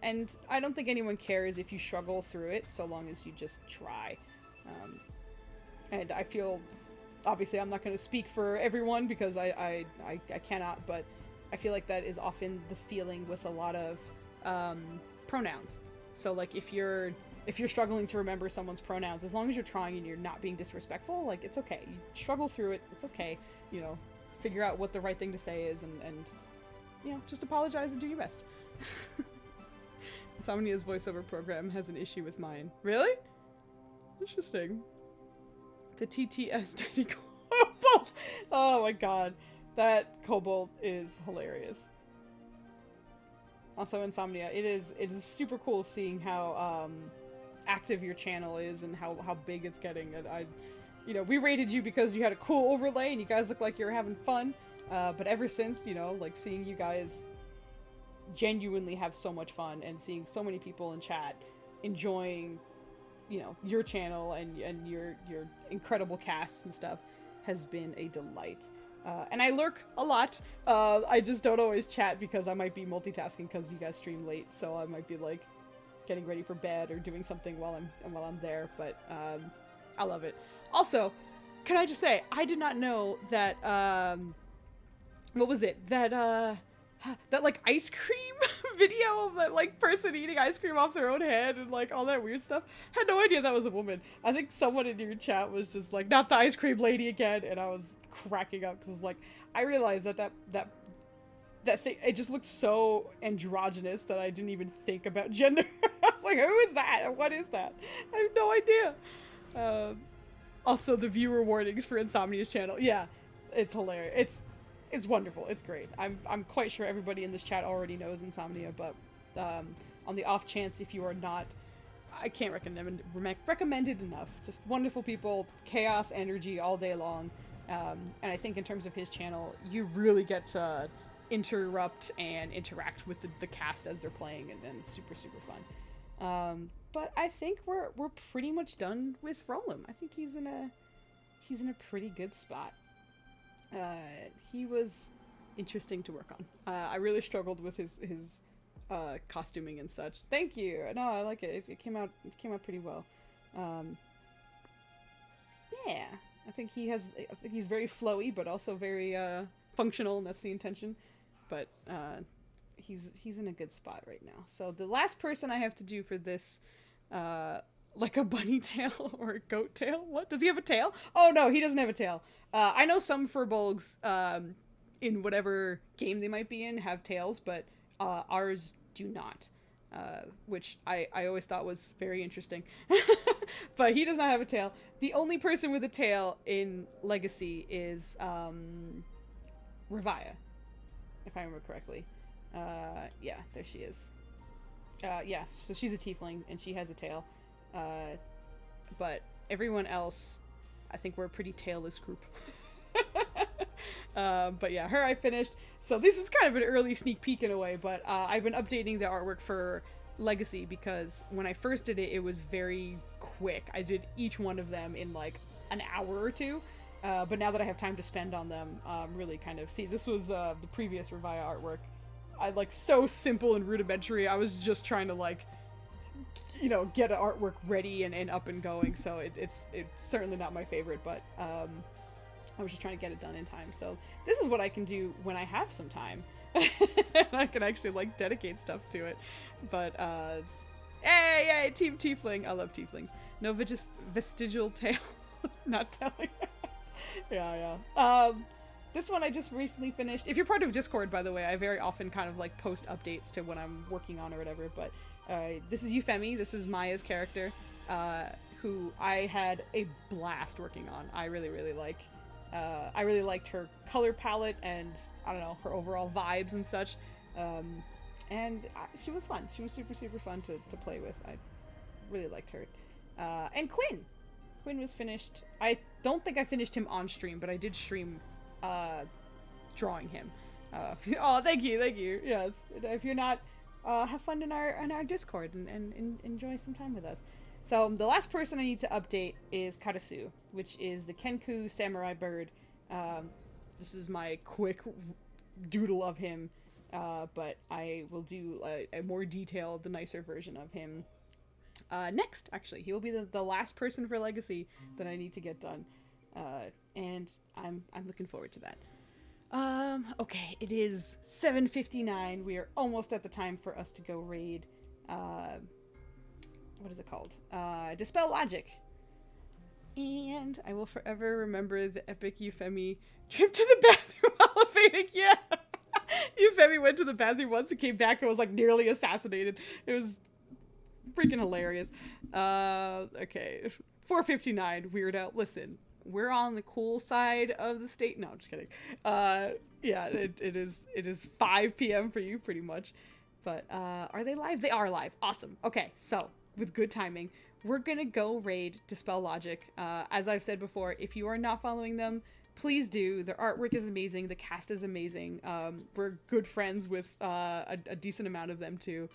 And I don't think anyone cares if you struggle through it, so long as you just try. And I feel, obviously I'm not going to speak for everyone because I cannot, but I feel like that is often the feeling with a lot of pronouns. So like if you're struggling to remember someone's pronouns, as long as you're trying and you're not being disrespectful, like it's okay. You struggle through it, it's okay. Figure out what the right thing to say is and just apologize and do your best. Insomnia's voiceover program has an issue with mine. Really? Interesting. The TTS Tiny Cobalt! Oh my god. That Cobalt is hilarious. Also, Insomnia, it is super cool seeing how active your channel is and how big it's getting. And we rated you because you had a cool overlay and you guys look like you're having fun. But ever since, like seeing you guys genuinely have so much fun and seeing so many people in chat enjoying, your channel and your incredible casts and stuff has been a delight. And I lurk a lot. I just don't always chat because I might be multitasking because you guys stream late, so I might be like getting ready for bed or doing something while I'm there. But I love it. Also, can I just say, I did not know that what was it? That like ice cream video of that like person eating ice cream off their own head and like all that weird stuff. I had no idea that was a woman. I think someone in your chat was just like, not the ice cream lady again, and I was cracking up because like I realized that thing, it just looked so androgynous that I didn't even think about gender. I was like, who is that? What is that? I have no idea. Also, the viewer warnings for Insomnia's channel. Yeah, it's hilarious. It's wonderful. It's great. I'm quite sure everybody in this chat already knows Insomnia, but on the off chance if you are not, I can't recommend it enough. Just wonderful people, chaos energy all day long. And I think in terms of his channel, you really get to interrupt and interact with the cast as they're playing, and it's super, super fun. But I think we're pretty much done with Rolim. I think he's in a pretty good spot. He was interesting to work on. I really struggled with his costuming and such. Thank you. No, I like it. It came out pretty well. Yeah, I think he's very flowy, but also very functional, and that's the intention. But he's in a good spot right now. So the last person I have to do for this, like a bunny tail or a goat tail. What? Does he have a tail? Oh no, he doesn't have a tail. I know some furbolgs in whatever game they might be in have tails, but ours do not, which I always thought was very interesting. But he does not have a tail. The only person with a tail in Legacy is Revia, if I remember correctly. Yeah, there she is. Yeah, so she's a tiefling, and she has a tail. But everyone else, I think we're a pretty tailless group. But yeah, her I finished. So this is kind of an early sneak peek in a way, but I've been updating the artwork for Legacy because when I first did it, it was very quick. I did each one of them in like an hour or two. But now that I have time to spend on them, really kind of... See, this was the previous Revia artwork. I like so simple and rudimentary. I was just trying to like, you know, get an artwork ready and up and going. So it's certainly not my favorite, but I was just trying to get it done in time. So this is what I can do when I have some time. I can actually like dedicate stuff to it. But hey, Team Tiefling. I love Tieflings. No vestigial tail. Not telling. Yeah. This one I just recently finished. If you're part of Discord, by the way, I very often kind of like post updates to what I'm working on or whatever, but this is Euphemi. This is Maya's character, who I had a blast working on. I really liked her color palette and, I don't know, her overall vibes and such. And she was fun. She was super fun to play with. I really liked her. And Quinn. Quinn was finished. I don't think I finished him on stream, but I did stream drawing him. Oh, thank you. Yes. If you're not, have fun in our Discord and enjoy some time with us. So the last person I need to update is Karasu, which is the Kenku samurai bird. This is my quick doodle of him, but I will do a more detailed, nicer version of him next. Actually, he will be the last person for Legacy that I need to get done, and I'm looking forward to that. Okay, it is 7:59. We are almost at the time for us to go raid. What is it called? Dispel Logic. And I will forever remember the epic Euphemi trip to the bathroom while evading. Yeah. Euphemi went to the bathroom once and came back and was like nearly assassinated. It was freaking hilarious. Okay. 4:59. Weird Out. Listen, we're on the cool side of the state. No, I'm just kidding. Yeah, it is 5 p.m. for you pretty much. But are they live? They are live. Awesome. Okay, so with good timing, we're gonna go raid Dispel Logic. As I've said before, if you are not following them, please do. Their artwork is amazing. The cast is amazing. We're good friends with a decent amount of them too.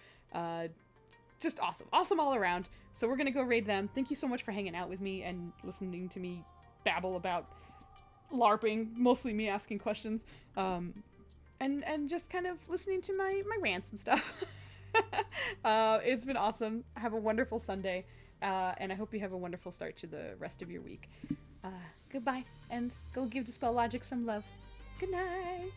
Just awesome. Awesome all around. So we're gonna go raid them. Thank you so much for hanging out with me and listening to me babble about LARPing, mostly me asking questions. And just kind of listening to my rants and stuff. It's been awesome. Have a wonderful Sunday. And I hope you have a wonderful start to the rest of your week. Goodbye, and go give Dispel Logic some love. Good night.